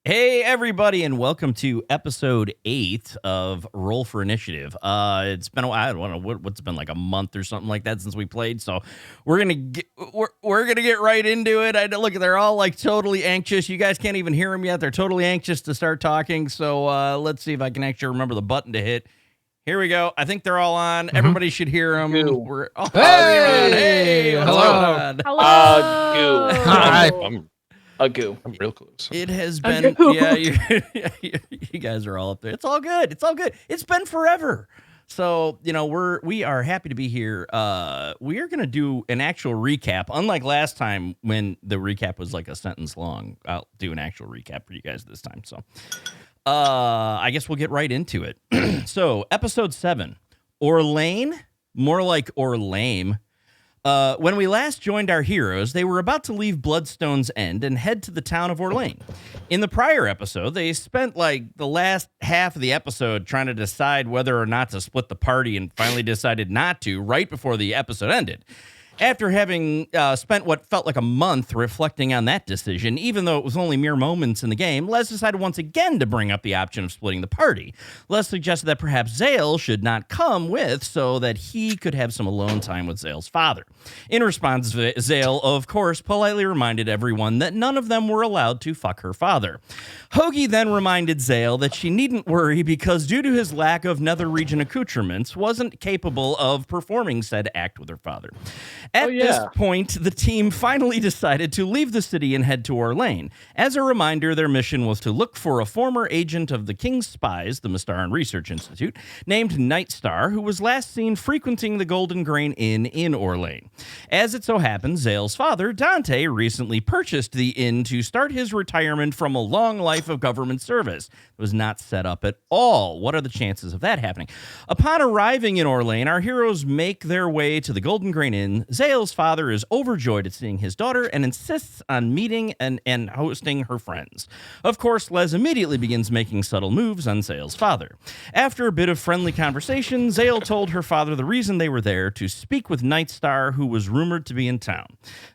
Hey, everybody, and welcome to episode 8 of Roll for Initiative. It's been I don't know what's been like a month or something like that since we played, so we're gonna get right into it. Look, they're all like totally anxious. You guys can't even hear them yet. They're totally anxious to start talking. So let's see if I can actually remember the button to hit. Here we go. I think they're all on. Everybody should hear them. We're all hey, what's going on? Hello. Hi. I'm a goo. I'm real close. It has been, you guys are all up there. It's all good. It's all good. It's been forever. So, we are happy to be here. We are going to do an actual recap. Unlike last time when the recap was like a sentence long, I'll do an actual recap for you guys this time. So, I guess we'll get right into it. So, episode 7, Orlane, more like Orlame. When we last joined our heroes, they were about to leave Bloodstone's End and head to the town of Orlane. In the prior episode, they spent like the last half of the episode trying to decide whether or not to split the party and finally decided not to right before the episode ended. After having spent what felt like a month reflecting on that decision, even though it was only mere moments in the game, Les decided once again to bring up the option of splitting the party. Les suggested that perhaps Zale should not come with so that he could have some alone time with Zale's father. In response, Zale, of course, politely reminded everyone that none of them were allowed to fuck her father. Hoagie then reminded Zale that she needn't worry because due to his lack of nether region accoutrements, wasn't capable of performing said act with her father. At this point, the team finally decided to leave the city and head to Orlane. As a reminder, their mission was to look for a former agent of the King's Spies, the Mystaran Research Institute, named Nightstar, who was last seen frequenting the Golden Grain Inn in Orlane. As it so happened, Zale's father, Dante, recently purchased the inn to start his retirement from a long life of government service. It was not set up at all. What are the chances of that happening? Upon arriving in Orlane, our heroes make their way to the Golden Grain Inn. Zale's father is overjoyed at seeing his daughter and insists on meeting and hosting her friends. Of course, Les immediately begins making subtle moves on Zale's father. After a bit of friendly conversation, Zale told her father the reason they were there to speak with Nightstar, who was rumored to be in town.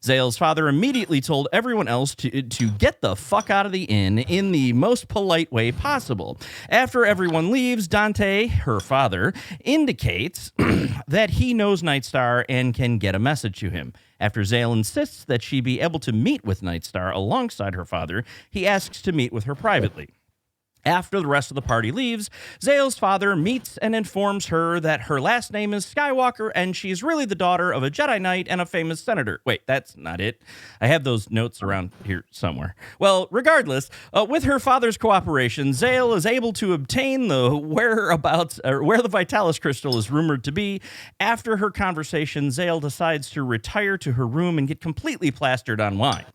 Zale's father immediately told everyone else to get the fuck out of the inn in the most polite way possible. After everyone leaves, Dante, her father, indicates that he knows Nightstar and can get a message to him. After Zale insists that she be able to meet with Nightstar alongside her father, he asks to meet with her privately. After the rest of the party leaves, Zale's father meets and informs her that her last name is Skywalker and she's really the daughter of a Jedi Knight and a famous senator. Wait, that's not it. I have those notes around here somewhere. Well, regardless, with her father's cooperation, Zale is able to obtain the whereabouts, or where the Vitalis crystal is rumored to be. After her conversation, Zale decides to retire to her room and get completely plastered on wine.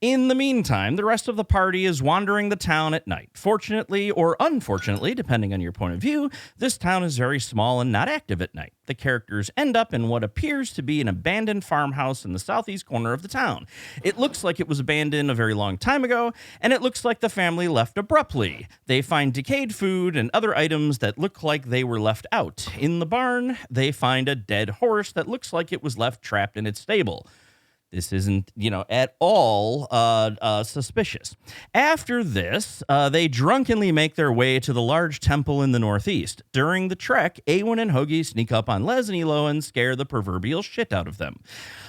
In the meantime, the rest of the party is wandering the town at night. Fortunately or unfortunately, depending on your point of view, this town is very small and not active at night. The characters end up in what appears to be an abandoned farmhouse in the southeast corner of the town. It looks like it was abandoned a very long time ago, and it looks like the family left abruptly. They find decayed food and other items that look like they were left out. In the barn, they find a dead horse that looks like it was left trapped in its stable. This isn't, at all suspicious. After this, they drunkenly make their way to the large temple in the northeast. During the trek, Awen and Hoagie sneak up on Les and Elo and scare the proverbial shit out of them.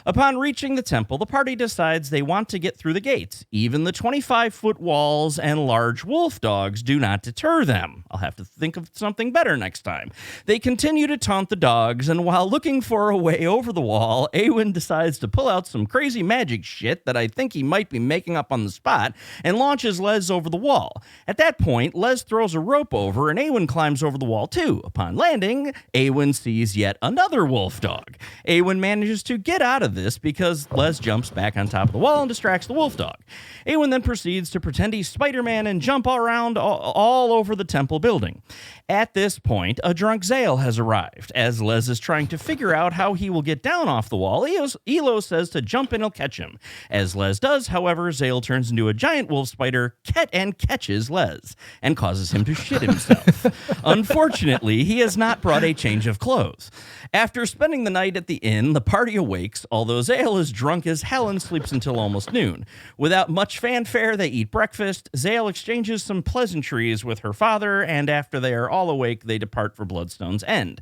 Upon reaching the temple, the party decides they want to get through the gates. Even the 25-foot walls and large wolf dogs do not deter them. I'll have to think of something better next time. They continue to taunt the dogs, and while looking for a way over the wall, Awen decides to pull out some crazy magic shit that I think he might be making up on the spot and launches Les over the wall. At that point, Les throws a rope over and Awen climbs over the wall too. Upon landing, Awen sees yet another wolf dog. Awen manages to get out of this because Les jumps back on top of the wall and distracts the wolf dog. Awen then proceeds to pretend he's Spider-Man and jump around all over the temple building. At this point, a drunk Zale has arrived. As Les is trying to figure out how he will get down off the wall, Elo says to jump in, he'll catch him. As Les does, however, Zale turns into a giant wolf spider and catches Les and causes him to shit himself. Unfortunately, he has not brought a change of clothes. After spending the night at the inn, the party awakes, although Zale is drunk as hell and sleeps until almost noon. Without much fanfare, they eat breakfast. Zale exchanges some pleasantries with her father, and after they are all awake, they depart for Bloodstone's End.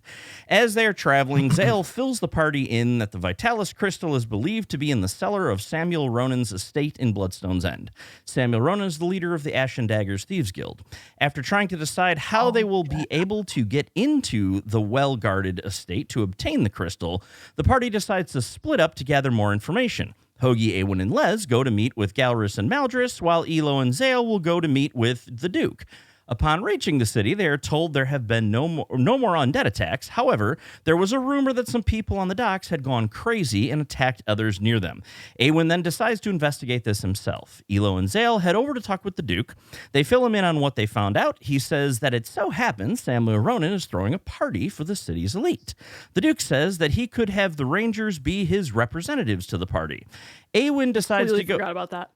As they are traveling, Zale fills the party in that the Vitalis crystal is believed to be in the cellar of Samuel Ronan's estate in Bloodstone's End. Samuel Ronan is the leader of the Ashen Daggers Thieves Guild. After trying to decide how they will be able to get into the well-guarded estate to obtain the crystal, the party decides to split up to gather more information. Hoagie, Awen, and Les go to meet with Galrus and Maldris, while Elo and Zale will go to meet with the Duke. Upon reaching the city, they are told there have been no more undead attacks. However, there was a rumor that some people on the docks had gone crazy and attacked others near them. Awen then decides to investigate this himself. Elo and Zale head over to talk with the Duke. They fill him in on what they found out. He says that it so happens Samuel Ronan is throwing a party for the city's elite. The Duke says that he could have the Rangers be his representatives to the party. Awen decides to go. Forgot about that.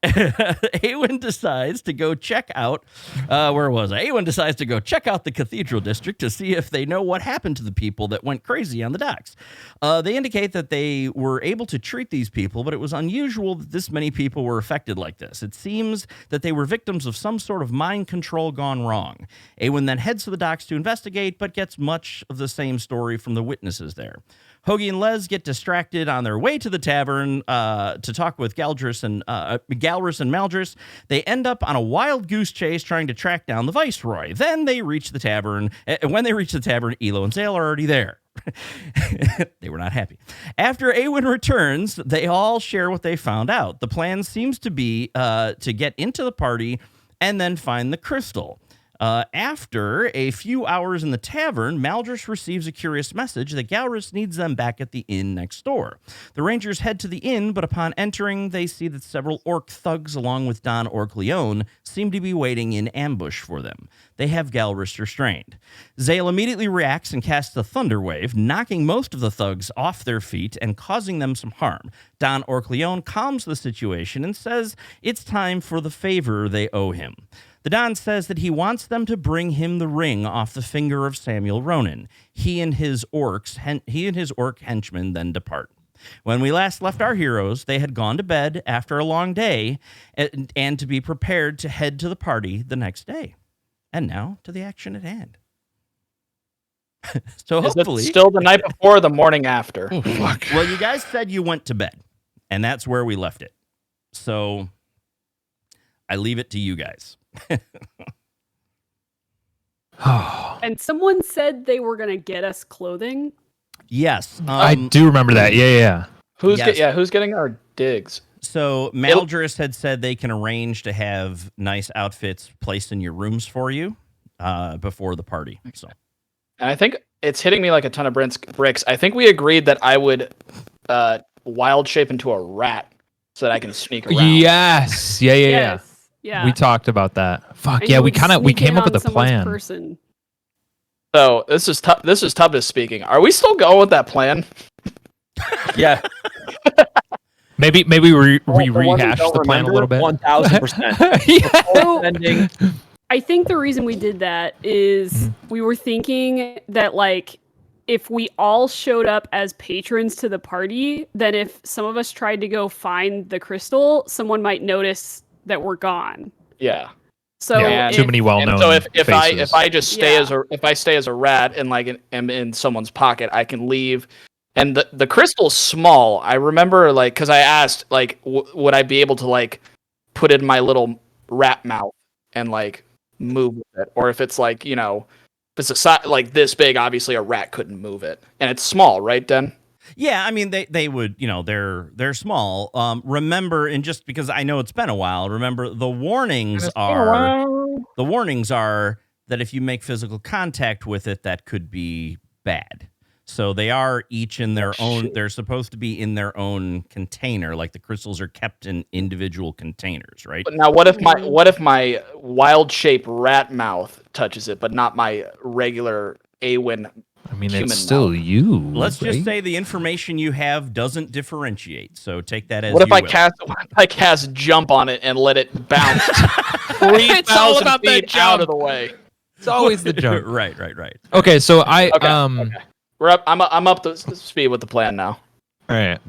Awen decides to go check out. Where was I? Awen decides to go check out the Cathedral District to see if they know what happened to the people that went crazy on the docks. They indicate that they were able to treat these people, but it was unusual that this many people were affected like this. It seems that they were victims of some sort of mind control gone wrong. Awen then heads to the docks to investigate, but gets much of the same story from the witnesses there. Hoagie and Les get distracted on their way to the tavern to talk with Galrus and Maldris. They end up on a wild goose chase trying to track down the Viceroy. Then they reach the tavern. When they reach the tavern, Elo and Zale are already there. They were not happy. After Awen returns, they all share what they found out. The plan seems to be to get into the party and then find the crystal. After a few hours in the tavern, Maldris receives a curious message that Galrus needs them back at the inn next door. The Rangers head to the inn, but upon entering, they see that several orc thugs, along with Don Orcleone, seem to be waiting in ambush for them. They have Galrus restrained. Zale immediately reacts and casts a thunder wave, knocking most of the thugs off their feet and causing them some harm. Don Orcleone calms the situation and says it's time for the favor they owe him. The Don says that he wants them to bring him the ring off the finger of Samuel Ronan. He and his orc henchmen then depart. When we last left our heroes, they had gone to bed after a long day and to be prepared to head to the party the next day. And now to the action at hand. So hopefully, is it still the night before or the morning after? Oh, fuck. Well, you guys said you went to bed, and that's where we left it. So I leave it to you guys. And someone said they were gonna get us clothing. Yes, I do remember that. Yeah. Who's getting our digs? So Maldris had said they can arrange to have nice outfits placed in your rooms for you before the party. So, and I think it's hitting me like a ton of bricks. I think we agreed that I would wild shape into a rat so that I can sneak around. Yes. Yeah. Yes. Yeah. We talked about that. Fuck And yeah, you we would came sneak up in with a on someone's plan. person. So this is Tubbs speaking. Are we still going with that plan? Yeah. Maybe we The one we rehash don't the plan a remember, little bit. 1000%. Yeah. So, I think the reason we did that is we were thinking that, like, if we all showed up as patrons to the party, then if some of us tried to go find the crystal, someone might notice that we're gone. Yeah. So Yeah, too many well-known. So if faces. I just stay as a rat and like am in someone's pocket, I can leave. And the crystal's small. I remember because I asked would I be able to like put it in my little rat mouth and like move with it, or if it's like if it's like this big, obviously a rat couldn't move it, and it's small, right, Den? yeah, I mean they would, they're small. Remember, and just because I know it's been a while, remember the warnings are that if you make physical contact with it, that could be bad. So they are each in their own. They're supposed to be in their own container. Like the crystals are kept in individual containers, right? But now, what if my wild shape rat mouth touches it, but not my regular Awen? I mean, human it's still mouth? you. Let's just right? say the information you have doesn't differentiate. So take that as What if you I will. cast jump on it and let it bounce 3,000 feet out of the way? It's always the jump. right. Okay, so I Okay. I'm up to speed with the plan now. All right.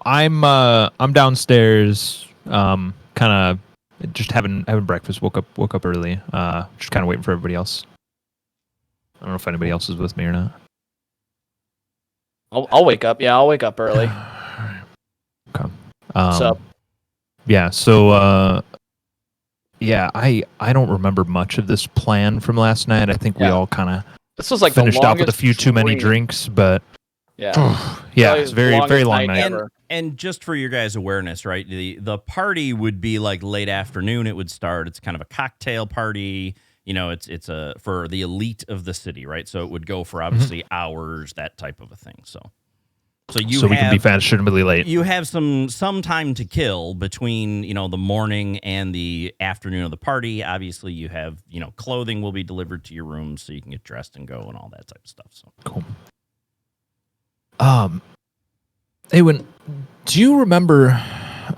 I'm downstairs, kind of just having breakfast. Woke up early. Just kind of waiting for everybody else. I don't know if anybody else is with me or not. I'll wake up. Yeah, I'll wake up early. Okay. So Yeah. So yeah, I don't remember much of this plan from last night. I think we all kind of this was like finished the off with a few too many dream. drinks, but Yeah, yeah, it's very long night. ever. And just for your guys' awareness, right? The party would be like late afternoon. It would start. It's kind of a cocktail party. You know, it's for the elite of the city, right? So it would go for obviously hours, that type of a thing. So we can be fashionably late. You have some time to kill between, you know, the morning and the afternoon of the party. Obviously, you have, you know, clothing will be delivered to your room so you can get dressed and go and all that type of stuff. So cool. Awen, do you remember?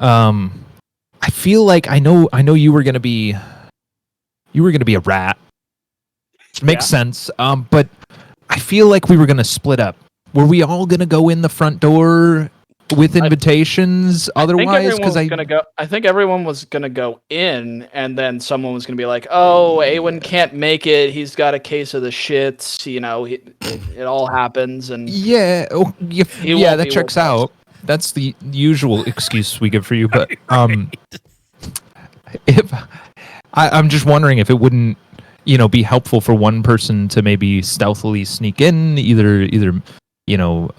I feel like I know you were gonna be a rat. Which makes sense. But I feel like we were gonna split up. Were we all gonna go in the front door with invitations? Otherwise, because I think everyone was gonna go in, and then someone was gonna be like, "Oh, Awen can't make it. He's got a case of the shits. You know, it all happens." And yeah, that checks out. That's the usual excuse we give for you. But if I'm just wondering if it wouldn't, you know, be helpful for one person to maybe stealthily sneak in, either you know,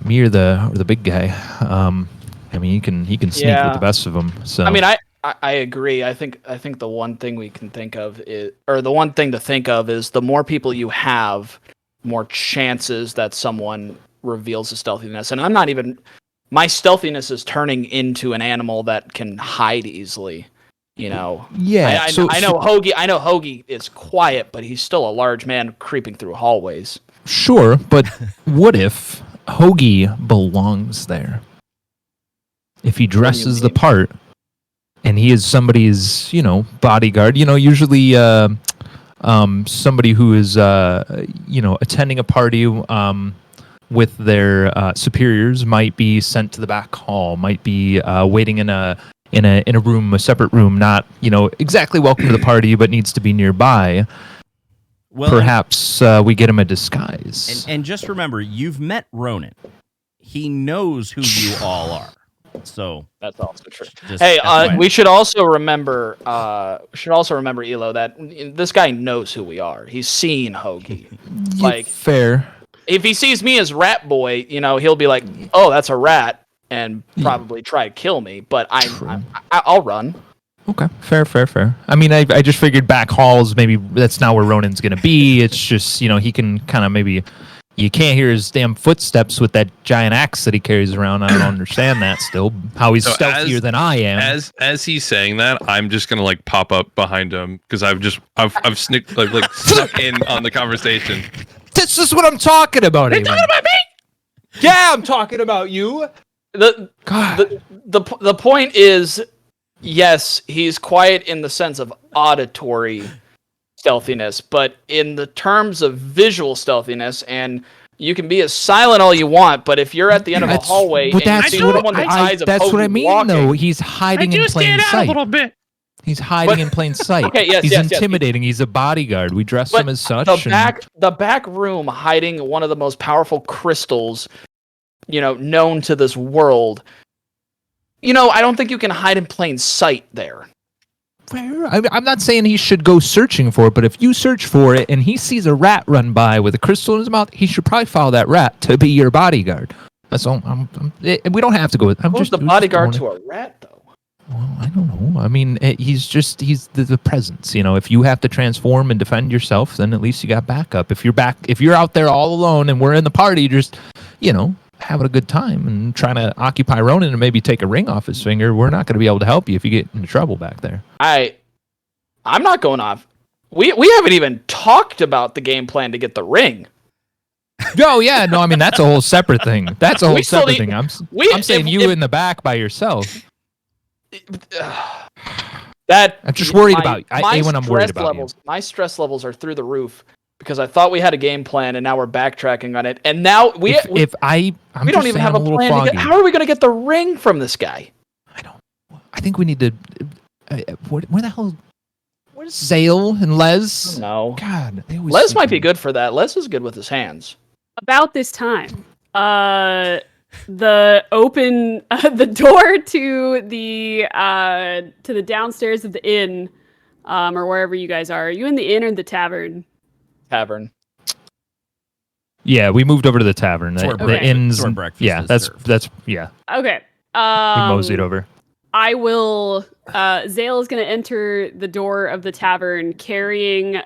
me or the big guy. I mean, he can sneak with the best of them. So I mean, I agree. I think the one thing we can think of is, or the one thing to think of is, the more people you have, more chances that someone reveals the stealthiness. And I'm not even, my stealthiness is turning into an animal that can hide easily. You know. Yeah. I know Hoagie is quiet, but he's still a large man creeping through hallways. Sure, but what if Hoagie belongs there? If he dresses the part and he is somebody's, you know, bodyguard, you know, usually somebody who is, you know, attending a party with their superiors might be sent to the back hall, might be waiting in a room, a separate room, not, you know, exactly welcome to the party, but needs to be nearby. Well, perhaps we get him a disguise. And just remember, you've met Ronan. He knows who you all are. So that's also true. Hey, we should also remember, Elo, that this guy knows who we are. He's seen Hoagie. Like, fair. If he sees me as Rat Boy, you know, he'll be like, "Oh, that's a rat," and probably try to kill me. But I'll run. Okay, fair. I mean, I just figured back halls, maybe that's not where Ronan's gonna be. It's just, you know, he can kind of maybe, you can't hear his damn footsteps with that giant axe that he carries around. I don't understand that still. How he's stealthier than I am. As he's saying that, I'm just gonna like pop up behind him because I've snuck in on the conversation. This is what I'm talking about. You're talking about me? Yeah, I'm talking about you. The point is, yes, he's quiet in the sense of auditory stealthiness, but in the terms of visual stealthiness, and you can be as silent all you want, but if you're at the end of a hallway and you see someone the size of that's what I mean, walking, though. He's hiding in plain sight. A little bit. He's hiding in plain sight. Okay, yes, he's yes, intimidating. He's a bodyguard. We dress him as such. The back room hiding one of the most powerful crystals, you know, known to this world. You know, I don't think you can hide in plain sight there. I'm not saying he should go searching for it, but if you search for it and he sees a rat run by with a crystal in his mouth, he should probably follow that rat to be your bodyguard. That's all. We don't have to go with. Who's the bodyguard to a rat, though? Well, I don't know. I mean, he's the presence. You know, if you have to transform and defend yourself, then at least you got backup. If you're out there all alone and we're in the party, just, you know, having a good time and trying to occupy Ronan and maybe take a ring off his finger, we're not going to be able to help you if you get into trouble back there. I'm not going off. We haven't even talked about the game plan to get the ring. Oh yeah, no, I mean that's a whole separate thing. That's a whole separate thing. I'm saying you in the back by yourself. I'm just worried about when I'm worried about levels. My stress levels are through the roof because I thought we had a game plan and now we're backtracking on it. And now we don't even have a plan. How are we going to get the ring from this guy? I think we need to. Where the hell? Where's Zale and Les? No. God, Les might be good for that. Les is good with his hands. About this time, the door to the downstairs of the inn, or wherever you guys are. Are you in the inn or the tavern? Tavern. Yeah, we moved over to the tavern. The inn's breakfast. Yeah, that's yeah. Okay. We moseyed over. I will. Zale is going to enter the door of the tavern carrying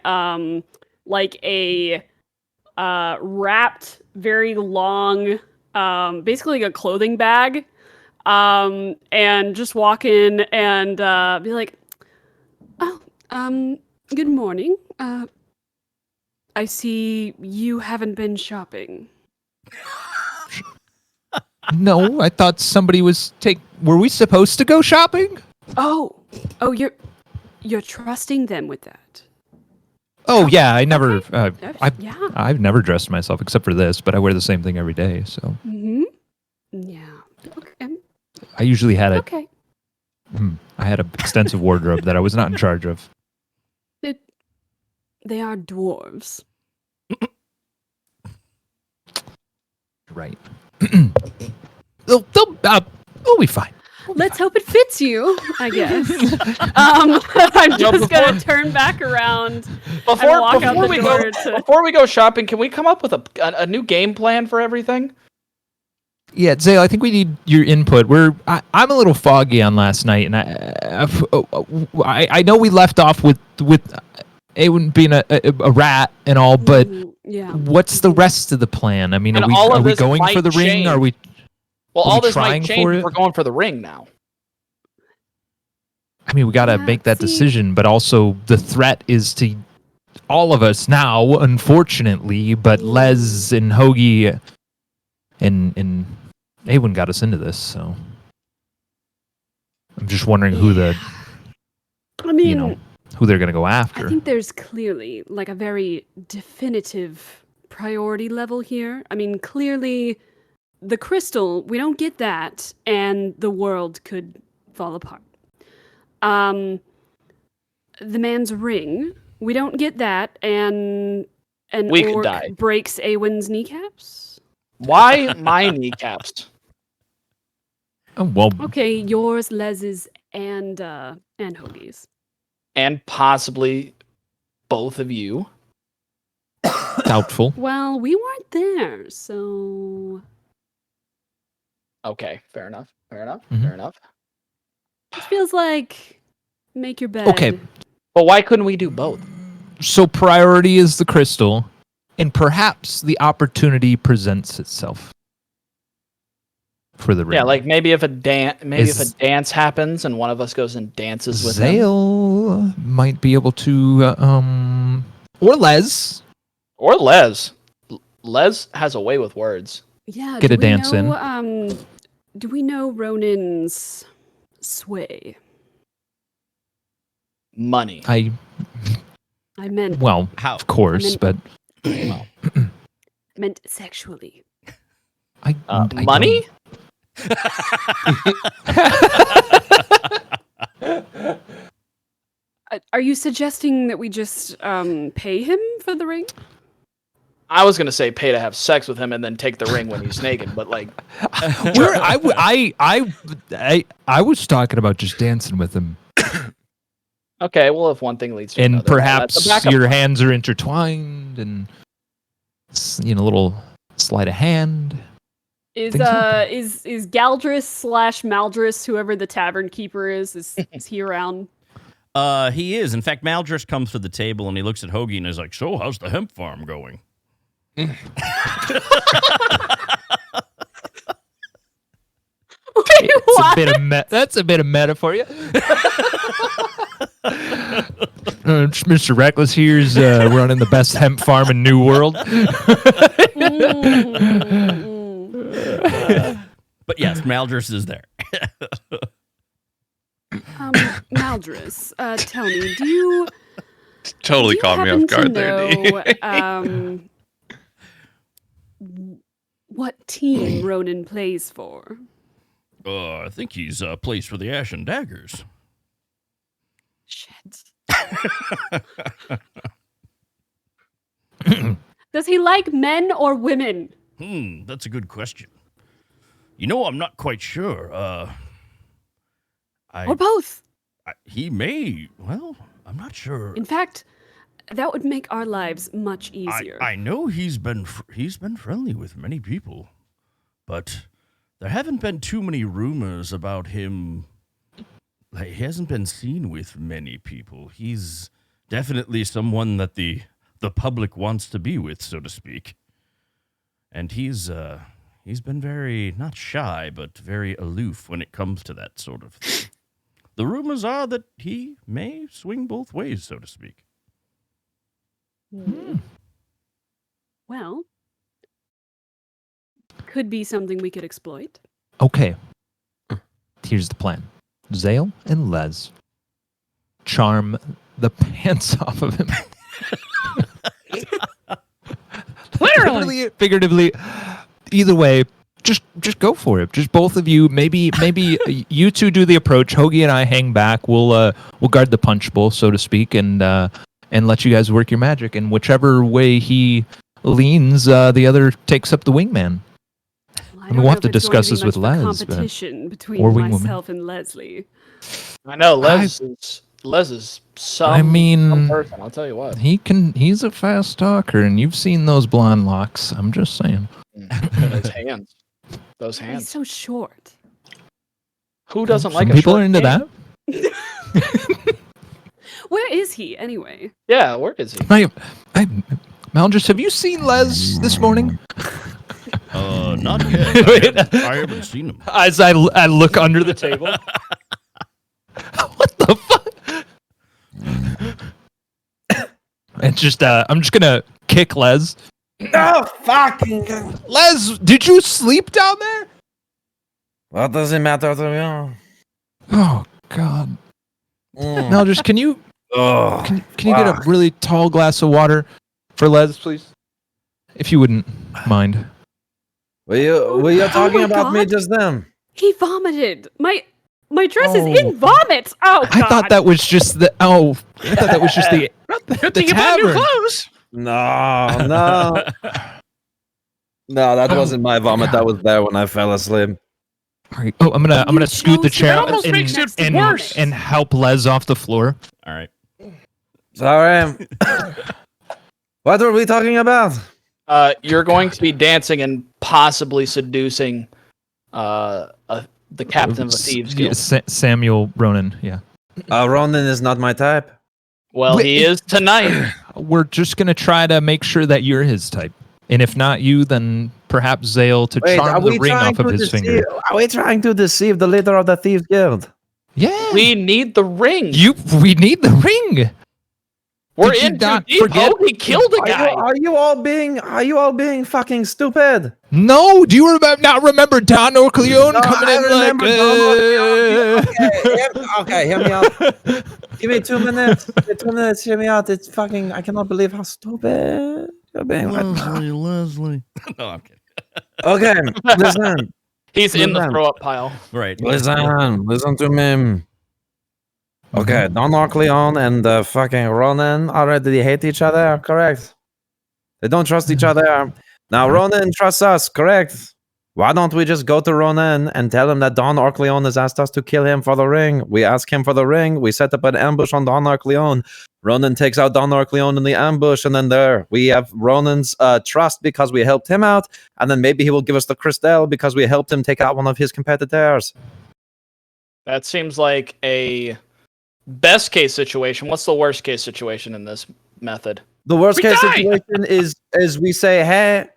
like a wrapped, very long, basically like a clothing bag, and just walk in and be like, "Oh, good morning. I see you haven't been shopping." No, I thought somebody was Were we supposed to go shopping? Oh, you're trusting them with that. Oh yeah, I never. Okay. I've never dressed myself except for this, but I wear the same thing every day. So. Mm-hmm. Yeah. Okay. I usually had Okay. I had an extensive wardrobe that I was not in charge of. They are dwarves. Right. They'll be fine. Let's hope it fits you, I guess. I'm just gonna turn back around before we go shopping. Can we come up with a new game plan for everything? Yeah, Zale, I think we need your input. I'm a little foggy on last night, and I know we left off with Awen being a rat and all, but what's the rest of the plan? I mean, are we going for the ring? Are we? Well, all this might change if we're going for the ring now. I mean, we got to make that decision, but also the threat is to all of us now, unfortunately. But Les and Hoagie and Awen got us into this, so I'm just wondering who they're going to go after. I think there's clearly like a very definitive priority level here. I mean, clearly the crystal, we don't get that, and the world could fall apart. The man's ring, we don't get that, and an we could orc die. Breaks Awen's kneecaps. Why my kneecaps? Oh, well. Okay, yours, Les's, and Hoagie's. And possibly both of you. Doubtful. Well, we weren't there, so... Okay, fair enough. Mm-hmm. Fair enough. It feels like make your bed. Okay. But why couldn't we do both? So priority is the crystal, and perhaps the opportunity presents itself for the ring. Yeah, like maybe if a dance happens and one of us goes and dances with Zale might be able to, or Les. Or Les. Les has a way with words. Yeah. Get a dance in. Do we know Ronan's sway? Money. I meant. Well, how? Of course, but. Meant sexually. I money? Are you suggesting that we just pay him for the ring? I was gonna say pay to have sex with him and then take the ring when he's naked, but like, I was talking about just dancing with him. Okay, well, if one thing leads to and another, perhaps your hands are intertwined, and a little sleight of hand. Is Think so. is Galdris / Maldris, whoever the tavern keeper is he around? He is. In fact, Maldris comes to the table and he looks at Hoagie and is like, "So, how's the hemp farm going?" Wait, what? That's a bit of meta for you. Mr. Reckless here's running the best hemp farm in New World. But yes, Maldris is there. Maldris, tell me, do you Totally caught me off guard there. D. know what team Ronan plays for? I think he's placed for the Ashen Daggers. Shit. Does he like men or women? That's a good question. You know, I'm not quite sure. Or both? He may. Well, I'm not sure. In fact, that would make our lives much easier. I know he's been friendly with many people, but there haven't been too many rumors about him. Like, he hasn't been seen with many people. He's definitely someone that the public wants to be with, so to speak. And he's been very, not shy, but very aloof when it comes to that sort of thing. The rumors are that he may swing both ways, so to speak. Well, could be something we could exploit. Okay. Here's the plan. Zale and Les charm the pants off of him. Literally, figuratively, either way, just go for it. Just both of you. Maybe you two do the approach. Hoagie and I hang back. We'll guard the punch bowl, so to speak, and let you guys work your magic. And whichever way he leans, the other takes up the wingman. Well, I mean, we'll have to discuss this with Les. Competition between or wing myself and Leslie. I know Les is some person. I'll tell you what. He's a fast talker, and you've seen those blonde locks. I'm just saying. Those hands. He's so short. Who doesn't Some like a people short are into hand? that? Where is he anyway? Yeah, where is he? Maldris, have you seen Les this morning? Not yet. I haven't seen him. As I look under the table. What the fuck? It's just I'm just gonna kick Les. Oh, fucking. Les, did you sleep down there? What does it matter to me? Oh God. Maldris, can you can you get a really tall glass of water for Les, please? If you wouldn't mind. Were you talking my about me God. just then? He vomited. My dress is in vomit. Oh God. I thought that was just the the tavern. No. No, that wasn't my vomit. That was there when I fell asleep. All right. Oh, I'm gonna scoot the chair That almost makes it and worse. and help Les off the floor. All right. Sorry. What were we talking about? You're going to be dancing and possibly seducing the captain of the thieves guild. Samuel Ronan. Yeah. Ronan is not my type. Well, Wait, he is tonight. We're just gonna try to make sure that you're his type, and if not you, then perhaps Zale to charm the ring off of his finger. Are we trying to deceive the leader of the Thieves Guild? Yeah. We need the ring. We need the ring. We're Did you in too not deep. forget- Oh, he killed a guy. Are you all being fucking stupid? No, do you not remember Don Orcleone coming I in remember Okay, hear me out. Give me 2 minutes. 2 minutes, hear me out. It's fucking, I cannot believe how stupid you're being right now. Leslie. No, I'm kidding. Okay, listen. He's in the Listen. throw up pile. Right. Listen to me. Okay, Don Orcleone and fucking Ronan already hate each other, correct? They don't trust each other. Now Ronan trusts us, correct? Why don't we just go to Ronan and tell him that Don Orcleon has asked us to kill him for the ring? We ask him for the ring. We set up an ambush on Don Orcleon. Ronan takes out Don Orcleon in the ambush, and then there we have Ronan's trust because we helped him out, and then maybe he will give us the crystal because we helped him take out one of his competitors. That seems like a best case situation. What's the worst case situation in this method? The worst case situation is we say, hey,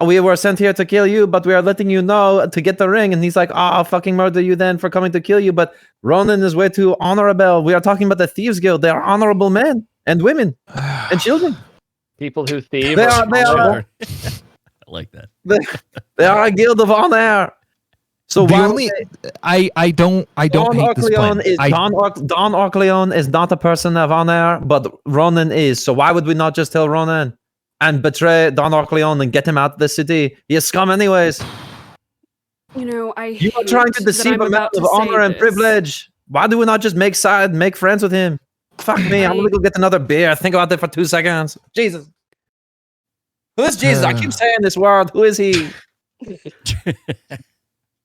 we were sent here to kill you, but we are letting you know to get the ring. And he's like, I'll fucking murder you then for coming to kill you. But Ronan is way too honorable. We are talking about the Thieves Guild. They are honorable men and women and children. People who thieve. They are. I like that. They are a guild of honor. So The why only I don't Don hate this plan. Don Orcleon is not a person of honor, but Ronan is. So why would we not just tell Ronan and betray Don Orcleon and get him out of the city? He is scum anyways. You are trying to deceive a man of honor and privilege. Why do we not just make friends with him? Fuck me, I'm gonna go get another beer. Think about it for 2 seconds. Jesus. Who is Jesus? I keep saying this word. Who is he?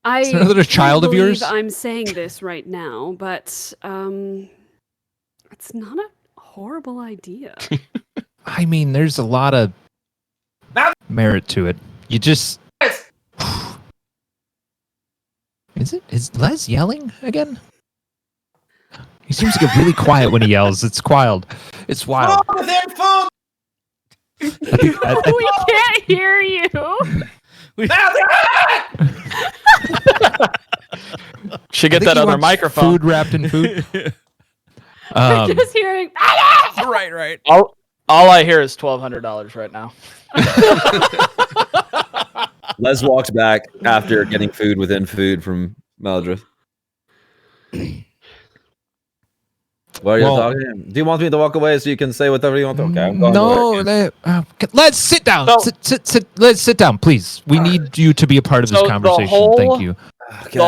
Is there another child of yours? I'm saying this right now, but it's not a horrible idea. I mean, there's a lot of merit to it. You just is Les yelling again? He seems to get really quiet when he yells. It's wild. It's wild. We can't hear you. Should get that other microphone. Food wrapped in food. I'm just hearing. Right. All I hear is $1,200 right now. Les walks back after getting food within food from Meldrith. What are you talking? Do you want me to walk away so you can say whatever you want? Okay, I'm going. No, let's sit down. Sit. Let's sit down, please. We need you to be a part of this conversation. Thank you. Okay,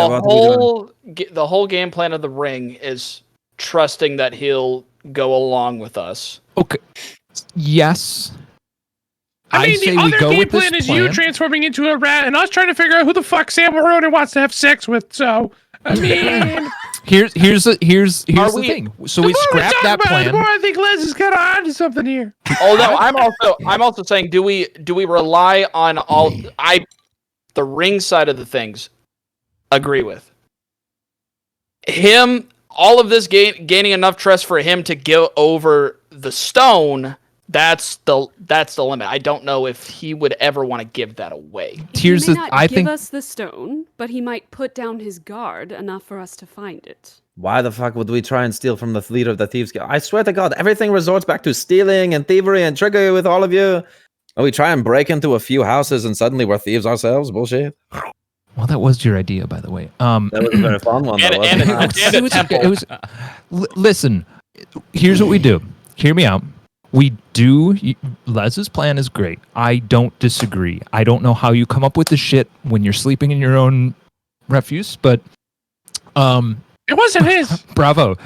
the whole game plan of the ring is trusting that he'll go along with us. Okay. Yes. I mean, the other game plan is you transforming into a rat and us trying to figure out who the fuck Sam Ronan wants to have sex with. So, I mean, here's the thing. So we scrapped that plan. The more I think Les is kind of onto something here. Oh no, I'm also saying, do we rely on the ring side of the things? Agree with him. All of this gaining enough trust for him to go over the stone. That's the limit. I don't know if he would ever want to give that away. He may not give us the stone, but he might put down his guard enough for us to find it. Why the fuck would we try and steal from the leader of the Thieves Guild? I swear to God, everything resorts back to stealing and thievery and trickery with all of you. And we try and break into a few houses and suddenly we're thieves ourselves. Bullshit. Well, that was your idea, by the way. That was a very fun one. Listen, here's what we do. Hear me out. We do. Les's plan is great. I don't disagree. I don't know how you come up with the shit when you're sleeping in your own refuse, but it wasn't his. Bravo.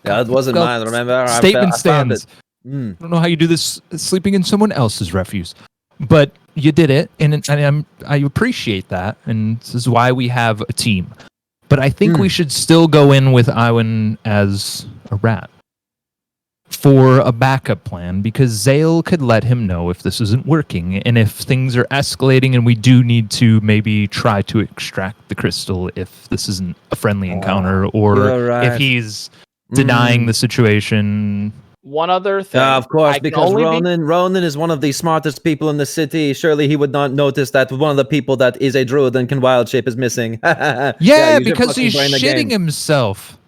Yeah, it wasn't mine. Remember? Statement stands. I don't know how you do this sleeping in someone else's refuse, but you did it, and I appreciate that, and this is why we have a team. But I think we should still go in with Iwan as a rat for a backup plan, because Zale could let him know if this isn't working, and if things are escalating and we do need to maybe try to extract the crystal if this isn't a friendly encounter, or if he's denying the situation. One other thing. Of course, because Ronan is one of the smartest people in the city. Surely he would not notice that one of the people that is a druid and can wild shape is missing. Yeah, because he's shitting himself.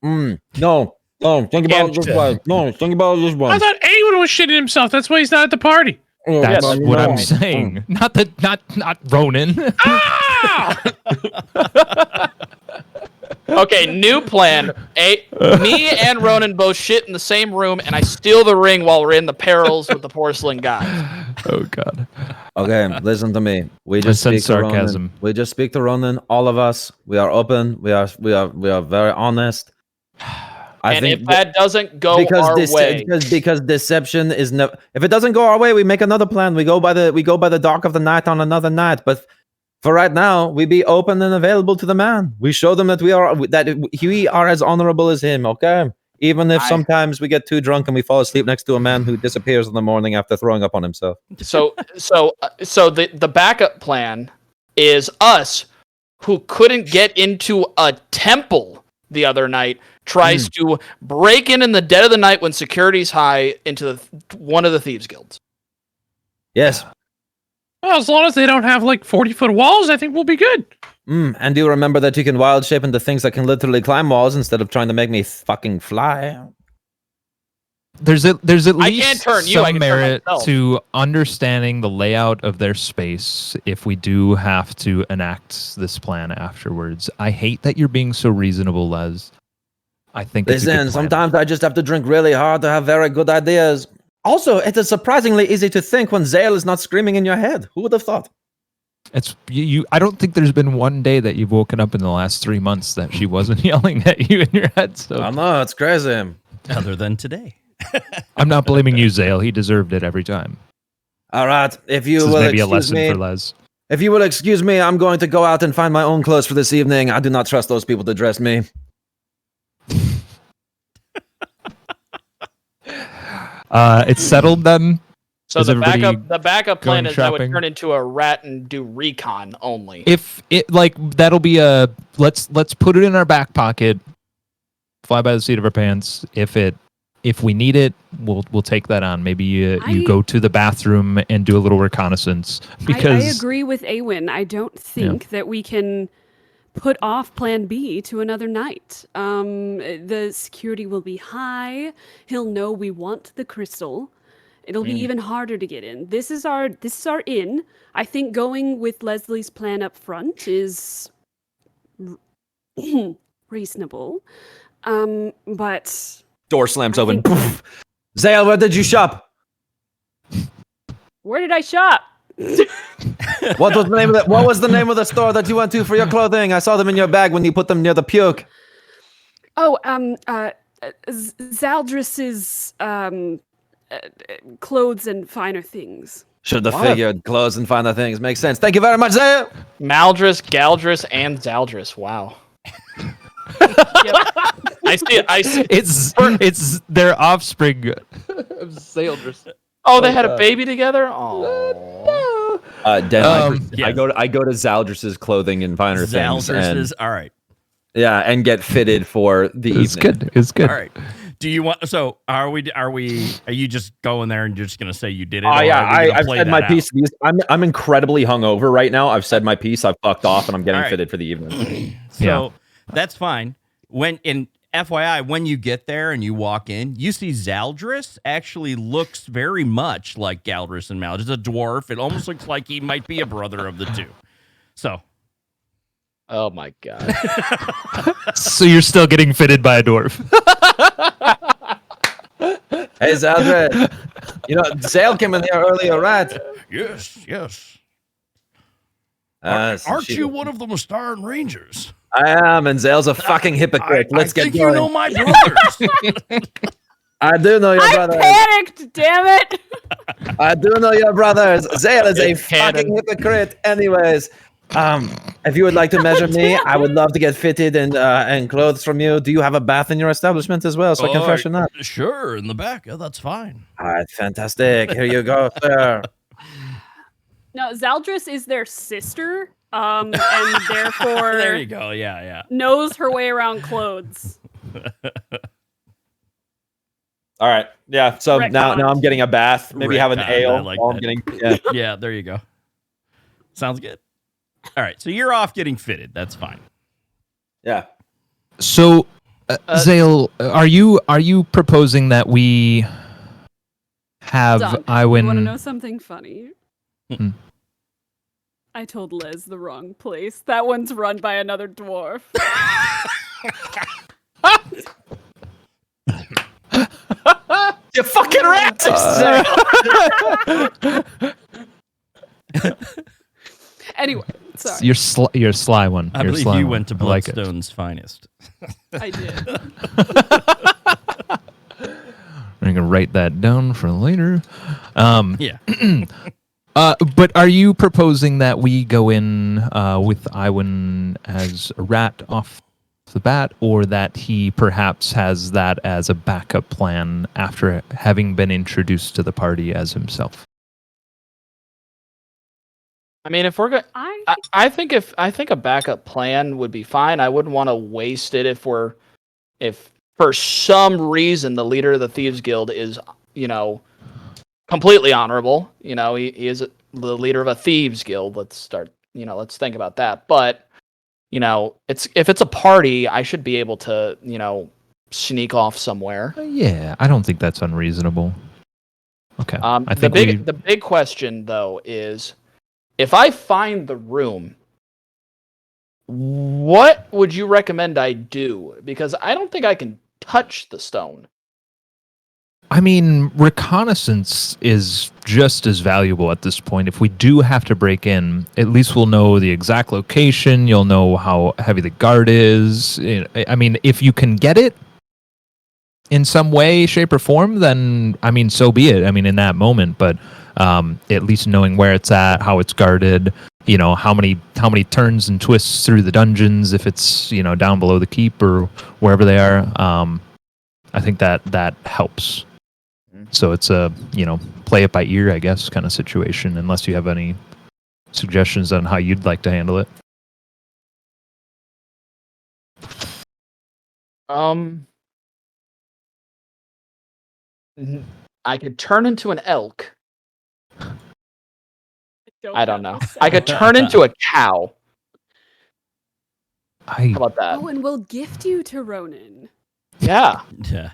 No, think about it this way. Think about it this way. I thought anyone was shitting himself. That's why he's not at the party. That's what I'm saying. Not Ronan. Okay, new plan. Me and Ronan both shit in the same room, and I steal the ring while we're in the perils with the porcelain god. Oh God. Okay, listen to me. We just speak sarcasm. To Ronan. We just speak to Ronan. All of us. We are open. We are very honest. And if that doesn't go our way, because deception is no. If it doesn't go our way, we make another plan. We go by the dark of the night on another night. But for right now, we be open and available to the man. We show them that we are as honorable as him. Okay, even if sometimes we get too drunk and we fall asleep next to a man who disappears in the morning after throwing up on himself. So the backup plan is us, who couldn't get into a temple the other night, tries to break in the dead of the night when security's high into one of the thieves guilds. Yes. Well, as long as they don't have like 40-foot walls, I think we'll be good. And do remember that you can wild shape into things that can literally climb walls instead of trying to make me fucking fly. There's at least some merit to understanding the layout of their space if we do have to enact this plan afterwards. I hate that you're being so reasonable, Les. I think listen, sometimes I just have to drink really hard to have very good ideas. Also, it is surprisingly easy to think when Zale is not screaming in your head. Who would have thought? It's you. I don't think there's been one day that you've woken up in the last 3 months that she wasn't yelling at you in your head. So I know, it's crazy. Other than today. I'm not blaming you, Zale. He deserved it every time. All right, if you this will is maybe excuse a lesson me, for Les. If you will excuse me, I'm going to go out and find my own clothes for this evening. I do not trust those people to dress me. It's settled then. So the backup plan is I would turn into a rat and do recon only. If it that'll be a let's put it in our back pocket. Fly by the seat of our pants. If we need it, we'll take that on. Maybe you go to the bathroom and do a little reconnaissance. Because I agree with Awen. I don't think that we can put off Plan B to another night. The security will be high. He'll know we want the crystal. It'll be even harder to get in. This is our in. I think going with Leslie's plan up front is reasonable. But door slams open. Zale, where did you shop? Where did I shop? What was the name of the store that you went to for your clothing? I saw them in your bag when you put them near the puke. Oh, Zaldris's clothes and finer things. Should have figured clothes and finer things. Makes sense. Thank you very much, Zale. Maldris, Galdris, and Zaldris. Wow. I see. It's their offspring of Zaldris. Oh, they had a baby together. Oh. I go to Zaldris's clothing and finer things. Zaldris's. All right. Yeah, and get fitted for the evening. It's good. All right. Do you want? So are you just going there and you're just gonna say you did it? I've said my piece. I'm incredibly hungover right now. I've said my piece. I've fucked off, and I'm getting fitted for the evening. So that's fine. FYI, when you get there and you walk in, you see Zaldris actually looks very much like Galdris and Maldris. It's a dwarf. It almost looks like he might be a brother of the two. So. Oh my god. So you're still getting fitted by a dwarf. Hey Zaldris. Zale came in here earlier, right? Yes. Aren't you one of the Mystaran Rangers? I am, and Zale's a fucking hypocrite. Let's get going. You know my brothers. I do know your brothers. I panicked, damn it. I do know your brothers. Zale is a fucking hypocrite. Anyways, if you would like to measure me, I would love to get fitted and clothes from you. Do you have a bath in your establishment as well, so I can freshen up? Sure, in the back. Yeah, that's fine. All right, fantastic. Here you go, sir. No, Zaldris is their sister, and therefore there you go. Yeah. knows her way around clothes. All right. Yeah. So now I'm getting a bath. Maybe have an ale. I'm getting. Yeah. There you go. Sounds good. All right. So you're off getting fitted. That's fine. Yeah. So, Zale, are you proposing that we have Iwin? You want to know something funny? I told Liz the wrong place. That one's run by another dwarf. You fucking racist! Anyway, sorry. You're a sly one. I believe you went to Bloodstone's finest. I did. I can write that down for later. Yeah. But are you proposing that we go in with Iwan as a rat off the bat, or that he perhaps has that as a backup plan after having been introduced to the party as himself? I mean, if we're going, I think a backup plan would be fine. I wouldn't want to waste it if for some reason the leader of the Thieves Guild is, completely honorable. He is the leader of a Thieves Guild. Let's think about that. But if it's a party, I should be able to, sneak off somewhere. Yeah, I don't think that's unreasonable. Okay. I think the big question though is, if I find the room, what would you recommend I do? Because I don't think I can touch the stone. I mean, reconnaissance is just as valuable at this point. If we do have to break in, at least we'll know the exact location. You'll know how heavy the guard is. I mean, if you can get it in some way, shape, or form, then, I mean, so be it. I mean, in that moment, but at least knowing where it's at, how it's guarded, how many turns and twists through the dungeons, if it's, down below the keep or wherever they are, I think that helps. So it's a, play it by ear, I guess, kind of situation, unless you have any suggestions on how you'd like to handle it. I could turn into an elk. I don't know. I could turn into a cow. How about that? Oh, and we'll gift you to Ronan. Yeah. Yeah.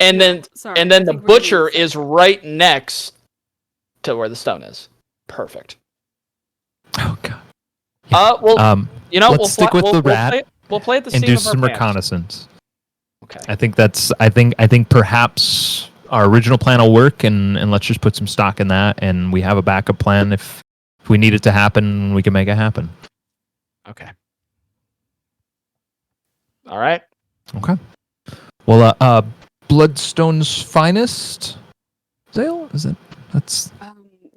And then the butcher is right next to where the stone is. Perfect. Oh god. Let's stick with the rat. We'll play at the and scene do of our some pants. reconnaissance. Okay. I think perhaps our original plan will work, and let's just put some stock in that, and we have a backup plan if we need it to happen, we can make it happen. Okay. All right. Okay. Well, Bloodstone's finest, Zale? Is it? That's.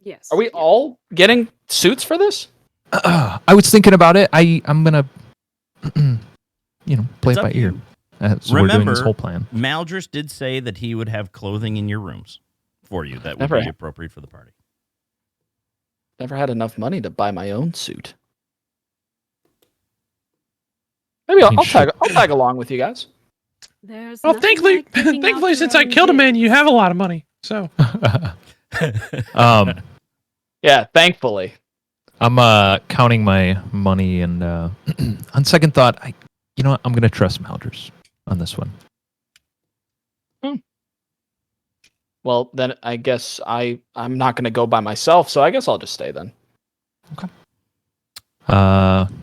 Yes. Are we all getting suits for this? I was thinking about it. I'm gonna, play it by ear. So we're doing this whole plan. Maldris did say that he would have clothing in your rooms for you that would be appropriate for the party. Never had enough money to buy my own suit. Maybe I'll tag along with you guys. Well, thankfully, since I killed a man, you have a lot of money. So. Yeah, thankfully. I'm counting my money, and on second thought, I'm gonna trust Maldris on this one. Well, then I guess I'm not gonna go by myself, so I guess I'll just stay then. Okay.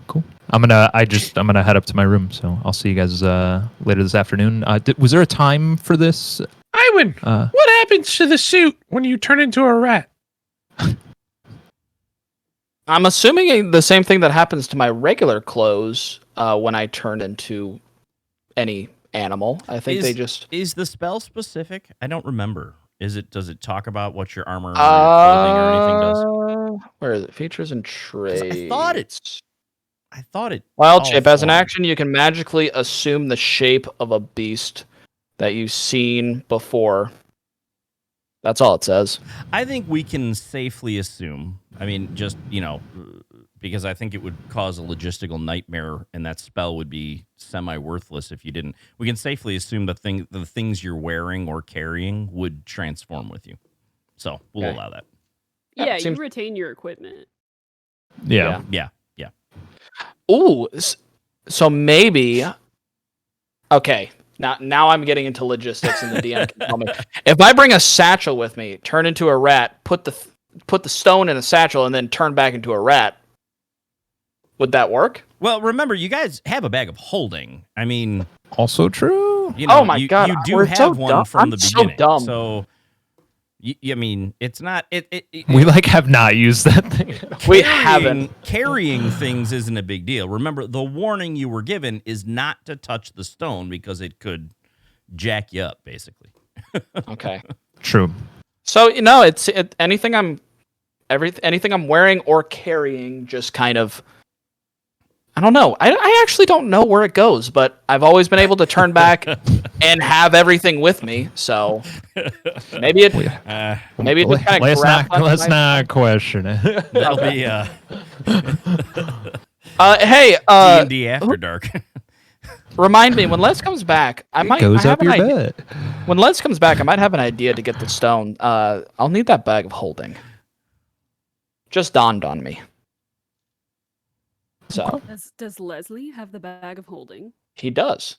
Cool. I'm gonna head up to my room, so I'll see you guys later this afternoon. Was there a time for this? Iwan, what happens to the suit when you turn into a rat? I'm assuming the same thing that happens to my regular clothes when I turn into any animal. I think Is the spell specific? I don't remember. Does it talk about what your armor or your clothing or anything does? Where is it? Features and traits. I thought it. Wild shape. As an action, you can magically assume the shape of a beast that you've seen before. That's all it says. I think we can safely assume. I mean, just, because I think it would cause a logistical nightmare, and that spell would be semi-worthless if you didn't. We can safely assume the things you're wearing or carrying would transform with you. So we'll allow that. Yeah, you retain your equipment. Yeah. Ooh, so maybe. Okay, now I'm getting into logistics, and the DM can tell me. If I bring a satchel with me, turn into a rat, put the stone in a satchel, and then turn back into a rat, would that work? Well, remember, you guys have a bag of holding. I mean, also true. Oh my god, you do we're have so one dumb. from I'm the beginning. So dumb. So, I mean, it's not. We have not used that thing. We haven't. Carrying things isn't a big deal. Remember, the warning you were given is not to touch the stone because it could jack you up, basically. Okay. True. So it's anything I'm wearing or carrying just kind of. I don't know. I actually don't know where it goes, but I've always been able to turn back and have everything with me. So maybe it just kind of let's not question it. That'll be hey, D&D After Dark. remind me when Les comes back. Goes up your butt. When Les comes back, I might have an idea to get the stone. I'll need that bag of holding. Just dawned on me. So Does Leslie have the bag of holding? he does.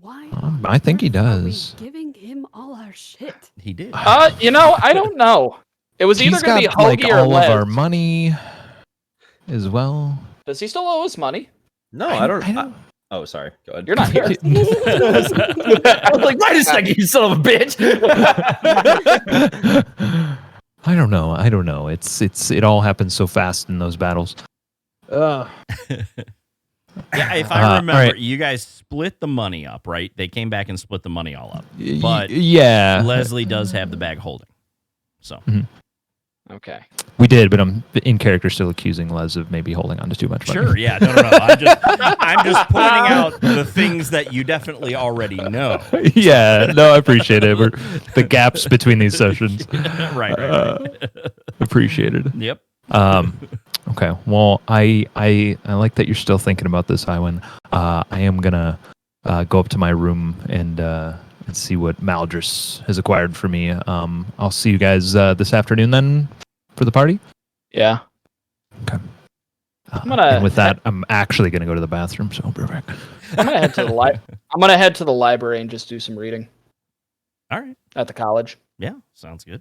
Why? I think he Are does. we giving him all our shit? He did. I don't know. It was either He's going to got be like Hoagie or all Les. of our money as well. Does he still owe us money? No, I don't. Oh, sorry. Go ahead. You're not here. I was like, wait a second, you son of a bitch. I don't know. It all happens so fast in those battles. Yeah, if I remember, right. you guys split the money up, right? They came back and split the money all up. But yeah, Leslie does have the bag holding. So Okay. we did, but I'm in character still accusing Les of maybe holding on to too much money. sure, yeah, no. I'm just pointing out the things that you definitely already know. Yeah, no, I appreciate it. The gaps between these sessions. right. Appreciated. Yep. Okay. Well, I like that you're still thinking about this, Iwan. I am gonna go up to my room and see what Maldris has acquired for me. I'll see you guys this afternoon then for the party. Yeah. Okay. And with that, I'm actually gonna go to the bathroom. So I'll be back. I'm gonna head to the I'm gonna head to the library and just do some reading. All right. At the college. Yeah, sounds good.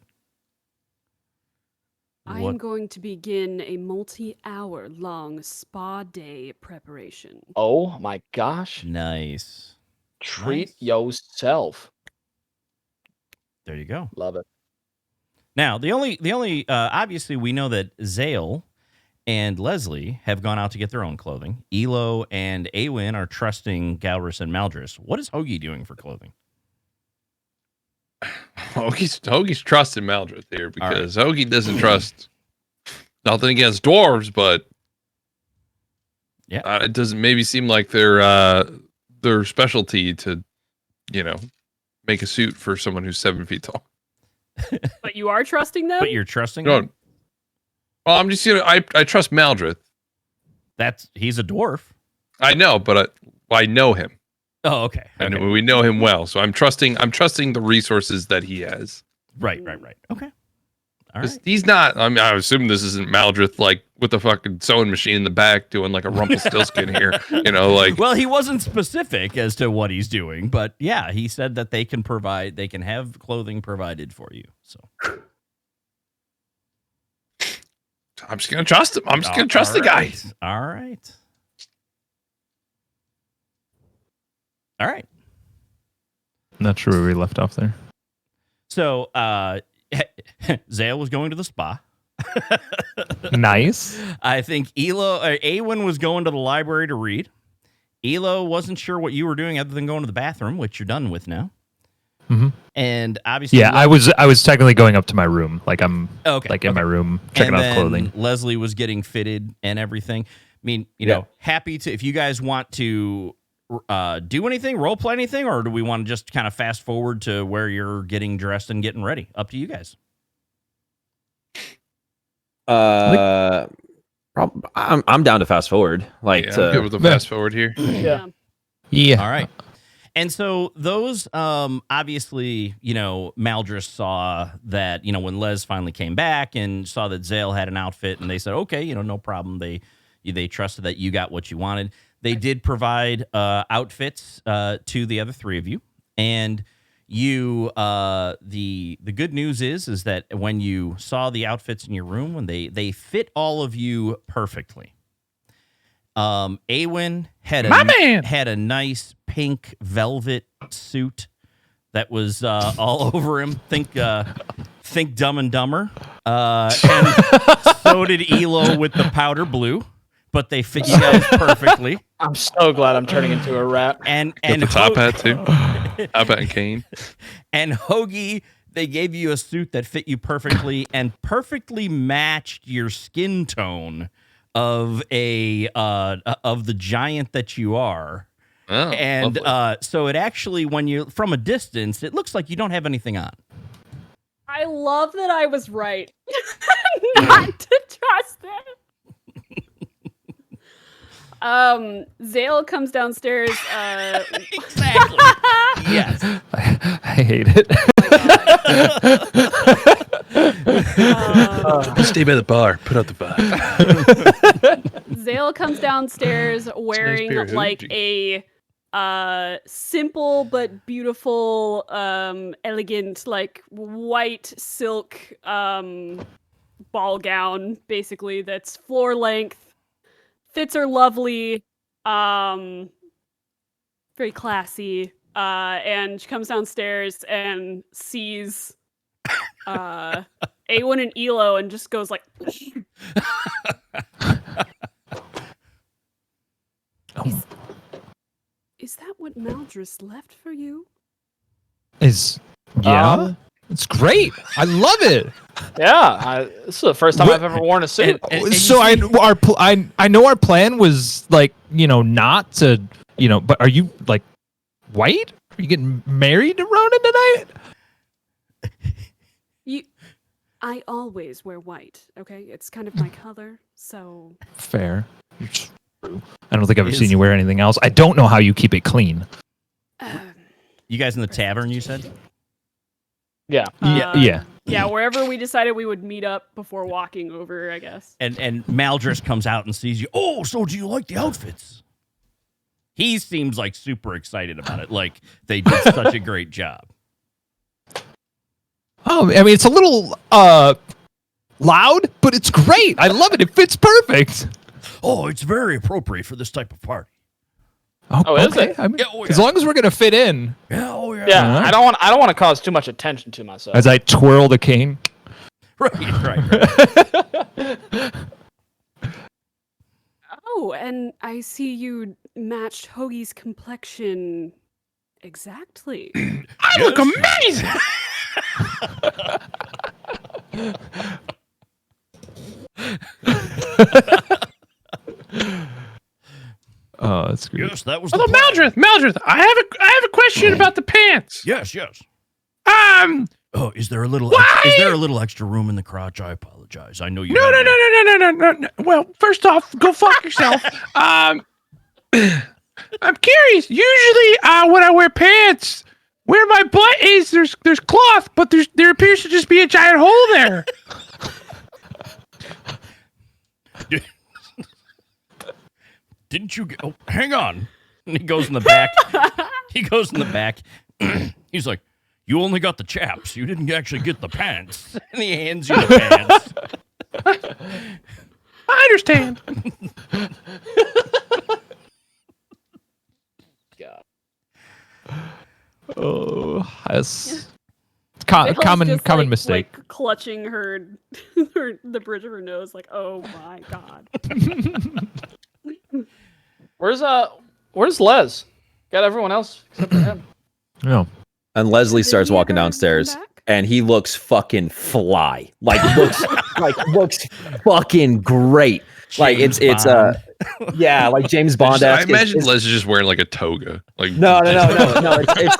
I am going to begin a multi-hour long spa day preparation. Oh my gosh. Nice. Treat yourself. There you go. Love it. Now, the only obviously we know that Zale and Leslie have gone out to get their own clothing. Elo and Awin are trusting Galrus and Maldris. What is Hoagie doing for clothing? Hoagie's trusting Maldris here because Hoagie doesn't trust nothing against dwarves, but yeah, it doesn't maybe seem like their specialty to, make a suit for someone who's 7 feet tall. But you are trusting them? But you're trusting them? Well, I'm just I trust Maldris. He's a dwarf. I know, but I know him. Oh, okay. And we know him well, so I'm trusting the resources that he has. Right. Okay. All right. He's not. I assume this isn't Maldris like with a fucking sewing machine in the back doing like a Rumpelstiltskin here. Well, he wasn't specific as to what he's doing, but yeah, he said that they can have clothing provided for you. So I'm just gonna trust him. I'm just gonna trust the guy. All right. All right. Not sure where we left off there. So, Zale was going to the spa. Nice. I think Awin was going to the library to read. Elo wasn't sure what you were doing other than going to the bathroom, which you're done with now. Mm-hmm. And obviously, yeah, I was technically going up to my room, like I'm in my room checking and out clothing. Leslie was getting fitted and everything. I mean, happy to if you guys want to do anything, role play anything, or do we want to just kind of fast forward to where you're getting dressed and getting ready? Up to you guys. I'm down to fast forward. I'm good with the fast forward here. Yeah. All right. And so those, obviously, Maldris saw that, when Les finally came back and saw that Zale had an outfit, and they said, okay, no problem. They trusted that you got what you wanted. They did provide outfits to the other three of you, and you. The good news is that when you saw the outfits in your room, when they fit all of you perfectly. Awin had a nice pink velvet suit that was all over him. Think Dumb and Dumber. And so did Elo with the powder blue. But they fit you guys perfectly. I'm so glad I'm turning into a rat. And the top hat too. How about Kane? And Hoagie, they gave you a suit that fit you perfectly and perfectly matched your skin tone of the giant that you are. Oh, And lovely. so it actually, when you're from a distance, it looks like you don't have anything on. I love that I was right. Not to trust them. Zale comes downstairs. Exactly. Yes. I hate it. Stay by the bar. Put out the bar. Zale comes downstairs wearing beer, like Hoagie. a simple but beautiful, elegant, like white silk ball gown, basically, that's floor length. Fits are lovely, very classy, and she comes downstairs and sees Awen and Elo and just goes like, Is that what Maldris left for you? It's great. I love it. Yeah, this is the first time I've ever worn a suit. So I know our plan was like, not to, but are you like white? Are you getting married to Ronan tonight? I always wear white, okay? It's kind of my color, so... Fair. It's true. I don't think I've ever seen you wear anything else. I don't know how you keep it clean. You guys in the tavern, you said? Yeah. Yeah. Yeah, wherever we decided we would meet up before walking over, I guess. And Maldris comes out and sees you. Oh, so do you like the outfits? He seems like super excited about it. Like they did such a great job. Oh, I mean, it's a little loud, but it's great. I love it. It fits perfect. Oh, it's very appropriate for this type of party. Oh, is it? I mean, as long as we're gonna fit in. Yeah, oh yeah. Yeah, I don't want to cause too much attention to myself. As I twirl the cane. Right. Oh, and I see you matched Hoagie's complexion exactly. I look amazing. Oh, that's great. Yes, that was. Although Maldris, I have a question about the pants. Yes. Oh, is there a little extra room in the crotch? I apologize. I know you. No. Well, first off, go fuck yourself. I'm curious. Usually, when I wear pants, where my butt is, there's cloth, but there appears to just be a giant hole there. Didn't you? Oh, hang on. And he goes in the back. He's like, you only got the chaps. You didn't actually get the pants. And he hands you the pants. I understand. God. Oh, that's Bill's common just, mistake. Like clutching the bridge of her nose, like, oh my god. Where's Les? Got everyone else except for him. No. And Leslie Did starts he walking ever downstairs, come back? and he looks fucking fly. Looks fucking great. Like James it's Bond. yeah, like James Bond. I imagine Les is just wearing like a toga. Like No. It's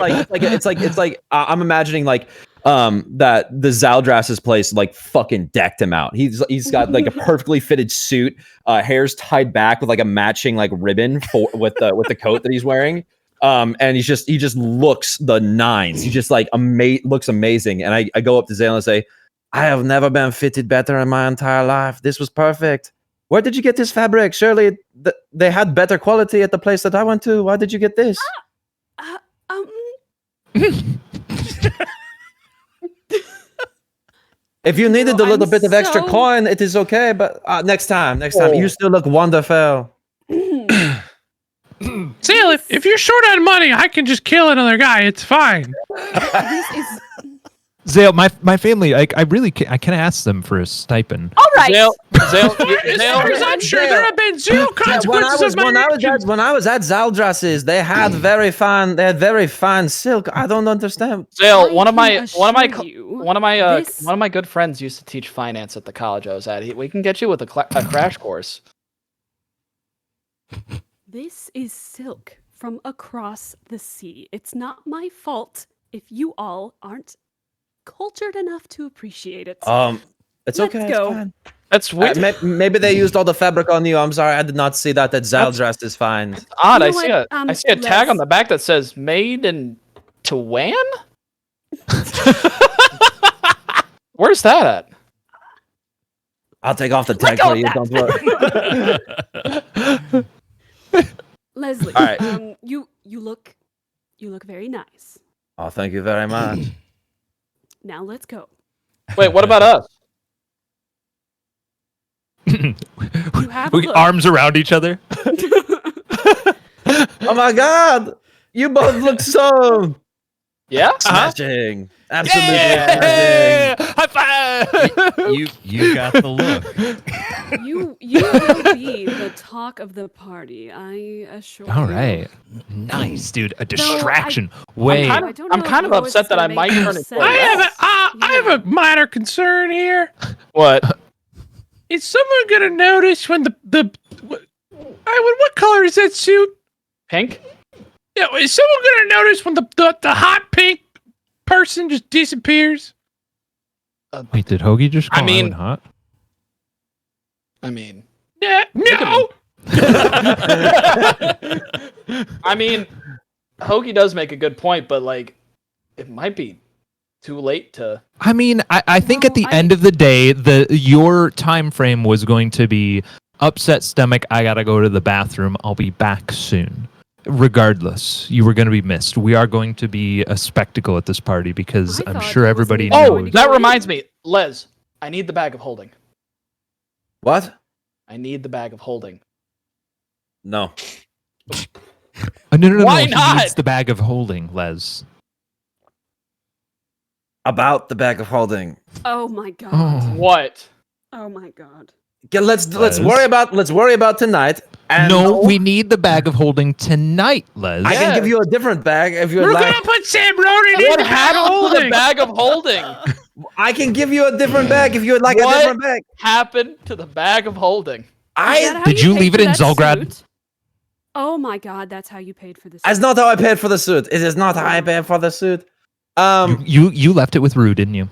like I'm imagining like that the Zaldras's place like fucking decked him out. He's got like a perfectly fitted suit, hair's tied back with like a matching like ribbon with the coat that he's wearing. And he just looks the nines. He just like looks amazing. And I go up to Zale and say, I have never been fitted better in my entire life. This was perfect. Where did you get this fabric? Surely they had better quality at the place that I went to. Why did you get this? If you needed a little bit of extra coin, it is okay. But next time, you still look wonderful. Sale, if you're short on money, I can just kill another guy. It's fine. Zale, my family, I can ask them for a stipend. All right. Zale, I'm sure there have been zero consequences of my actions. when I was at Zaldras's, they had very fine silk. I don't understand. Zale, one of my this- good friends used to teach finance at the college I was at. We can get you with a crash course. This is silk from across the sea. It's not my fault if you all aren't cultured enough to appreciate it. It's Let's okay. go. It's fine. That's weird. Maybe they used all the fabric on you. I'm sorry, I did not see that. That Zaldrast is fine. Odd. You know I see a tag on the back that says "Made in Tawan." Where's that at? I'll take off the tag for you. Don't worry. Leslie, All right. you look very nice. Oh, thank you very much. Now let's go. Wait, what about us? You have a look. Arms around each other. Oh my God, you both look so Yeah. smashing. Absolutely Yeah! smashing. High five! You got the look. You will be the talk of the party, I assure you. All right, nice, dude. A distraction. Wait, I'm kind of upset that I might turn it. I have a minor concern here. What? Is someone gonna notice when what color is that suit? Pink? Yeah, is someone gonna notice when the hot pink person just disappears? wait, did Hoagie just call mean- Owen hot? I mean, Yeah, no. I mean, Hoagie does make a good point, but like, it might be too late to. I mean, I think at the No, end of the day, your time frame was going to be upset stomach. I gotta go to the bathroom. I'll be back soon. Regardless, you were going to be missed. We are going to be a spectacle at this party because I I'm thought sure he everybody wasn't Oh, going knows. to that reminds me, Les. I need the bag of holding. What? I need the bag of holding. No. No. Why He not? needs the bag of holding, Les. About the bag of holding. Oh my god. Oh. What? Oh my god. Okay, let's Les? worry about tonight. And No, we need the bag of holding tonight, Les. I can give you a different bag if you'd We're like. gonna put Sam Ronan in What the bag of happened to the holding. bag of holding? I can give you a different bag if you would like What? a different bag. Happened to the bag of holding? Is that how Did you paid leave for it in that Zolgrad? suit? Oh my god, that's how you paid for this. That's not how I paid for the suit. It is not how I paid for the suit. You left it with Rue, didn't you?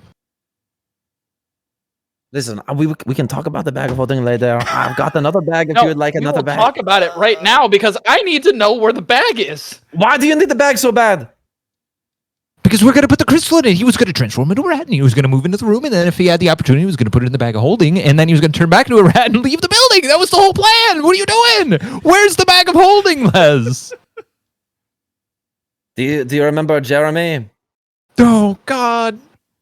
Listen, we can talk about the bag of holding later. I've got another bag if No, you would like we another will bag. talk about it right now because I need to know where the bag is. Why do you need the bag so bad? Because we're going to put the crystal in it. He was going to transform into a rat, and he was going to move into the room, and then if he had the opportunity, he was going to put it in the bag of holding, and then he was going to turn back into a rat and leave the building. That was the whole plan. What are you doing? Where's the bag of holding, Les? Do you remember Jeremy? Oh, God.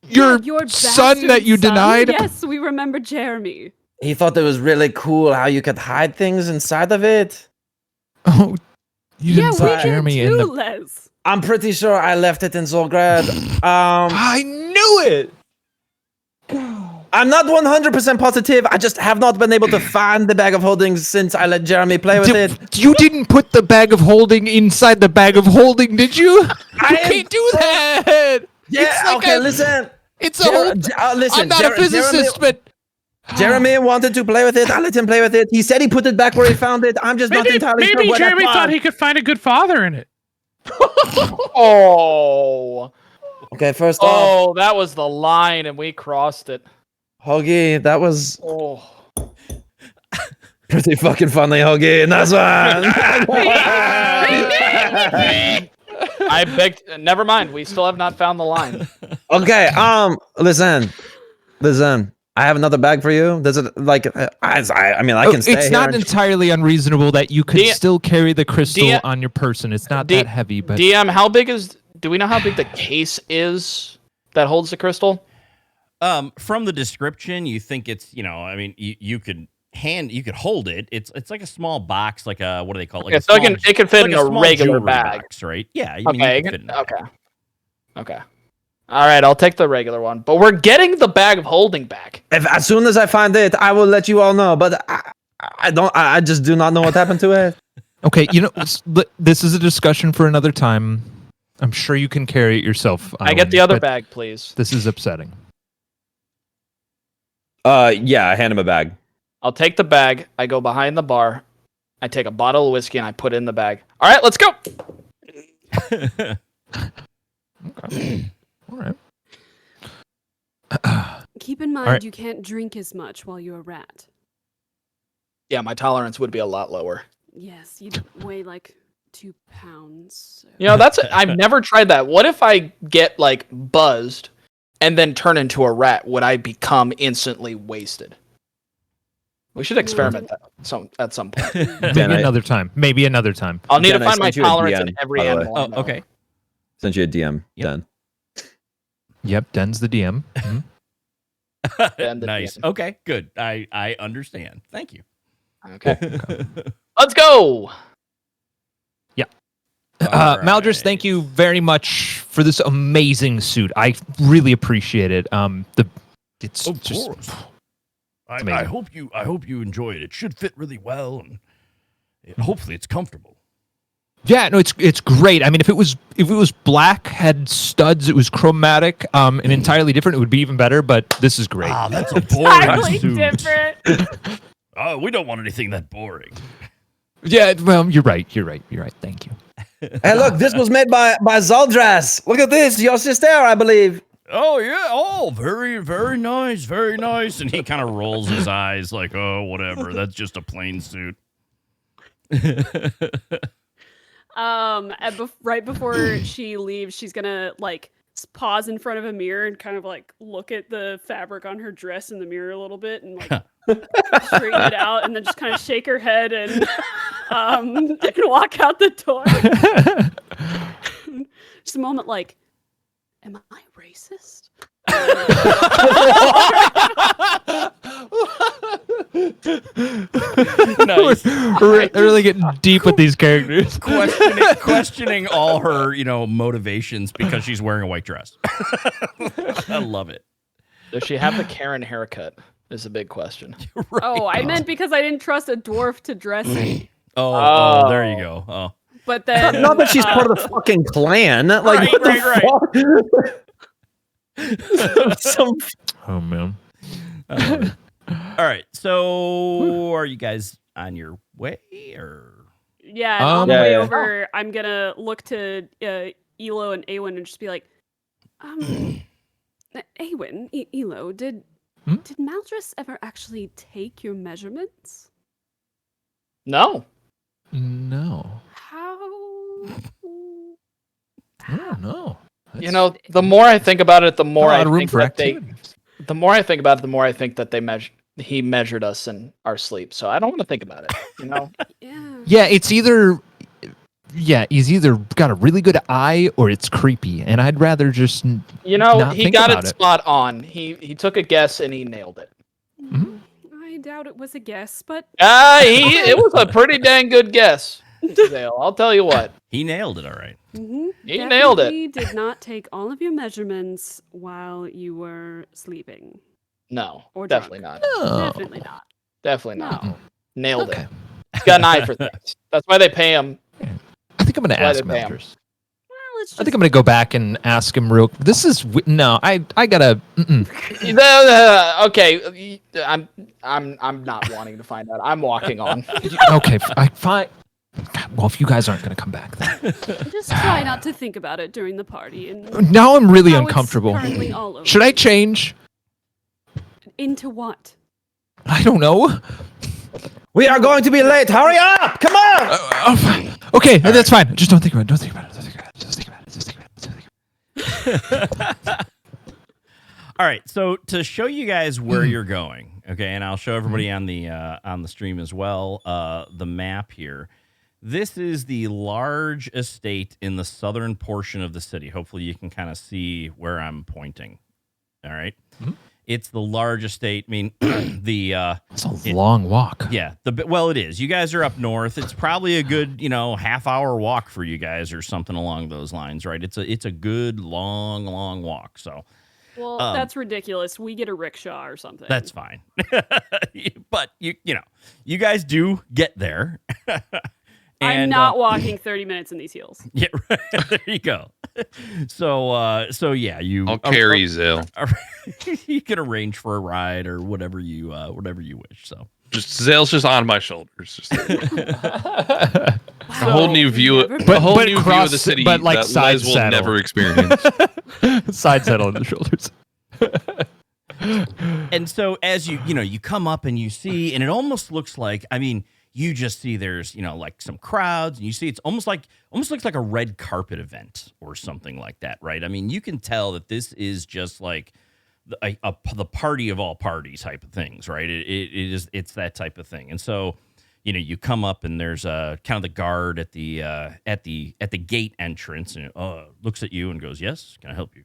Yeah, Your son that you bastard son. denied? Yes, we remember Jeremy. He thought it was really cool how you could hide things inside of it. Oh, you Yeah, didn't we put did Jeremy too, in the... Les. I'm pretty sure I left it in Zolgrad. I knew it. I'm not 100% positive. I just have not been able to find the bag of holdings since I let Jeremy play with it. You didn't put the bag of holding inside the bag of holding, did you? You I can't do that. Yeah, It's like okay, a- listen. It's a whole... Listen, I'm not a physicist, but... Jeremy wanted to play with it. I let him play with it. He said he put it back where he found it. I'm just not entirely sure Maybe where Jeremy that thought was. he could find a good father in it. Oh. Okay, first off, Oh, that was the line and we crossed it. Hoagie, that was Oh. pretty fucking funny, Hoagie. That's one. I begged. Never mind. We still have not found the line. Okay, listen. I have another bag for you. Does it like? I mean, I can stay It's here not and- entirely unreasonable that you could D- still carry the crystal D- on your person. It's not D- that heavy, but DM, how big is? Do we know how big the case is that holds the crystal? From the description, you think it's, I mean, you could hold it. It's like a small box, like a, what do they call it? Like Okay, a so small, it can fit like in a small regular jewelry bag. box, right? Yeah. I mean, Okay. you can fit in that. Okay. All right, I'll take the regular one. But we're getting the bag of holding back. As soon as I find it, I will let you all know. But I just do not know what happened to it. Okay, this is a discussion for another time. I'm sure you can carry it yourself. I get the other bag, please. This is upsetting. Yeah, I hand him a bag. I'll take the bag. I go behind the bar. I take a bottle of whiskey and I put it in the bag. All right, let's go. Okay. All right. Keep in mind, you can't drink as much while you're a rat. Yeah, my tolerance would be a lot lower. Yes, you'd weigh like 2 pounds. So. You know, I've never tried that. What if I get like buzzed and then turn into a rat? Would I become instantly wasted? We should experiment that at some point. Maybe another time. I'll need to find my tolerance in every animal. Oh, okay. Sent you a DM, Den. Yep, Den's the DM. Mm-hmm. Nice. DM. Okay, good. I understand. Thank you. Okay. Let's go. Yeah. All Maldris, thank you very much for this amazing suit. I really appreciate it. It's Of just course. I amazing. hope you enjoy it. It should fit really well, and hopefully it's comfortable. Yeah, no, it's great. I mean, if it was black, had studs, it was chromatic, and entirely different, it would be even better. But this is great. Ah, that's a boring Entirely suit. different. Oh, we don't want anything that boring. Yeah, well, you're right. Thank you. Hey, look, this was made by Zaldras. Look at this, your sister, I believe. Oh yeah. Oh, very, very nice, very nice. And he kind of rolls his eyes like, oh, whatever. That's just a plain suit. Right before she leaves, she's gonna like pause in front of a mirror and kind of like look at the fabric on her dress in the mirror a little bit and like straighten it out, and then just kind of shake her head and walk out the door. Just a moment like, am I racist? Nice. We're really getting deep with these characters. Questioning all her, motivations because she's wearing a white dress. I love it. Does she have the Karen haircut? Is a big question. Right. Oh, I meant because I didn't trust a dwarf to dress me. Oh, there you go. Oh. But then Not that she's part of the fucking clan. Like, Right, what right, the fuck? Oh man. All right. So, are you guys on your way, or? yeah, and on the Yeah, way yeah. over, I'm gonna look to Elo and Awen and just be like, Awen, Elo, did Maldris ever actually take your measurements? No. No. How? I don't know. You know, the more I think about it, the more I room think for that activity. the more I think about it, the more I think that he measured us in our sleep. So I don't want to think about it. You know. Yeah. Yeah, it's either. Yeah, he's either got a really good eye or it's creepy, and I'd rather just. You know, not he think got about it spot on. He took a guess and he nailed it. Mhm. I doubt it was a guess, but It was a pretty dang good guess, Dale. I'll tell you what. He nailed it. All right. He nailed it. He did not take all of your measurements while you were sleeping. No, Or definitely drunk. not. Oh. Definitely not. Definitely not. No. Nailed Okay. it. He's got an eye for things. That's why they pay him. I think I'm going to Why ask they pay him. Maldris. Well, it's just I think I'm going to go back and ask him real. This is no. I gotta. Okay, I'm not wanting to find out. I'm walking on. Okay, fine. Well, if you guys aren't going to come back, then. just try not to think about it during the party. And Now I'm really how it's uncomfortable. currently all over. Should I change? Into what? I don't know. We are going to be late. Hurry up! Come on! Fine. Okay, that's fine. Just don't think about it. Don't think about it. Just think about it. Just think about it. Just think about it. All right. So to show you guys where you're going, okay, and I'll show everybody on the stream as well, the map here. This is the large estate in the southern portion of the city. Hopefully you can kind of see where I'm pointing. All right. It's the largest state. I mean, It's a long walk. Yeah. Well, it is. You guys are up north. It's probably a good, half-hour walk for you guys or something along those lines, right? It's a good long walk. So, Well, that's ridiculous. We get a rickshaw or something. that's fine. But you guys do get there. I'm not walking 30 minutes in these heels. Yeah, right. There you go. So yeah, I'll carry Zale. You can arrange for a ride or whatever you wish. So Zale's just on my shoulders. Just a whole new view, of the city but like that side Les will saddle. never experience. Side saddle on the shoulders. And so as you come up and you see, and it almost looks like, you just see there's, like some crowds, and you see it's almost looks like a red carpet event or something like that, right? You can tell that this is just like the party of all parties type of things, right? It's that type of thing. And so, you come up and there's kind of the guard at the gate entrance, and looks at you and goes, "Yes, can I help you?"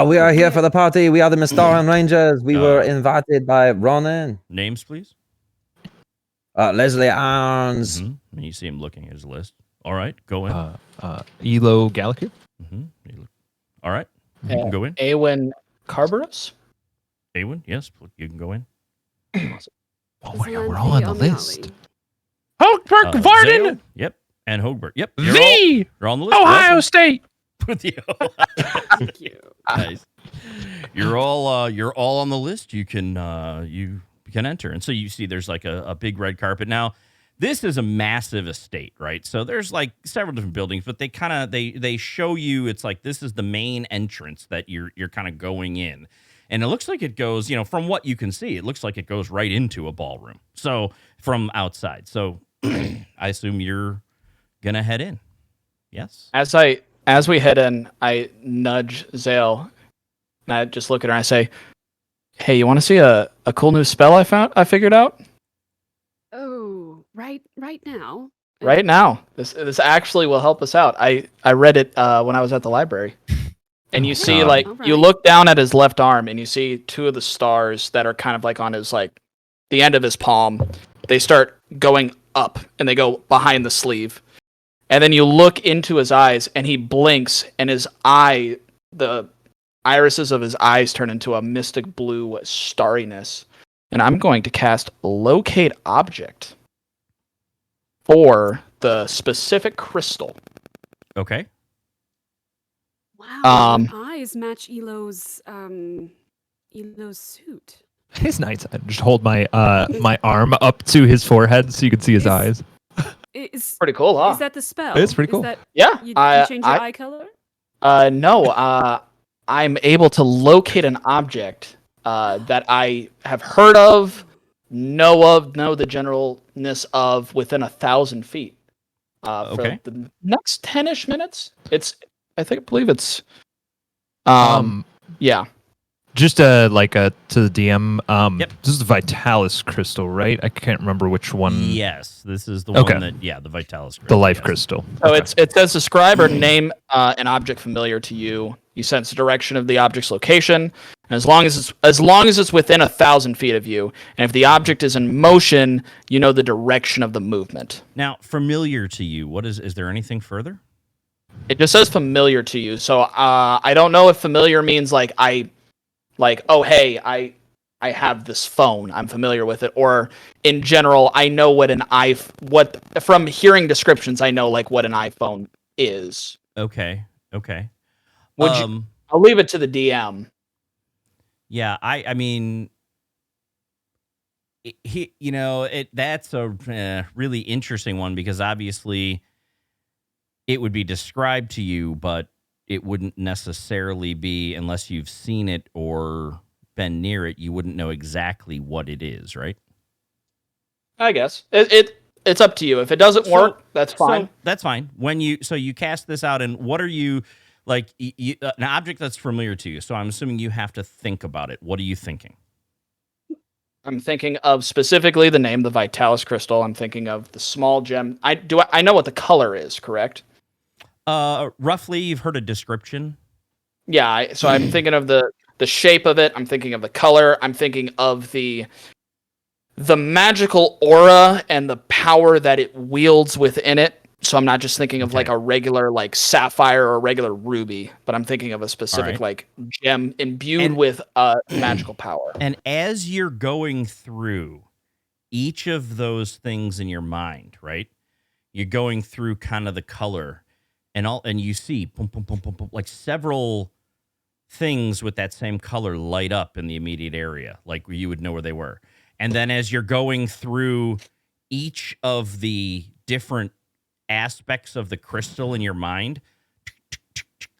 We are here for the party. We are the Mystaran Rangers. We were invited by Ronan. Names, please. Leslie Arns. Mm-hmm. You see him looking at his list. All right, go in. Elo Gallagher. Mm-hmm. All right, you can go in. Awen Carberus? Awen, yes, you can go in. We're all on the list. Hogbert Varden. Zale, yep, and Hogbert. Yep, You're on the list. Ohio State. With you. Thank you. Nice. You're all on the list. You can enter. And so you see there's like a big red carpet. Now, this is a massive estate, right? So there's like several different buildings, but they show you, it's like this is the main entrance that you're kind of going in. And it looks like it goes, from what you can see, it looks like it goes right into a ballroom. So from outside. So I assume you're gonna head in. Yes. As we head in, I nudge Zale, and I just look at her and I say, "Hey, you want to see a cool new spell I figured out?" Oh, right now. Right now. This actually will help us out. I read it when I was at the library. And you see, you look down at his left arm, and you see two of the stars that are kind of like on his, the end of his palm. They start going up, and they go behind the sleeve. And then you look into his eyes, and he blinks, and the irises of his eyes turn into a mystic blue starriness. And I'm going to cast Locate Object for the specific crystal. Okay. Wow, your eyes match Elo's suit. It's nice. I just hold my my arm up to his forehead so you can see his eyes. It's pretty cool, huh? Is that the spell? It's pretty cool. Yeah. You change your eye color? No. I'm able to locate an object that I have heard of, know the generalness of within 1,000 feet. For the next 10-ish minutes. I believe it's. Yeah. Just to the DM. Yep. This is the Vitalis crystal, right? I can't remember which one. Yes, this is the one that. Yeah, the Vitalis crystal. The life crystal. So it says describe or name an object familiar to you. You sense the direction of the object's location, and as long as it's within 1,000 feet of you, and if the object is in motion, you know the direction of the movement. Now, familiar to you. Is there anything further? It just says familiar to you. So I don't know if familiar means I have this phone, I'm familiar with it, or in general, I know what from hearing descriptions, I know what an iPhone is. Okay. I'll leave it to the DM. Yeah, that's a really interesting one because obviously it would be described to you, but it wouldn't necessarily be, unless you've seen it or been near it, you wouldn't know exactly what it is, right? I guess. It's up to you. If it doesn't work, that's fine. So that's fine. So you cast this out, and what are you, an object that's familiar to you, so I'm assuming you have to think about it. What are you thinking? I'm thinking of specifically the name, the Vitalis crystal. I'm thinking of the small gem. I know what the color is, correct? Roughly, you've heard a description. Yeah, so I'm thinking of the shape of it. I'm thinking of the color. I'm thinking of the magical aura and the power that it wields within it. So I'm not just thinking of like a regular like sapphire or a regular ruby, but I'm thinking of a specific like gem imbued with magical power. And as you're going through each of those things in your mind, right? You're going through kind of the color and you see boom, boom, boom, boom, boom, like several things with that same color light up in the immediate area, like you would know where they were. And then as you're going through each of the different aspects of the crystal in your mind,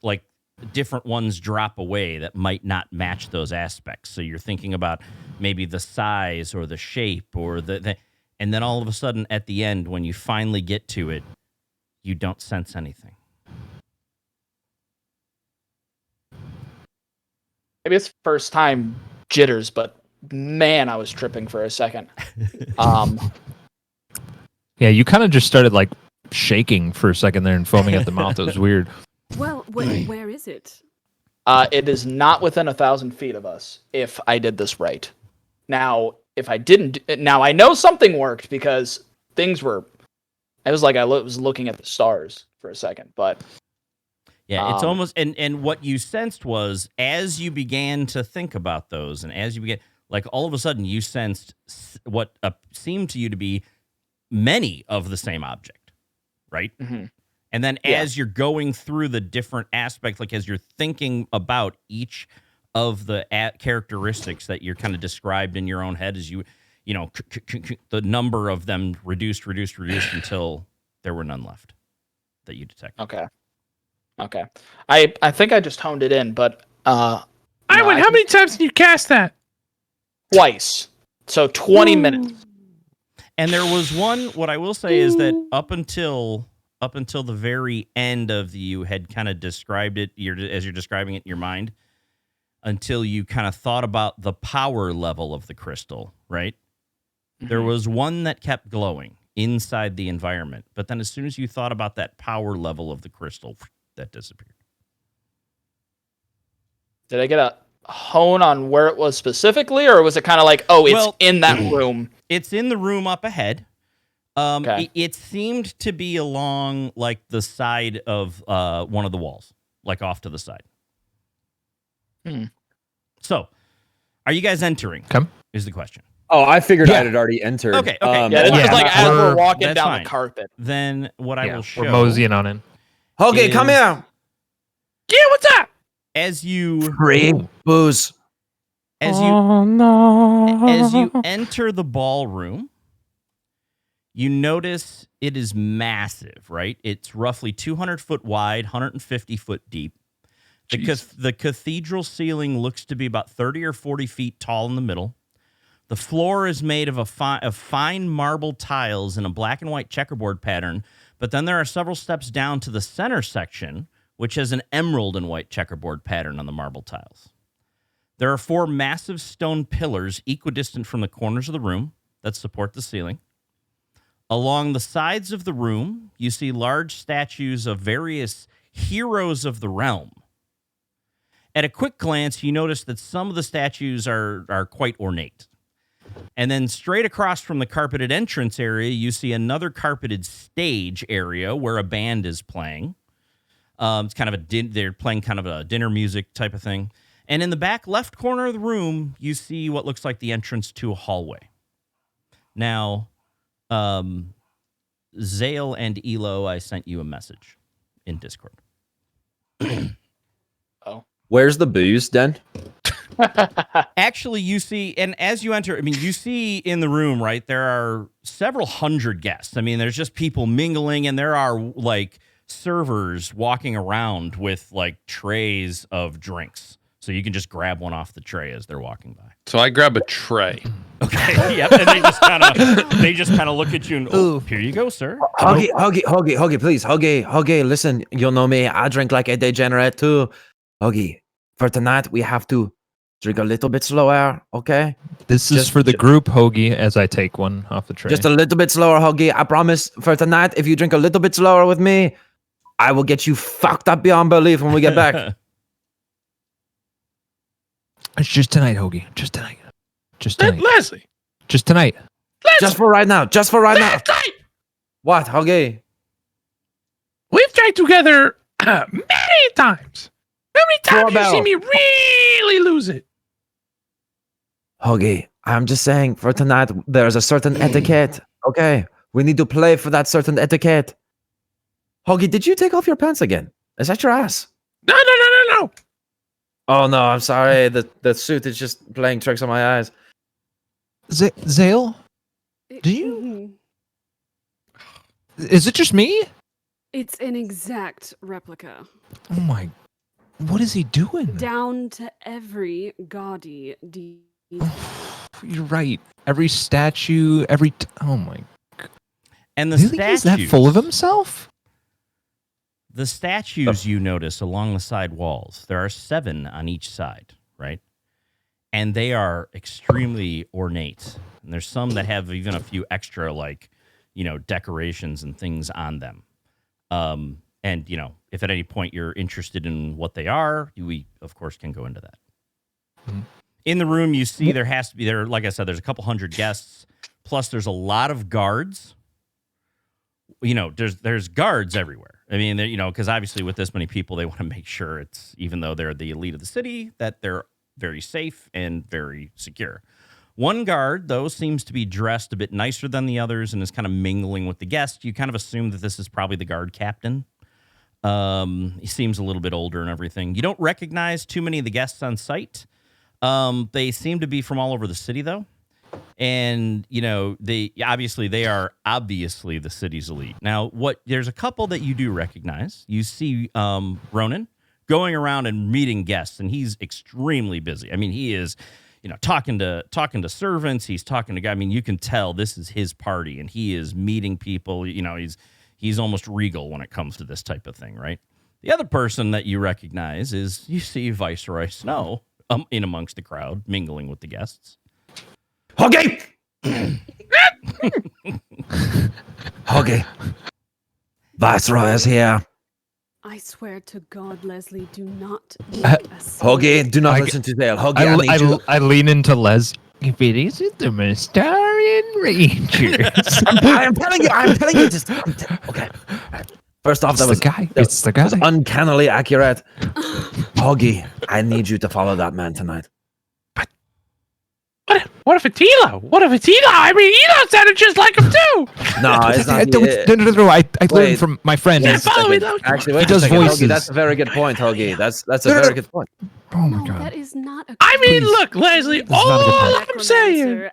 like different ones drop away that might not match those aspects. So you're thinking about maybe the size or the shape or and then all of a sudden at the end, when you finally get to it, you don't sense anything. Maybe it's first time jitters, but man, I was tripping for a second. Yeah, you kind of just started like shaking for a second there and foaming at the mouth. It was weird. Well, where is it? It is not within 1,000 feet of us, if I did this right. Now, if I didn't, now I know something worked because things were, it was like I was looking at the stars for a second, but... Yeah, it's almost, and what you sensed was, as you began to think about those, and as you began, like all of a sudden you sensed what seemed to you to be many of the same object, right? Mm-hmm. And then as you're going through the different aspects, like as you're thinking about each of the characteristics that you're kind of described in your own head, as the number of them reduced until there were none left that you detected. Okay. I think I just honed it in, but how many times did you cast that? Twice. So 20 minutes. And there was one, what I will say is that up until the very end of you had kind of described it, as you're describing it in your mind, until you kind of thought about the power level of the crystal, right? Mm-hmm. There was one that kept glowing inside the environment, but then as soon as you thought about that power level of the crystal, that disappeared. Did I get a hone on where it was specifically, or was it kind of like, it's in that room? It's in the room up ahead. It seemed to be along like the side of one of the walls, like off to the side. So, are you guys entering? Come is the question. Oh, I figured I had already entered. Okay. It's just like as we're walking down the carpet. Then what I will show. We're moseying on in. Okay, come here. Yeah, what's up? As you Free booze. As you enter the ballroom, you notice it is massive, right? It's roughly 200 foot wide, 150 foot deep. The cathedral ceiling looks to be about 30 or 40 feet tall in the middle. The floor is made of fine marble tiles in a black and white checkerboard pattern, but then there are several steps down to the center section, which has an emerald and white checkerboard pattern on the marble tiles. There are 4 massive stone pillars equidistant from the corners of the room that support the ceiling. Along the sides of the room, you see large statues of various heroes of the realm. At a quick glance, you notice that some of the statues are quite ornate. And then straight across from the carpeted entrance area, you see another carpeted stage area where a band is playing. It's kind of they're playing kind of a dinner music type of thing. And in the back left corner of the room, you see what looks like the entrance to a hallway. Now, Zale and Elo, I sent you a message in Discord. Where's the booze, Den? Actually, you see, and as you enter, you see in the room, right, there are several hundred guests. There's just people mingling, and there are, like, servers walking around with, like, trays of drinks. So you can just grab one off the tray as they're walking by. So I grab a tray. Okay, yep, and they just kind of look at you and, here you go, sir. Huggy, please. Huggy, listen, you know me, I drink like a degenerate too. Huggy, for tonight, we have to drink a little bit slower, okay? This is for the group, Hoagie, as I take one off the tray. Just a little bit slower, Huggy. I promise, for tonight, if you drink a little bit slower with me, I will get you fucked up beyond belief when we get back. It's just tonight, Hoagie. Just tonight. Just tonight. Leslie. Just tonight. Just for right now. Just for right now. Leslie! What? Okay. We've drank together many times. How many times have you seen me really lose it? Hoagie, I'm just saying, for tonight, there's a certain etiquette. Okay, we need to play for that certain etiquette. Hoagie, did you take off your pants again? Is that your ass? No. Oh no, I'm sorry. The suit is just playing tricks on my eyes. Zale? Do you? Is it just me? It's an exact replica. Oh my. What is he doing? Down to every gaudy detail. You're right. Every statue, oh my. And the Really? statues, Is that full of himself? The statues you notice along the side walls, there are 7 on each side, right? And they are extremely ornate. And there's some that have even a few extra, like, decorations and things on them. And, if at any point you're interested in what they are, we, of course, can go into that. Mm-hmm. In the room, you see like I said, there's a couple hundred guests, plus there's a lot of guards. There's guards everywhere. I mean, because obviously with this many people, they want to make sure even though they're the elite of the city, that they're very safe and very secure. One guard, though, seems to be dressed a bit nicer than the others and is kind of mingling with the guests. You kind of assume that this is probably the guard captain. He seems a little bit older and everything. You don't recognize too many of the guests on site. They seem to be from all over the city, though. And, they are obviously the city's elite. Now, there's a couple that you do recognize. You see Ronan going around and meeting guests, and he's extremely busy. I mean, he is, talking to servants. He's talking to guys. I mean, you can tell this is his party, and he is meeting people. He's almost regal when it comes to this type of thing, right? The other person that you recognize is you see Viceroy Snow in amongst the crowd, mingling with the guests. Hoagie! Hoagie. Viceroy is here. I swear to God, Leslie, do not Hoagie, do not listen to Zale. Hoagie, I lean into Les. If it isn't the Mystaran Rangers. I'm telling you. Okay. First off, that was the guy. It's the guy. Was uncannily accurate. Hoagie, I need you to follow that man tonight. What if it's Elo? I mean, Elo sounded just like him too. No, it's not. No. I learned from my friend. Yeah, follow me though. Actually, wait he does voices. Hoagie, that's a very good point, Hoagie. That's a very good point. Oh my God. That is not a I mean, look, Leslie, all I'm saying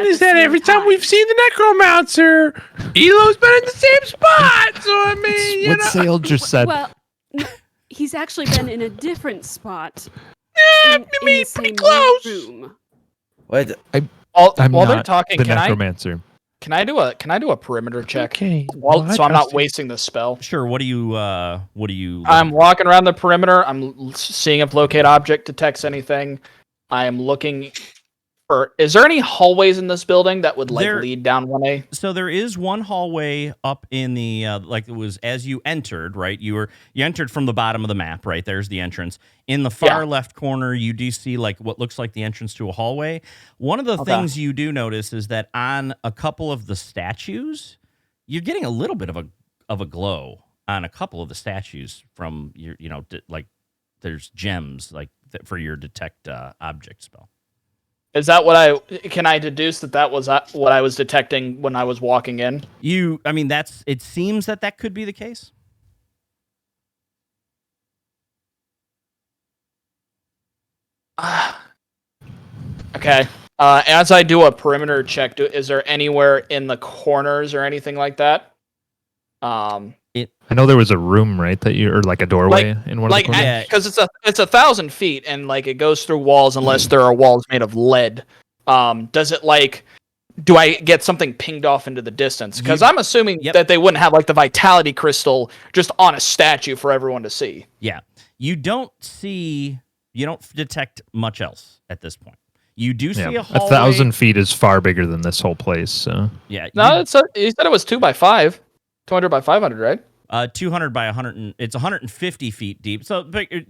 is that every time we've seen the Necromancer, Elo's been in the same spot. So, I mean, what Sale just said. Well, he's actually been in a different spot. Pretty close. Room. Wait, While not they're talking, the can Necromancer. I do a perimeter check? Okay. So I'm not wasting the spell. Sure. What do you? I'm walking around the perimeter. I'm seeing if locate object detects anything. I am looking for. Is there any hallways in this building that would lead down 1A? So there is one hallway up in the it was as you entered, right? You entered from the bottom of the map, right? There's the entrance. In the far left corner, you do see what looks like the entrance to a hallway. One of the things you do notice is that on a couple of the statues, you're getting a little bit of a glow on a couple of the statues from your, there's gems for your detect object spell. Is that can I deduce that was what I was detecting when I was walking in? It seems that could be the case. Okay. As I do a perimeter check, is there anywhere in the corners or anything like that? I know there was a room, right, or like a doorway in one of the corners. Because it's 1,000 feet and it goes through walls unless there are walls made of lead. Does it do I get something pinged off into the distance? Because I'm assuming that they wouldn't have the vitality crystal just on a statue for everyone to see. Yeah, you don't detect much else at this point. You do see a hallway. 1,000 feet is far bigger than this whole place. So yeah, no, you said it was 2 by 5. 200 by 500, right? 200 by 100. It's 150 feet deep. So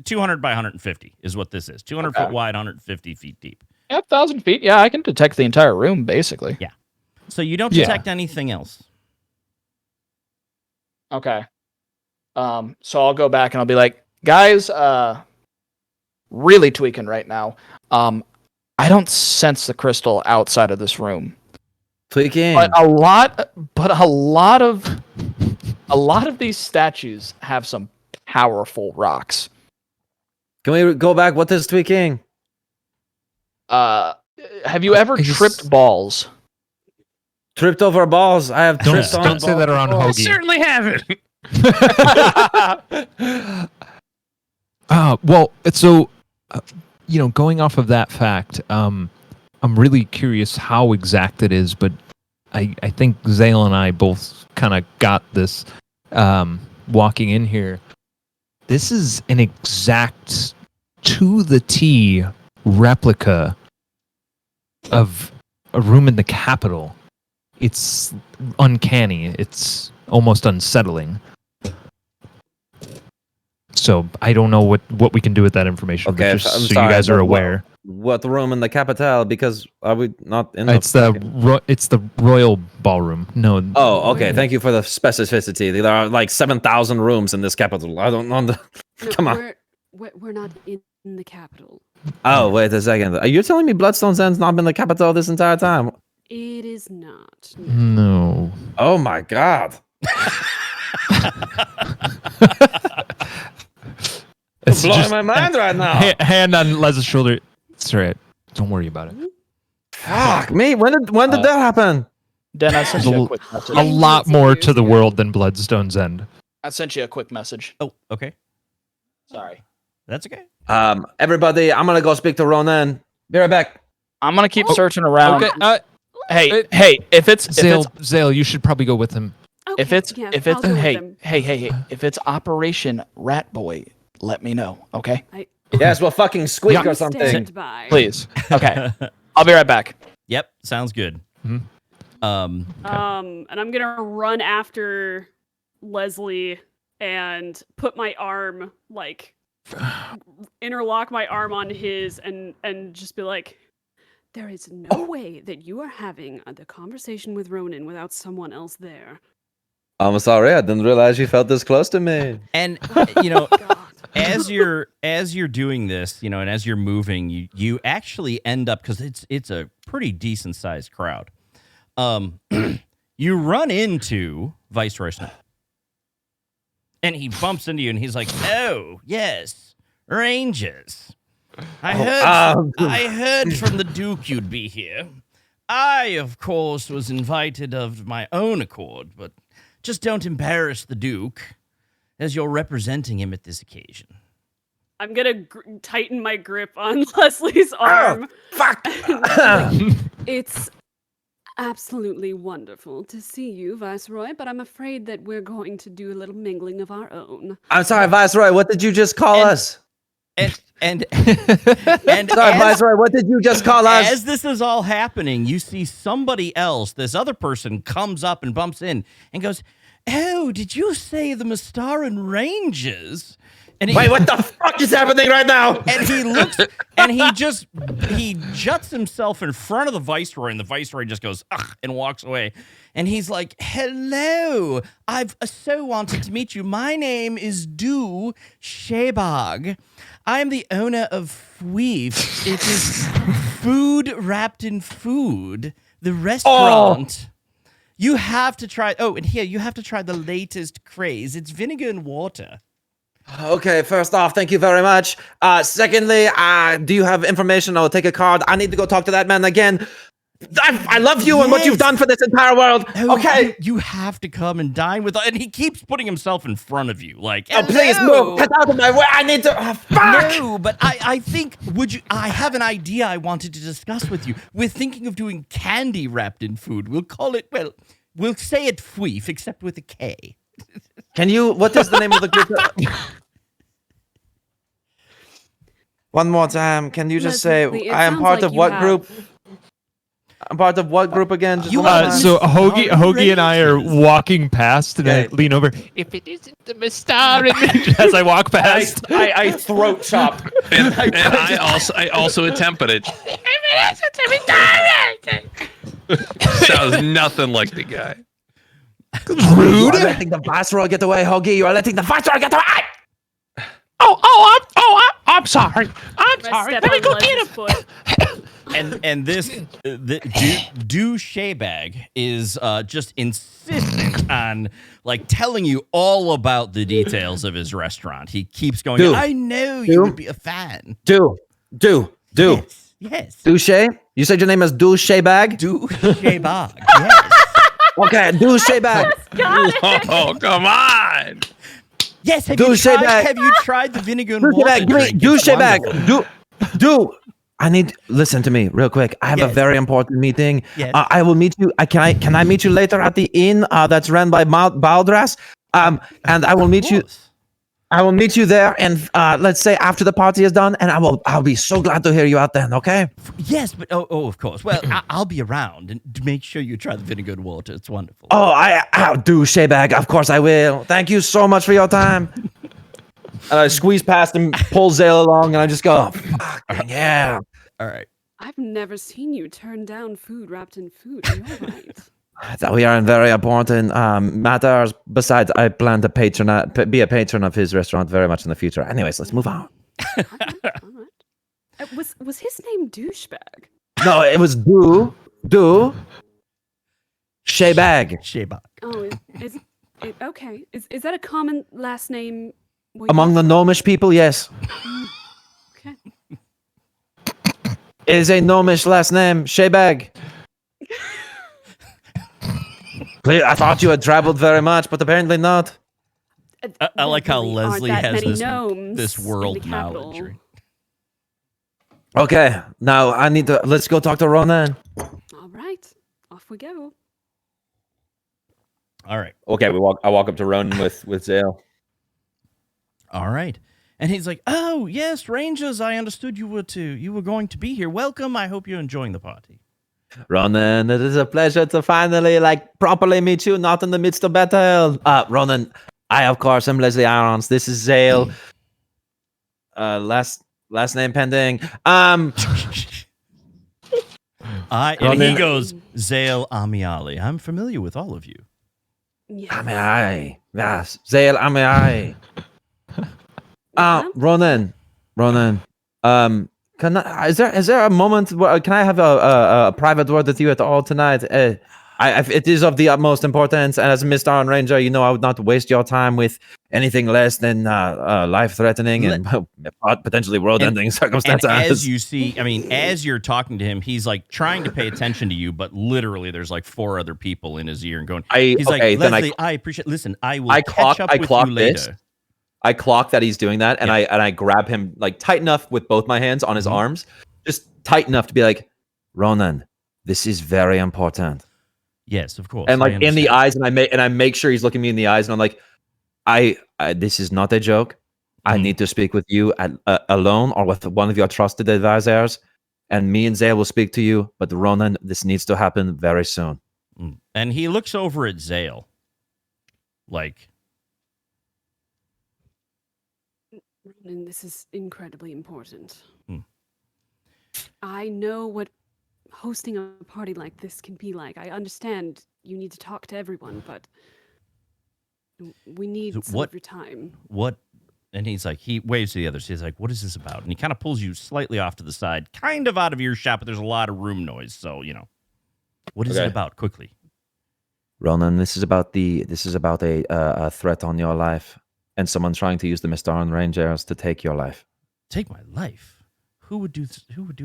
200 by 150 is what this is. 200 foot wide, 150 feet deep. Yeah, 1,000 feet. Yeah, I can detect the entire room, basically. Yeah. So you don't detect anything else. Okay. So I'll go back and I'll be like, guys, really tweaking right now. I don't sense the crystal outside of this room. Tweaking. But a lot of these statues have some powerful rocks. Can we go back? What is tweaking? Have you ever tripped balls? Tripped over balls. I have tripped on Don't say that around I Hoagie. certainly haven't. Well, so going off of that fact, I'm really curious how exact it is, but I think Zale and I both kind of got this walking in here. This is an exact to the T replica of a room in the Capitol. It's uncanny. It's almost unsettling. So I don't know what we can do with that information. Okay, just I'm so sorry, you guys are but aware. What room in the Capitol? Because are we not in It's the Royal Ballroom. No. Oh, okay. Thank you for the specificity. There are like 7,000 rooms in this capital. I don't know. Come on. We're not in the capital. Oh, wait a second. Are you telling me Bloodstone's End's not been the capital this entire time? It is not. No. Oh my god. It's blowing just my mind right now. hand on Les's shoulder. It's all right. Don't worry about it. Fuck me. When did that happen? Den, I sent you a quick message. A lot more to the world than Bloodstone's End. I sent you a quick message. Oh, okay. Sorry. That's okay. Everybody, I'm gonna go speak to Ronan. Be right back. I'm gonna keep searching around. Okay. Hey, if it's Zale, you should probably go with him. Okay, if it's yeah, I'll go with them. hey, if it's Operation Rat Boy, let me know, okay? Yes, we'll fucking squeak Yeah. or something. Stand by. Please. Okay. I'll be right back. Yep, sounds good. Mhm. And I'm gonna run after Leslie and put my arm interlock my arm on his and just be like, there is no way that you are having the conversation with Ronan without someone else there. I'm sorry, I didn't realize you felt this close to me. And as you're doing this, and as you're moving, you actually end up, because it's a pretty decent sized crowd. You run into Viceroy Snow, and he bumps into you, and he's like, "Oh yes, Rangers. I heard from the Duke you'd be here. I, of course, was invited of my own accord, but just don't embarrass the Duke, as you're representing him at this occasion." I'm gonna tighten my grip on Leslie's arm. Fuck! It's absolutely wonderful to see you, Viceroy, but I'm afraid that we're going to do a little mingling of our own. I'm sorry, Viceroy, what did you just call us? And Sorry, Viceroy, what did you just call us? As this is all happening, you see somebody else, this other person, comes up and bumps in and goes, "Oh, did you say the Mystaran Rangers?" And Wait, what the fuck is happening right now? And he looks, and he juts himself in front of the Viceroy, and the Viceroy just goes, "Ugh," and walks away. And he's like, "Hello, I've so wanted to meet you. My name is Du Shebag. I am the owner of Fweef. It is food wrapped in food. The restaurant. You have to try. Oh, and here, you have to try the latest craze. It's vinegar and water." Okay, first off, thank you very much. Secondly, do you have information? I'll take a card. I need to go talk to that man again. I love you and what you've done for this entire world. Oh, Okay. You have to come and dine with us. And he keeps putting himself in front of you. Like, Oh, please move. Get out of my way. I need to. Fuck. No, but I think, I have an idea I wanted to discuss with you. We're thinking of doing candy wrapped in food. We'll call it, we'll say it Fweef, except with a K. What is the name of the group? One more time. Can you just say, Leslie, it I am sounds part like of you what have- group? I'm part of what group again? Just You one more are- time. So Hoagie and I are Rangers. walking past, and I Okay. lean over. If it isn't the Mystaran Rangers, as I walk past. I throat chop. And I also attempt, but it sounds nothing like the guy. You are letting the Viceroy get away, Hoagie. You are letting the Viceroy get away. I'm sorry. I'm I sorry. step Let me on go Les's get him. foot. And this douche bag is just insistent on like telling you all about the details of his restaurant. He keeps going, Dude. I know Dude. you would be a fan. Do. Yes. Douche? You said your name is Douche Bag? Douche bag. Yes. Okay, Douche Bag. Got it. Oh, come on. Yes, have Douche you tried, bag. have you tried the vinegar and Douche water Bag. Give me drink? Douche It's Bag. wonderful. Do. I need. Listen to me real quick. I have a Yes. very important meeting. Yes. I will meet you. Can I meet you later at the inn that's run by Baldras? And I will meet you. Of I will meet you there, and let's say after the party is done, and I'll be so glad to hear you out then. Okay? course. Yes, but of course. Well, I'll be around and to make sure you try the vinegar and water. It's wonderful. I'll do Bag. Of course I will. Thank you so much for your time. And I squeeze past him, pull Zale along, and I just go, fuck, yeah. All right. I've never seen you turn down food wrapped in food. You're right. That we are in very important matters. Besides, I plan to be a patron of his restaurant very much in the future. Anyways, let's move on. All right. Was his name douchebag? No, it was do Bag. Shebag. Oh, is it okay? Is that a common last name? Among the gnomish people, yes. Okay. It is a gnomish last name, Bag. I thought you had traveled very much, but apparently not. I like how There really aren't Leslie that has many this gnomes in the world capital. knowledge. Right? Okay, now I need to. Let's go talk to Ronan. All right, off we go. All right. Okay, I walk up to Ronan with Zale. All right. And he's like, "Oh, yes, Rangers, I understood you were going to be here. Welcome. I hope you're enjoying the party." Ronan, it is a pleasure to finally properly meet you, not in the midst of battle. Ronan, I of course am Leslie Irons. This is Zale. Last name pending. And he Ronan- goes, Zale Amiali. I'm familiar with all of you. Yes. Yes, Zale Amiai. Ronan. Is there a moment where can I have a private word with you at all tonight? It is of the utmost importance, and as a Mystaran Ranger, you know I would not waste your time with anything less than life-threatening and potentially world-ending And circumstances. as you see, I mean, as you're talking to him, he's like trying to pay attention to you, but literally there's like 4 other people in his ear and going, he's like, Leslie, I appreciate, listen, I will catch up with you later. I clock that he's doing that, and I grab him tight enough with both my hands on his arms, just tight enough to be like, Ronan, this is very important. Yes, of course. And I in the understand. eyes, and I make sure he's looking me in the eyes, and I'm like, I this is not a joke. I need to speak with you alone or with one of your trusted advisors, and me and Zale will speak to you. But Ronan, this needs to happen very soon. And he looks over at Zale, like, Ronan, this is incredibly important. Hmm. I know what hosting a party like this can be like. I understand you need to talk to everyone, but we need So some what- of your time. what? And he's like, he waves to the others. He's like, what is this about? And he kind of pulls you slightly off to the side, kind of out of earshot, but there's a lot of room noise. So, what is it Okay. about? Quickly. Ronan, this is about a threat on your life, and someone trying to use the Mystaran Rangers to take your life. Take my life. Who would do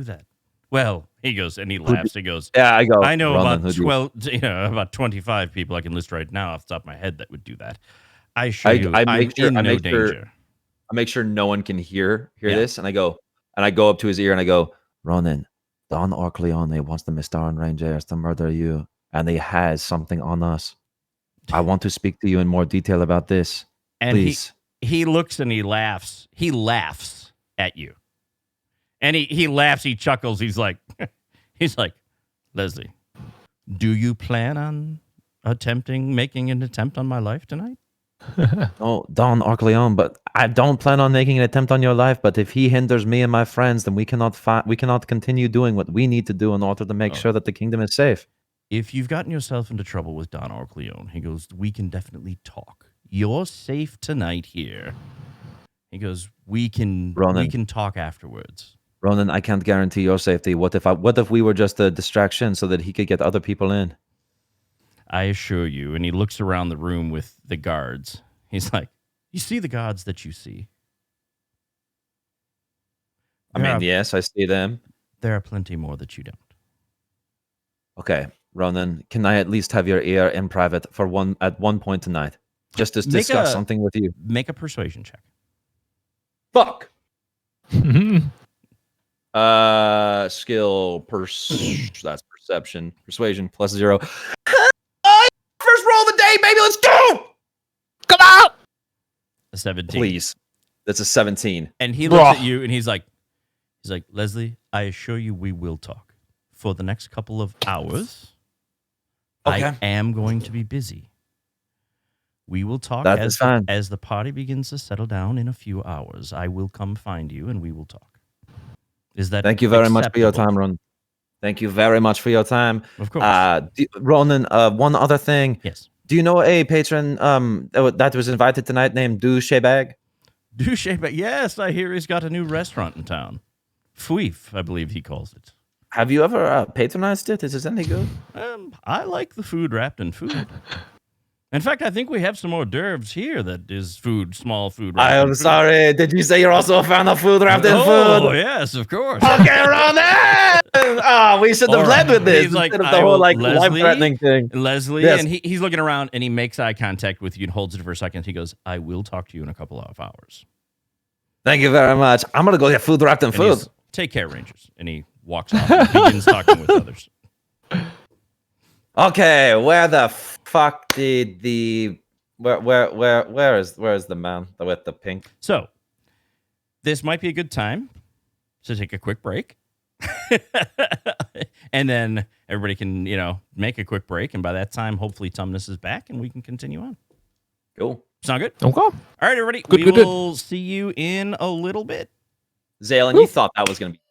that? Well, he goes and he laughs. He goes, Yeah, I go. I know Ronan, about who do you- 12, about 25 people I can list right now off the top of my head that would do that. I assure I you, make I'm sure- in I no make sure- danger. I make sure no one can hear Yeah. this, and I go up to his ear and I go, Ronan, Don Orcleone wants the Mystaran Rangers to murder you, and he has something on us. I want to speak to you in more detail about this. And Please. he looks and he laughs. He laughs at you. And he laughs, he chuckles. He's like, Leslie, do you plan on making an attempt on my life tonight? Oh, Don Arcleon, but I don't plan on making an attempt on your life. But if he hinders me and my friends, then we cannot continue doing what we need to do in order to make sure that the kingdom is safe. If you've gotten yourself into trouble with Don Arcleon, he goes, we can definitely talk. You're safe tonight here. He goes, we can talk afterwards. Ronan, I can't guarantee your safety. What if we were just a distraction so that he could get other people in? I assure you. And he looks around the room with the guards. He's like, you see the gods that you see? I mean, yes, I see them. There are plenty more that you don't. Okay, Ronan, can I at least have your ear in private at one point tonight? Just to discuss something with you. Make a persuasion check. Fuck! That's perception. Persuasion +0. First roll of the day, baby, let's go! Come out! A 17. Please. That's a 17. And he looks at you and he's like, Leslie, I assure you we will talk. For the next couple of hours, I am going to be busy. We will talk as the party begins to settle down in a few hours. I will come find you and we will talk. Is that Thank you very much for your time, Ronan. Thank you very much for your time. Of course. Ronan, one other thing. Yes. Do you know a patron that was invited tonight named Douchebag? Douchebag? Yes, I hear he's got a new restaurant in town. Fouif, I believe he calls it. Have you ever patronized it? Is it any good? I like the food wrapped in food. In fact, I think we have some hors d'oeuvres here that is small food wrapped in food. Sorry. Did you say you're also a fan of food wrapped in food? Oh, yes, of course. Okay, Ronan! We should have led with this instead of the whole life-threatening thing. Leslie, yes. And he's looking around and he makes eye contact with you and holds it for a second. He goes, I will talk to you in a couple of hours. Thank you very much. I'm going to go get food wrapped in food. Take care, Rangers. And he walks off and begins talking with others. Okay, where the fuck did where is the man with the pink? So, this might be a good time to take a quick break. And then everybody can, make a quick break. And by that time, hopefully Tumnus is back and we can continue on. Cool. Sound good? Okay. All right, everybody. We will see you in a little bit. Zalen, you thought that was going to be...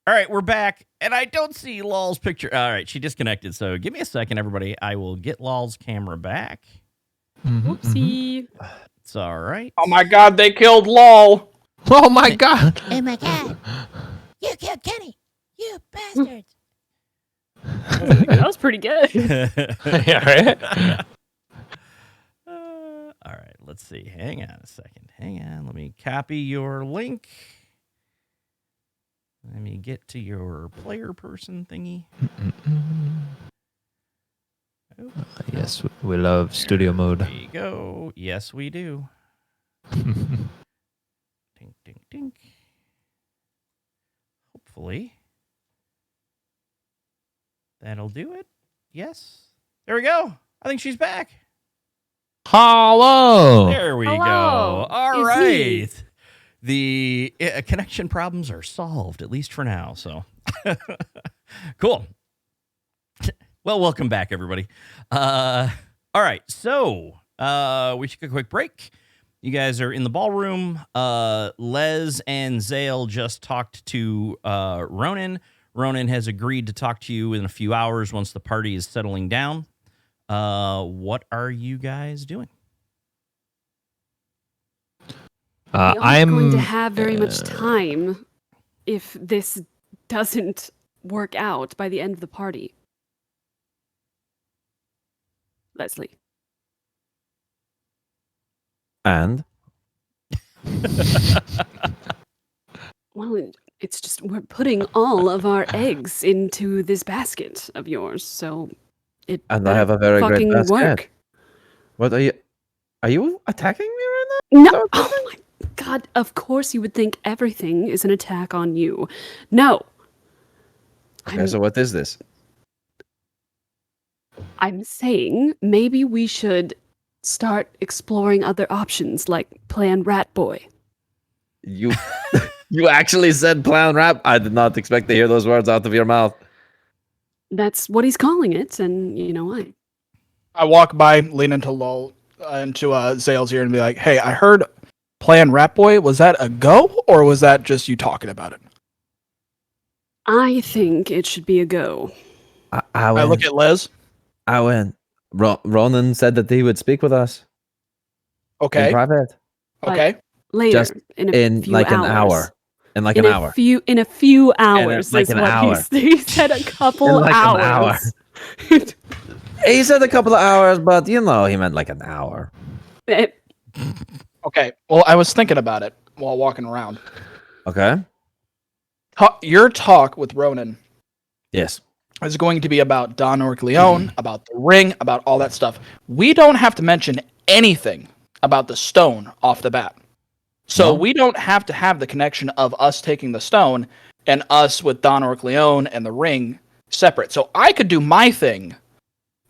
All right, we're back, and I don't see Lol's picture. All right, she disconnected, so give me a second, everybody. I will get Lol's camera back. Whoopsie. It's all right. Oh my god, they killed LOL. Oh my god! Oh my god. You killed Kenny. You bastards. That was pretty good. Yeah, right? All right, let's see. Hang on a second. Hang on. Let me copy your link. Let me get to your player person thingy. Oh, Yes, we love studio mode. there you go. Yes, we do. Ding, ding, ding. Hopefully, that'll do it. Yes. There we go. I think she's back. Hello! There we go. Hello. All It's me. right. The connection problems are solved, at least for now. So cool. Well, welcome back, everybody. All right. So we should take a quick break. You guys are in the ballroom. Les and Zale just talked to Ronan. Ronan has agreed to talk to you in a few hours once the party is settling down. What are you guys doing? We aren't I'm going to have very much time if this doesn't work out by the end of the party. Leslie. And Well, it's just we're putting all of our eggs into this basket of yours, so it I have a very great fucking basket. work. What are you? Are you attacking me right No, So- oh my god! Of course, you would think everything is an attack on you. No, now? Okay, so what is this? I'm saying maybe we should start exploring other options, like Plan Rat Boy. You you actually said plan rap? I did not expect to hear those words out of your mouth. That's what he's calling it, and you know why. I walk by, lean into LOL, into Zale's ear and be like, hey, I heard Plan Rat Boy. Was that a go, or was that just you talking about it? I think it should be a go. I I look at Les. I win. Ronan said that he would speak with us in Okay. private Okay. Later, Just in a in few like hours. an hour. In like in an a hour. in a few hours like is an what hour. he said. A couple like an hour. hours. He said a couple of hours, but you know he meant like an hour. Okay. Well, I was thinking about it while walking around. Okay. Your talk with Ronan Yes. is going to be about Don Orcleone, about the ring, about all that stuff. We don't have to mention anything about the stone off the bat. So No. we don't have to have the connection of us taking the stone and us with Don Orcleone and the ring separate. So I could do my thing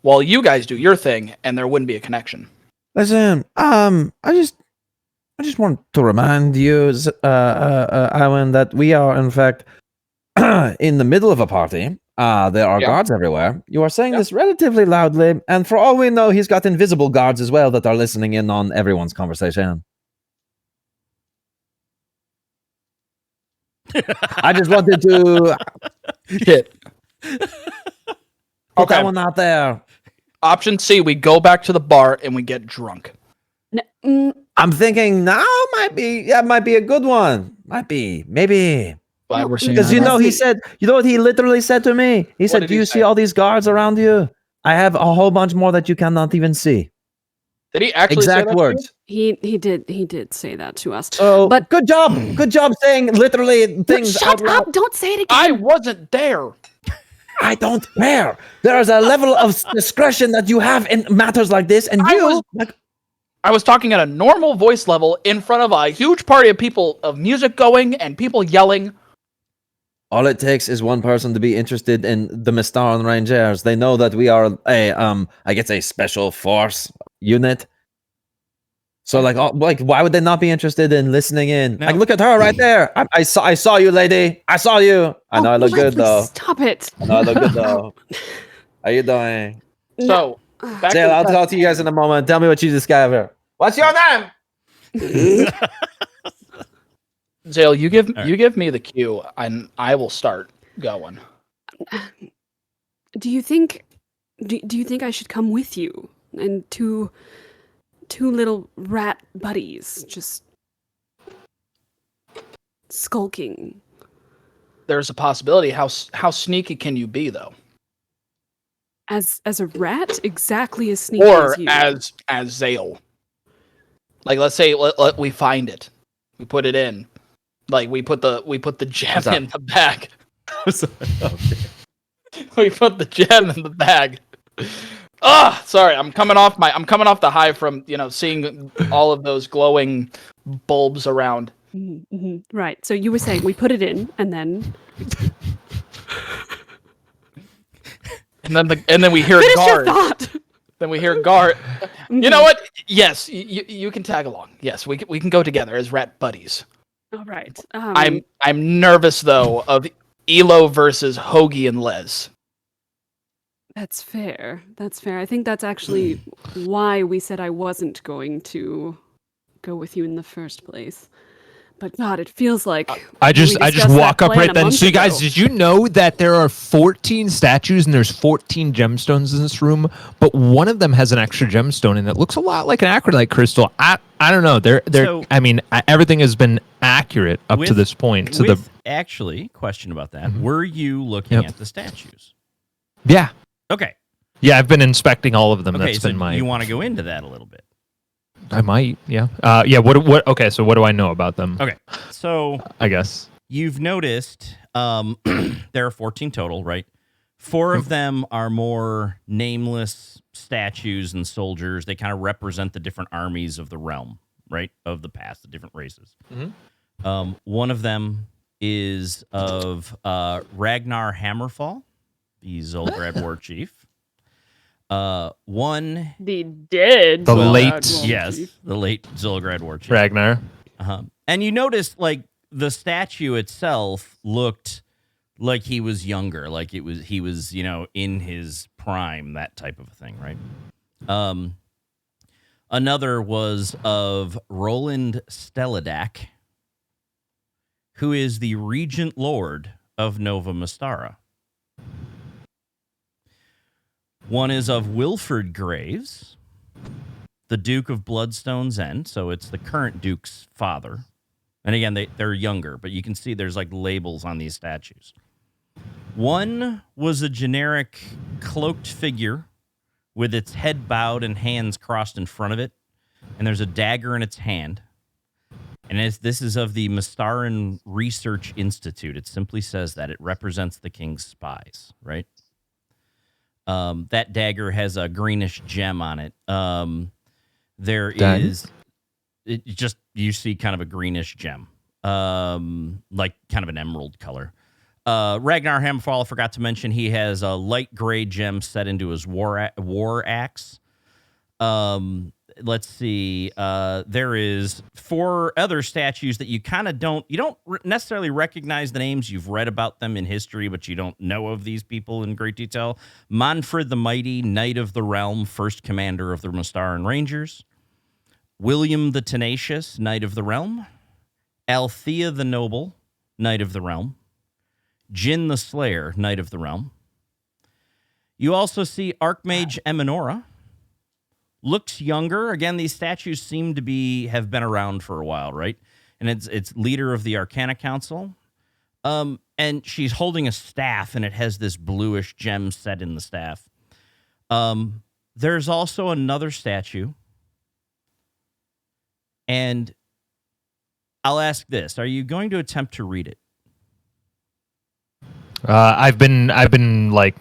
while you guys do your thing, and there wouldn't be a connection. Listen, I just want to remind you, Iwan, that we are in fact in the middle of a party. There are Yeah. guards everywhere. You are saying Yeah. this relatively loudly, and for all we know, he's got invisible guards as well that are listening in on everyone's conversation. I just wanted to Hit. put Okay. that one out there. Option C, we go back to the bar and we get drunk. I'm thinking now might be a good one. Might be, maybe. Glad No, we're seeing Because that. you know, he Leslie. said, you know what he literally said to me? He said, did do he you say? see all these guards around you? I have a whole bunch more that you cannot even see. Did he actually say Exact that to you? words. He did say that to us. So, But- good job saying literally things Shut out loud. up! Don't say it I again. wasn't there. I don't care. There is a level of discretion that you have in matters like this, and I was talking at a normal voice level in front of a huge party of people, of music going and people yelling. all it takes is one person to be interested in the Mystaran Rangers. They know that we are I guess a special force unit. So like why would they not be interested in listening in? No. Like look at her right there. I saw you, lady. I saw you. I know I look good Leslie, though. Stop it. I know I look good though. How you doing? So, back Zale, to I'll the talk to you guys in a moment. Tell me what you discover. What's your name? Zale, you give right. you give me the cue, and I will start going. Do you think I should come with you and two little rat buddies just skulking? There's a possibility. How sneaky can you be, though? As a rat, exactly as sneaky Or as you. as Zale. Like, let's say we find it, we put it in, like we put the gem in the bag. We put the gem in the bag. Sorry, I'm coming off the high from seeing all of those glowing bulbs around. Right. So you were saying we put it in, and then and then we hear finish guard. your thought. Then we hear guard. You know what? Yes, you can tag along. Yes, we can go together as rat buddies. All right. I'm nervous though of Elo versus Hoagie and Les. That's fair. I think that's actually why we said I wasn't going to go with you in the first place. But God, it feels like I just walk up right then. So you guys, ago. did you know that there are 14 statues and there's 14 gemstones in this room, but one of them has an extra gemstone and it looks a lot like an acrylite crystal. I don't know. So- I mean, everything has been accurate up to this point. So Actually, question about that. Were you looking at the statues? yeah. Okay. Yeah, I've been inspecting all of them. Okay, That's so been my. you want to go into that a little bit. I might, yeah. Yeah, what okay, so what do I know about them? Okay. So I guess. you've noticed there are 14 total, right? 4 of them are more nameless statues and soldiers. They kind of represent the different armies of the realm, right? Of the past, the different races. One of them is of Ragnar Hammerfall, the Zolgrad war chief. One The dead. The Zolgrad late- war yes, chief. the late Zolgrad war chief. Ragnar. And you notice, like, the statue itself looked like he was younger, like he was, in his prime, that type of a thing, right? Another was of Roland Steladak, who is the Regent Lord of Nova Mystara. One is of Wilfred Graves, the Duke of Bloodstone's End, so it's the current Duke's father. And again, they're younger, but you can see there's like labels on these statues. One was a generic cloaked figure with its head bowed and hands crossed in front of it, and there's a dagger in its hand. And this is of the Mystaran Research Institute. It simply says that it represents the king's spies, right? That dagger has a greenish gem on it. You see kind of a greenish gem, like kind of an emerald color. Ragnar Hammerfall, I forgot to mention, he has a light gray gem set into his war axe. Let's see. There is 4 other statues that you kind of don't necessarily recognize the names. You've read about them in history, but you don't know of these people in great detail. Manfred the Mighty, Knight of the Realm, first commander of the Mystaran Rangers. William the Tenacious, Knight of the Realm. Althea the Noble, Knight of the Realm. Jin the Slayer, Knight of the Realm. You also see Archmage Eminora. Looks younger. Again, these statues seem to have been around for a while, right? And it's leader of the Arcana Council. And she's holding a staff, and it has this bluish gem set in the staff. There's also another statue. And I'll ask this. Are you going to attempt to read it? I've been like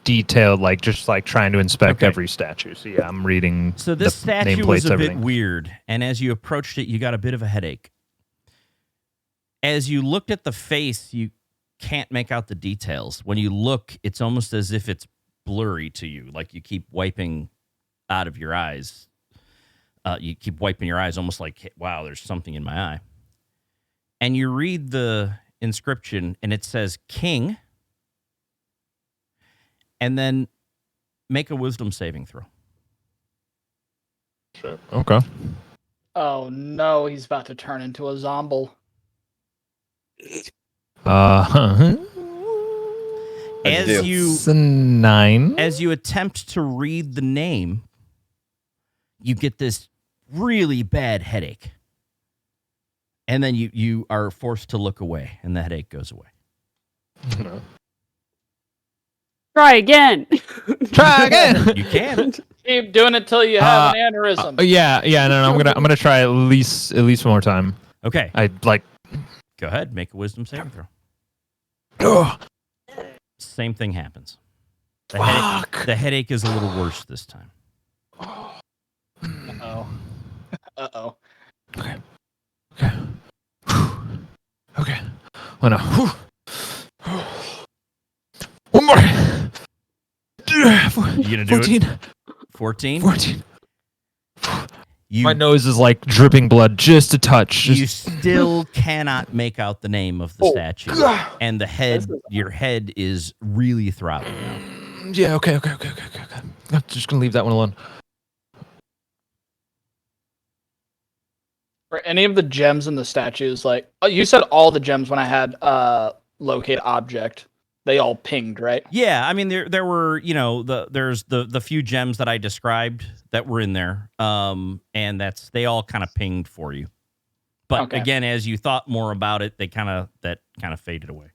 detailed, like just like trying to inspect every statue. So yeah, I'm reading. So this the statue was nameplates, a everything. bit weird, and as you approached it, you got a bit of a headache. As you looked at the face, you can't make out the details. When you look, it's almost as if it's blurry to you, like you keep wiping out of your eyes. You keep wiping your eyes, almost like, wow, there's something in my eye. And you read the inscription, and it says King, and then make a wisdom saving throw. Okay. Oh no, he's about to turn into a zombie. Huh. As you It's a 9. as you attempt to read the name, you get this really bad headache. And then you are forced to look away, and the headache goes away. Try again. Try again. You can. Keep doing it till you have an aneurysm. Yeah. No. I'm gonna try at least one more time. Okay. I like. Go ahead. Make a wisdom saving throw. Oh, Same thing happens. fuck. The headache is a little worse this time. Uh-oh. Uh-oh. Okay. Okay. Oh no. One more. You gonna do 14. it? 14? 14. You, My nose is like dripping blood just a touch. you still cannot make out the name of the statue. And the head, your head is really throbbing now. Yeah, okay. I'm just gonna leave that one alone. For any of the gems in the statues, like you said, all the gems when I had locate object, they all pinged, right? Yeah, I mean there were, there's the few gems that I described that were in there. And they all kind of pinged for you. But again, as you thought more about it, that kind of faded away.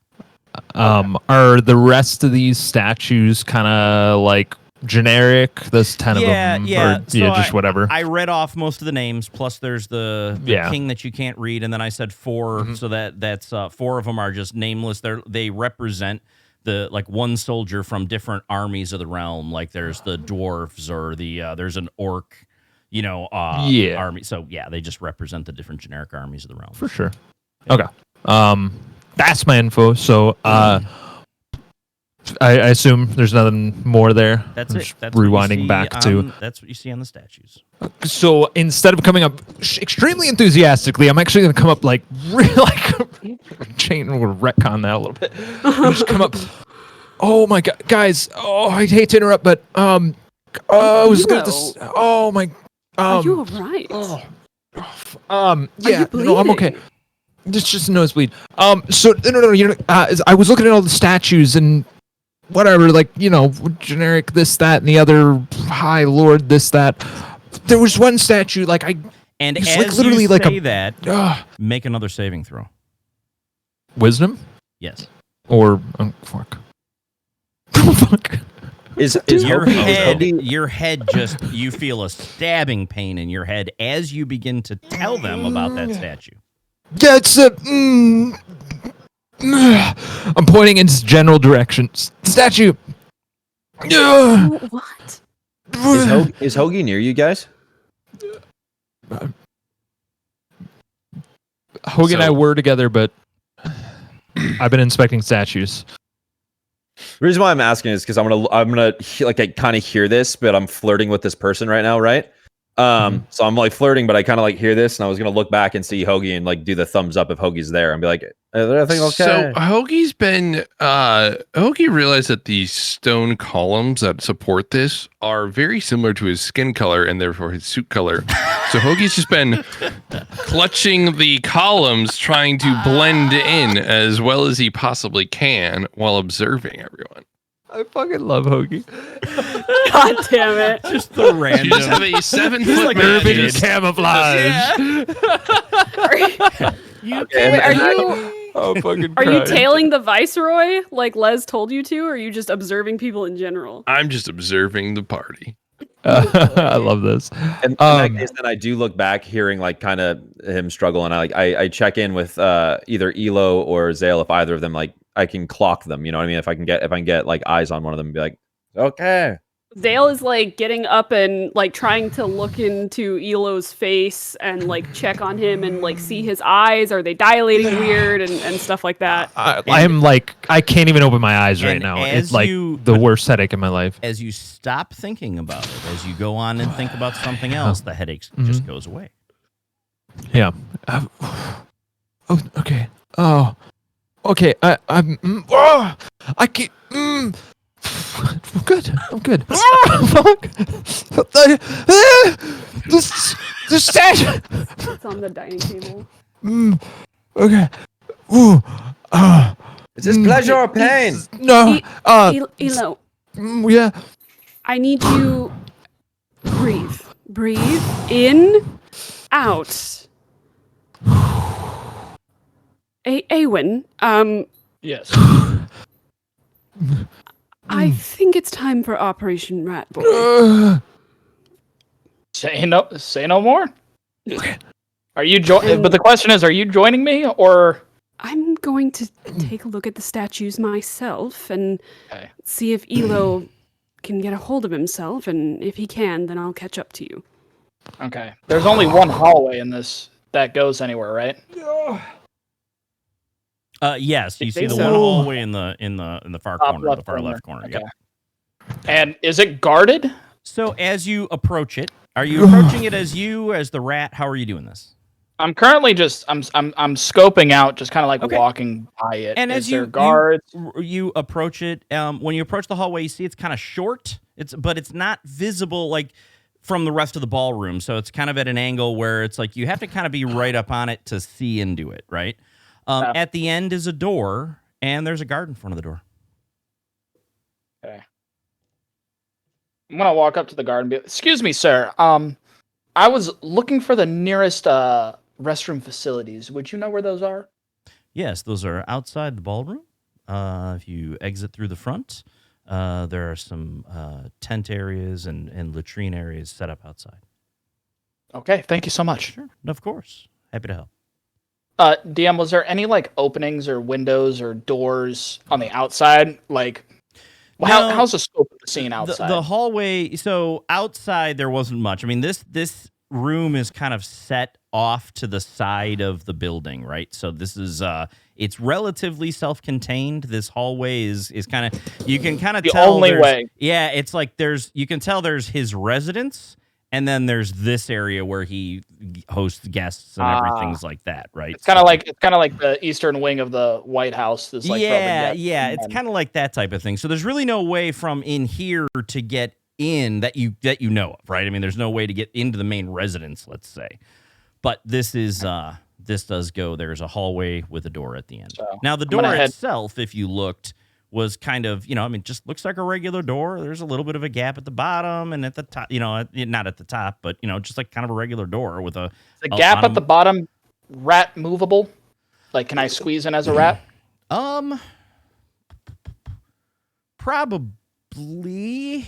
Are the rest of these statues kind of like generic? There's 10 of them. Yeah. Or, So just whatever. I read off most of the names. Plus, there's the king that you can't read, and then I said 4. So that's 4 of them are just nameless. They represent the one soldier from different armies of the realm. Like there's the dwarves or there's an orc, army. So yeah, they just represent the different generic armies of the realm. For sure. Okay. That's my info. So I assume there's nothing more there. That's I'm it. just That's what you rewinding see back to. That's what you see on the statues. So instead of coming up extremely enthusiastically, I'm actually going to come up like chain. We'll retcon that a little bit. Just come up. Oh my god, guys! Oh, I hate to interrupt, but I was going to. Oh my. Are you alright? Yeah, no, I'm okay. It's just a nosebleed. So no. I was looking at all the statues and whatever, generic this, that, and the other. High Lord, this, that. There was one statue, And it's as literally you like say that, make another saving throw. Wisdom, Yes. or fuck. Fuck. Is Your Hobie- head just, you feel a stabbing pain in your head as you begin to tell them about that statue. Yeah, it's a. I'm pointing in general directions. Statue. What? Is Hoagie near you guys? Hogan and I were together, but I've been inspecting statues. The reason why I'm asking is because I'm gonna kind of hear this, but I'm flirting with this person right now, right? So I'm flirting, but I kind of hear this, and I was gonna look back and see Hoagie and do the thumbs up if Hoagie's there, and be like, "Is everything okay?" So Hoagie's been Hoagie realized that the stone columns that support this are very similar to his skin color and therefore his suit color. So Hoagie's just been clutching the columns, trying to blend in as well as he possibly can while observing everyone. I fucking love Hoagie. God damn it. Just the You random. just have a 7-foot Urban man. camouflage. Wait, are you Oh, fucking are you Christ. tailing the viceroy like Les told you to, or are you just observing people in general? I'm just observing the party. I love this. And in that case, then I do look back, hearing kind of him struggle, and I check in with either Elo or Zale if either of them I can clock them. You know what I mean? If I can get eyes on one of them and be like, okay. Zale is getting up and trying to look into Elo's face and check on him and see his eyes. Are they dilating weird and stuff like that? I'm I can't even open my eyes right And now. as It's you- the worst headache in my life. As you stop thinking about it, as you go on and think about something else, the headache just goes away. Yeah. Oh, okay. Oh, okay. I'm I can't. I'm good. I'm good. Fuck. The statue. It's on the dining table. Okay. Ooh. Is this pleasure or pain? No. Elo, Yeah. I need you breathe. Breathe in, out. Awen, Yes. I think it's time for Operation Rat Boy. Say no more. Okay. Are you but the question is, are you joining me or? I'm going to take a look at the statues myself and Okay. see if Elo can get a hold of himself, and if he can, then I'll catch up to you. Okay. There's only one hallway in this that goes anywhere, right? Yes, you see the so. one hallway in the far Top corner, left the far corner. left corner. Okay. Yep. And is it guarded? So as you approach it, are you approaching it as the rat? How are you doing this? I'm currently just I'm scoping out, just kind of like Okay. walking by it. And Is as there you guards? you approach it, when you approach the hallway, you see it's kind of short. But it's not visible like from the rest of the ballroom. So it's kind of at an angle where it's like you have to kind of be right up on it to see into it, right? Yeah. At the end is a door, and there's a guard in front of the door. Okay. I'm gonna walk up to the guard and be, "Excuse me, sir. I was looking for the nearest restroom facilities. Would you know where those are?" Yes, those are outside the ballroom. If you exit through the front, there are some tent areas and latrine areas set up outside. Okay, thank you so much. Sure, of course. Happy to help. DM, was there any like openings or windows or doors on the outside? Like, No, how's the scope of the scene outside? The hallway. So outside there wasn't much. I mean, this room is kind of set off to the side of the building, right? So this is it's relatively self-contained. This hallway is kind of, you can kind of The tell only there's- way. Yeah, it's like you can tell there's his residence, and then there's this area where he hosts guests and everything's like that, right? It's kind of like the eastern wing of the White House. Is like for all the yeah, guests. yeah. It's kind of like that type of thing. So there's really no way from in here to get in that you know of, right? I mean, there's no way to get into the main residence, let's say. But this is this does go. There's a hallway with a door at the end. So, now the I'm door gonna head- itself, if you looked, was kind of, I mean, just looks like a regular door. There's a little bit of a gap at the bottom and at the top, not at the top, but just like kind of a regular door with a The gap at the bottom, rat movable. Like, can I squeeze in as a rat? Probably.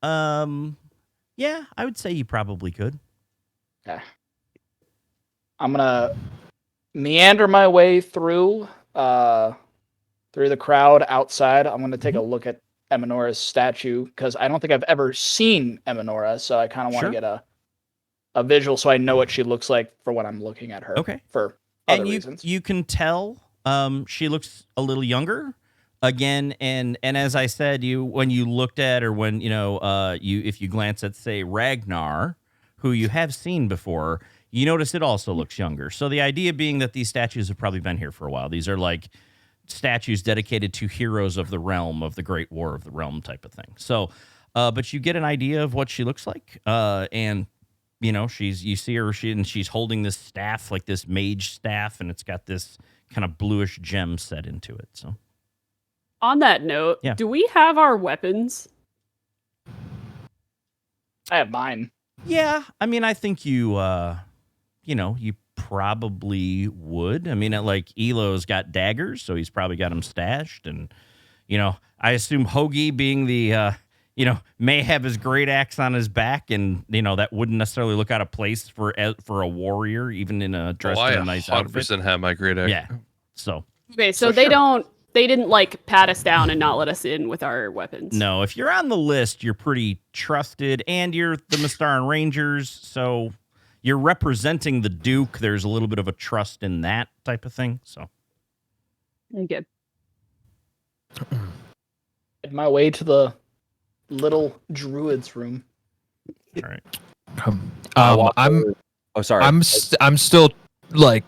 Yeah, I would say you probably could. Okay. I'm gonna meander my way through the crowd outside. I'm gonna take a look at Eminora's statue because I don't think I've ever seen Eminora, so I kind of want to Sure. get a visual so I know what she looks like for when I'm looking at her. Okay. For other And reasons. you can tell she looks a little younger again, and as I said, when you looked at, or when if you glance at, say, Ragnar, who you have seen before, you notice it also looks younger. So the idea being that these statues have probably been here for a while. These are like statues dedicated to heroes of the realm, of the Great War of the Realm type of thing. So, but you get an idea of what she looks like, and you see her, she's holding this staff, like this mage staff, and it's got this kind of bluish gem set into it. So, On that note, Yeah. do we have our weapons? I have mine. yeah, I mean, I think you probably would. I mean, like, Elo's got daggers, so he's probably got them stashed, and I assume Hoagie, being the may have his great axe on his back, and that wouldn't necessarily look out of place for a warrior, even in a dressed in a nice outfit. 100% have my great axe. Yeah. So Okay, so they didn't like pat us down and not let us in with our weapons. no, if you're on the list, you're pretty trusted, and you're the Mystaran Rangers, so you're representing the Duke. There's a little bit of a trust in that type of thing. So Okay. Made my way to the little druid's room. all right. Oh, sorry. I'm still like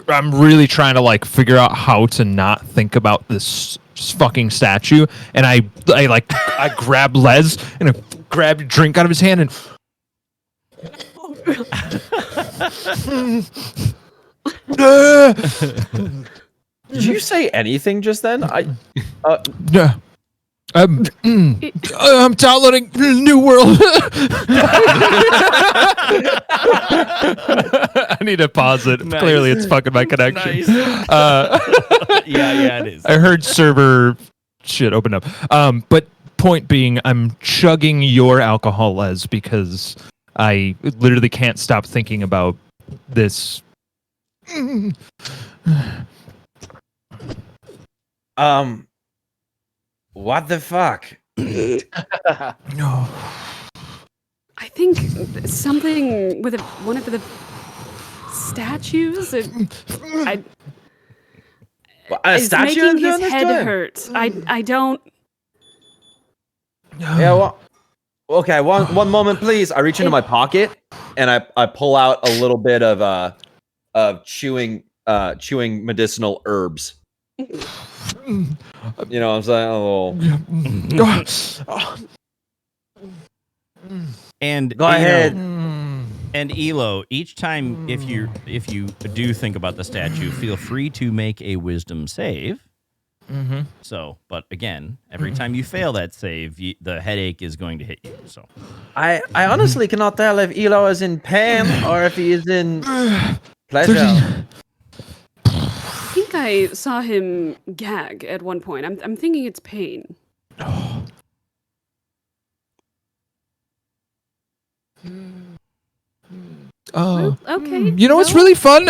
I'm really trying to like figure out how to not think about this fucking statue, and I grab Les and I grab a drink out of his hand and Did you say anything just then? Yeah. I'm downloading New World. I need to pause it. Nice. Clearly, it's fucking my connection. Nice. Yeah, it is. I heard server shit open up. But point being, I'm chugging your alcohol, Les, because I literally can't stop thinking about this. What the fuck? No. I think something with one of the statues. A Is statue making doing his this head to him? hurt. I don't. Yeah, well, okay, one moment, please. I reach into my pocket and I pull out a little bit of chewing medicinal herbs. You know what I'm saying? And Go ahead. And Elo, each time if you do think about the statue, feel free to make a wisdom save. Mm-hmm. So, but again, every time you fail that save, the headache is going to hit you. So, I honestly cannot tell if Elo is in pain or if he is in pleasure. I think I saw him gag at one point. I'm thinking it's pain. Oh, Okay. you know what's well, really fun?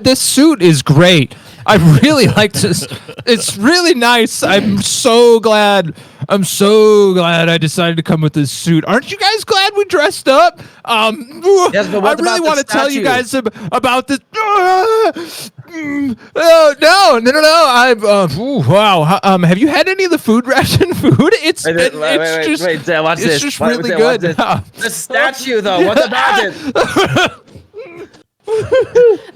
This suit is great. I really like this. It's really nice. I'm so glad I decided to come with this suit. Aren't you guys glad we dressed up? Yes, but what I really about the want to tell you statue? guys about this. No. Wow. Have you had any of the food ration food? It's Wait, Dad, watch it's this. just Wait, really Dad, good. watch this. The statue, though. What about it?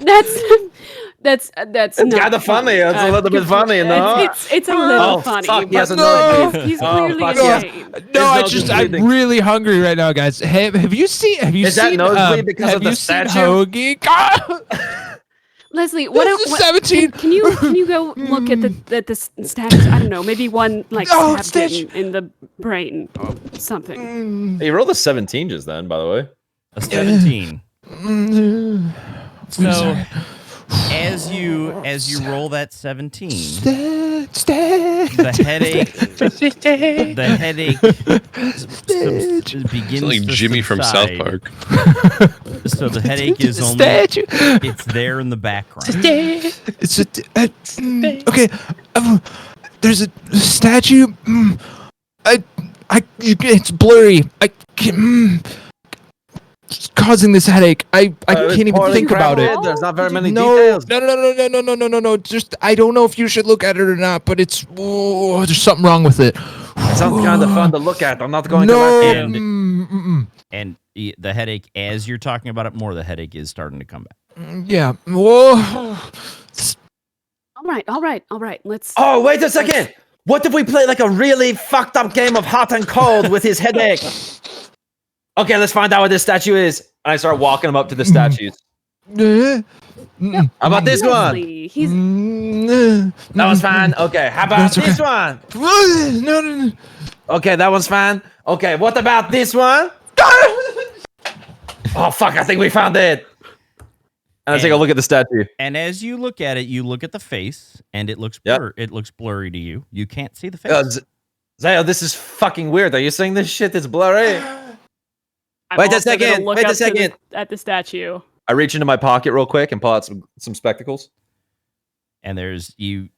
That's It's not kind of funny. It's a little bit funny, no? It's a little Oh, funny. fuck, he has a No. noise. He's Oh, clearly fuck, in yeah. pain. No, It's I'm nosebleeding. really hungry right now, guys. Have you seen? Is that nosebleed because have of the you seen statue? Hoagie? Leslie, This is 17. Can you go look at the statues? I don't know, maybe one like Oh, stabbed statue. him in the brain or something. He rolled a 17 just then, by the way. a 17. So, sorry. as you roll that 17, The the headache begins It's like to Jimmy from South subside. Park. So the headache is only statue. it's there in the background. It's okay. There's a statue. It's blurry. It's causing this headache. I can't even think about it. There's not very many No, details. no. Just I don't know if you should look at it or not, but it's there's something wrong with it. It sounds kind of fun to look at. I'm not going No. to And- Mm-mm. And the headache, as you're talking about it more, the headache is starting to come back. Yeah. Whoa. All right. Let's. Oh, wait a second. What if we play like a really fucked up game of hot and cold with his headache? Okay, let's find out what this statue is. And I start walking him up to the statues. How about this one? Leslie, he's That was fine. Okay, how about That's this okay. one? No. Okay, that one's fine. Okay, what about this one? Oh, fuck, I think we found it. And I take a look at the statue. And as you look at it, you look at the face, and it looks Yep. it looks blurry to you. You can't see the face. Zayo, this is fucking weird. Are you saying this shit is blurry? I'm Wait a also gonna second, look wait a up to the- second. at the statue. I reach into my pocket real quick and pull out some spectacles. And there's you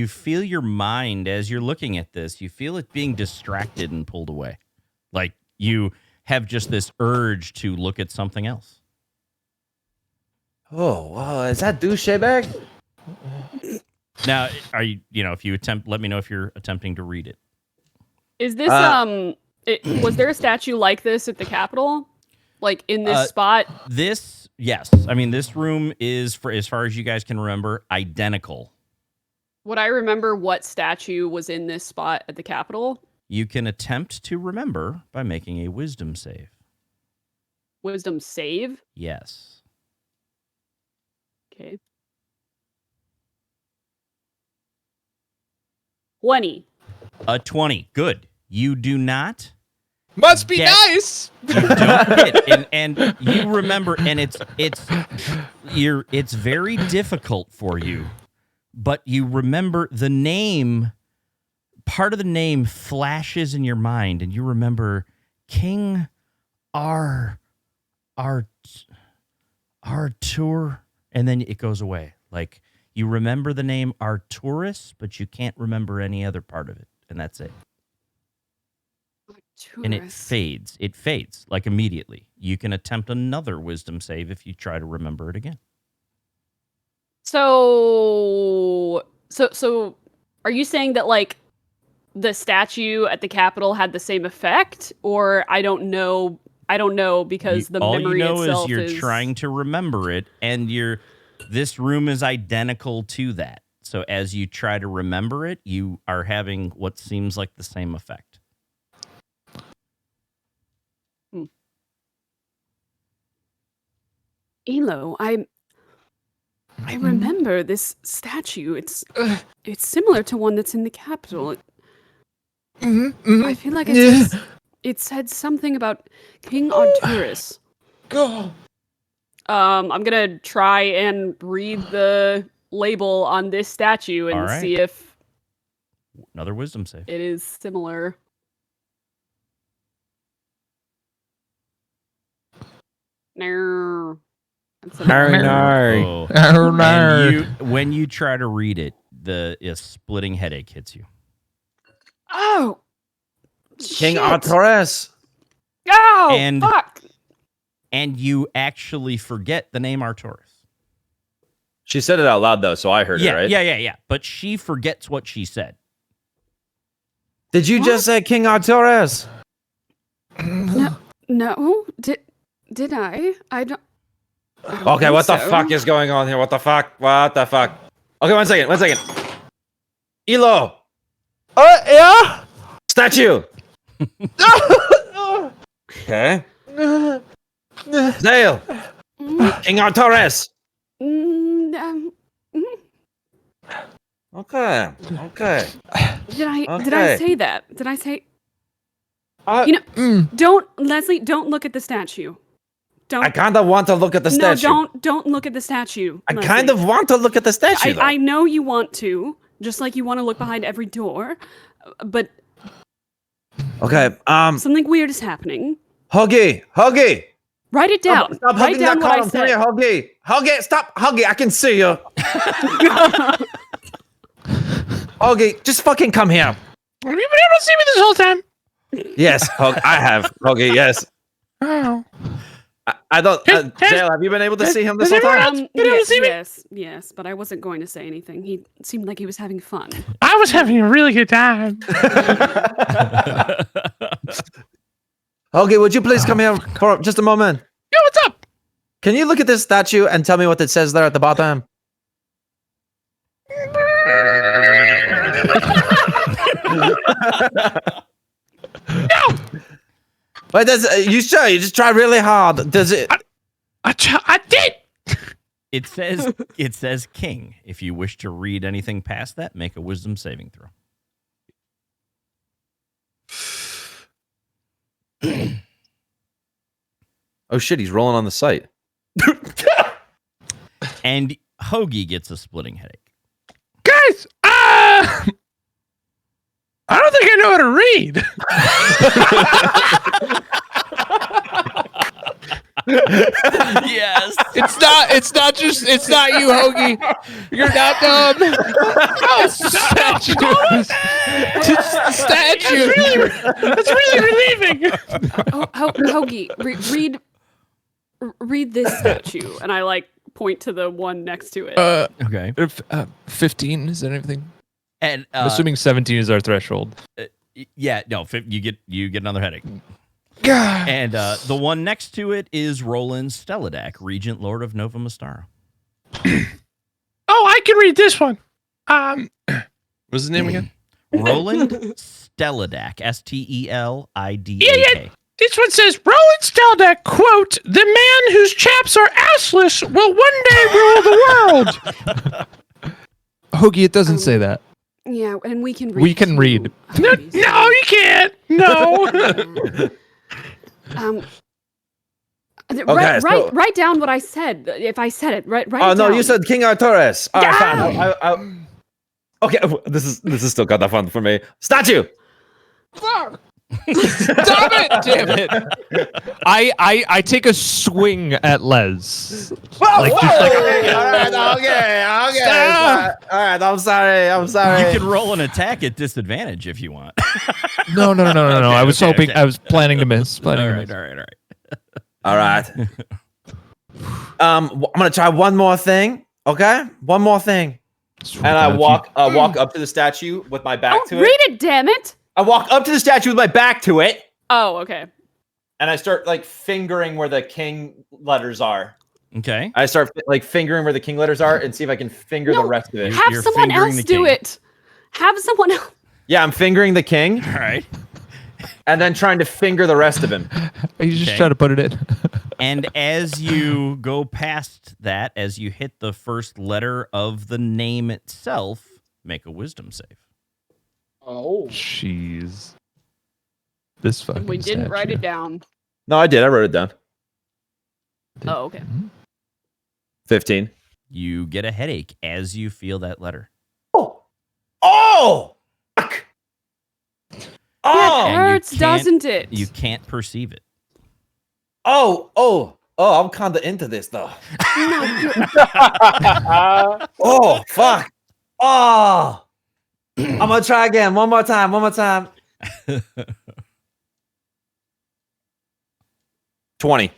feel your mind as you're looking at this. You feel it being distracted and pulled away, like you have just this urge to look at something else. Oh, wow, is that douche bag? Now, are you if you attempt, let me know if you're attempting to read it. Is this was there a statue like this at the Capitol? Like in this spot? Yes. I mean, this room is, for as far as you guys can remember, identical. Would I remember what statue was in this spot at the Capitol? You can attempt to remember by making a wisdom save. Wisdom save? Yes. Okay. 20. A 20. Good. You do not. Must be Get- nice. You don't hit, and you remember, and it's very difficult for you, but you remember the name. Part of the name flashes in your mind, and you remember King Artur, and then it goes away. Like you remember the name Arturus, but you can't remember any other part of it, and that's it. And it fades. It fades like immediately. You can attempt another wisdom save if you try to remember it again. So are you saying that like the statue at the Capitol had the same effect, or I don't know because the all memory you know itself is you're trying to remember it, and this room is identical to that. So as you try to remember it, you are having what seems like the same effect. Elo, I remember this statue. It's similar to one that's in the Capitol. I feel like it said something about King Arturus. I'm gonna try and read the label on this statue and All right. see if Another wisdom save. it is similar. No. That's Oh. And when you try to read it, a splitting headache hits you. Oh! King shit. Arturus. Oh, And- fuck! And you actually forget the name Arturus. She said it out loud though, so I heard it, right? Yeah. But she forgets what she said. Did you just say King Arturus? No, did I? I don't Okay, think what the so. fuck is going on here? What the fuck? Okay, one second. Elo. Yeah? Statue. Okay. Zale. King Arturus. Okay. Did I Okay. say that? Did I say? I Leslie, don't look at the statue. Don't. kind of want to look at the statue. No, don't look at the statue. I Leslie. kind of want to look at the statue, though. I know you want to, just like you want to look behind every door, but Okay, something weird is happening. Huggy. Write it down. Stop Write hugging down that what I column. Come said. here, Huggy, stop. Huggy, I can see you. Huggy, just fucking come here. Have you been able to see me this whole time? Yes, I have. Huggy, yes. Oh. I don't. Dale, have you been able to see him this whole time? Yes, but I wasn't going to say anything. He seemed like he was having fun. I was having a really good time. Huggy, would you please come here for just a moment? Yo, what's up? Can you look at this statue and tell me what it says there at the bottom? No! Wait, you sure? You just try really hard. Does it? I did! It says king. If you wish to read anything past that, make a wisdom saving throw. Oh shit, he's rolling on the site. And Hoagie gets a splitting headache. Guys, I don't think I know how to read. Yes. It's not you, Hoagie. You're not dumb. No, it's the statue. It's the statue. That's really relieving. Hoagie, read this statue, and I like point to the one next to it. Okay. 15 is that anything? And I'm assuming 17 is our threshold. yeah, no, you get another headache. God. And the one next to it is Roland Steladak, Regent Lord of Nova Mystara. Oh, I can read this one. What's his name again? Roland Steladak, Stelidak. Yeah. This one says, Roland Steldak, quote, the man whose chaps are assless will one day rule the world. Hoagie, it doesn't say that. Yeah, and we can read. We can read. No, you can't. No. Okay, Write down what I said. If I said it, write it Oh no, down. you said King Arturus. All right, Yeah! fine. Okay, this is still kind of fun for me. Statue. Stop it! Damn it! I take a swing at Les. Whoa, Like, whoa, just like- okay, all right, okay. Stop. All right, I'm sorry. You can roll an attack at disadvantage if you want. No. I was okay, hoping. okay. I was planning to miss. All right. All right. I'm gonna try one more thing. Okay, one more thing. And I walk up to the statue with my back to it. Read it, damn it! I walk up to the statue with my back to it, Oh, okay. and I start like fingering where the king letters are. Okay. I start like fingering where the king letters are and see if I can finger the rest of it. Have You're someone fingering else the do king. it. Have someone else. Yeah, I'm fingering the king All right. and then trying to finger the rest of him. You just Okay. try to put it in. And as you go past that, as you hit the first letter of the name itself, make a wisdom save. Oh. Jeez. This fucking. We didn't write statue. it down. No, I did. I wrote it down. Oh, okay. 15. You get a headache as you feel that letter. Oh! Fuck! Oh! It And you hurts, can't- doesn't it? You can't perceive it. Oh! I'm kinda into this though. No, you're- Oh, fuck! Oh! I'm gonna try again. One more time. 20.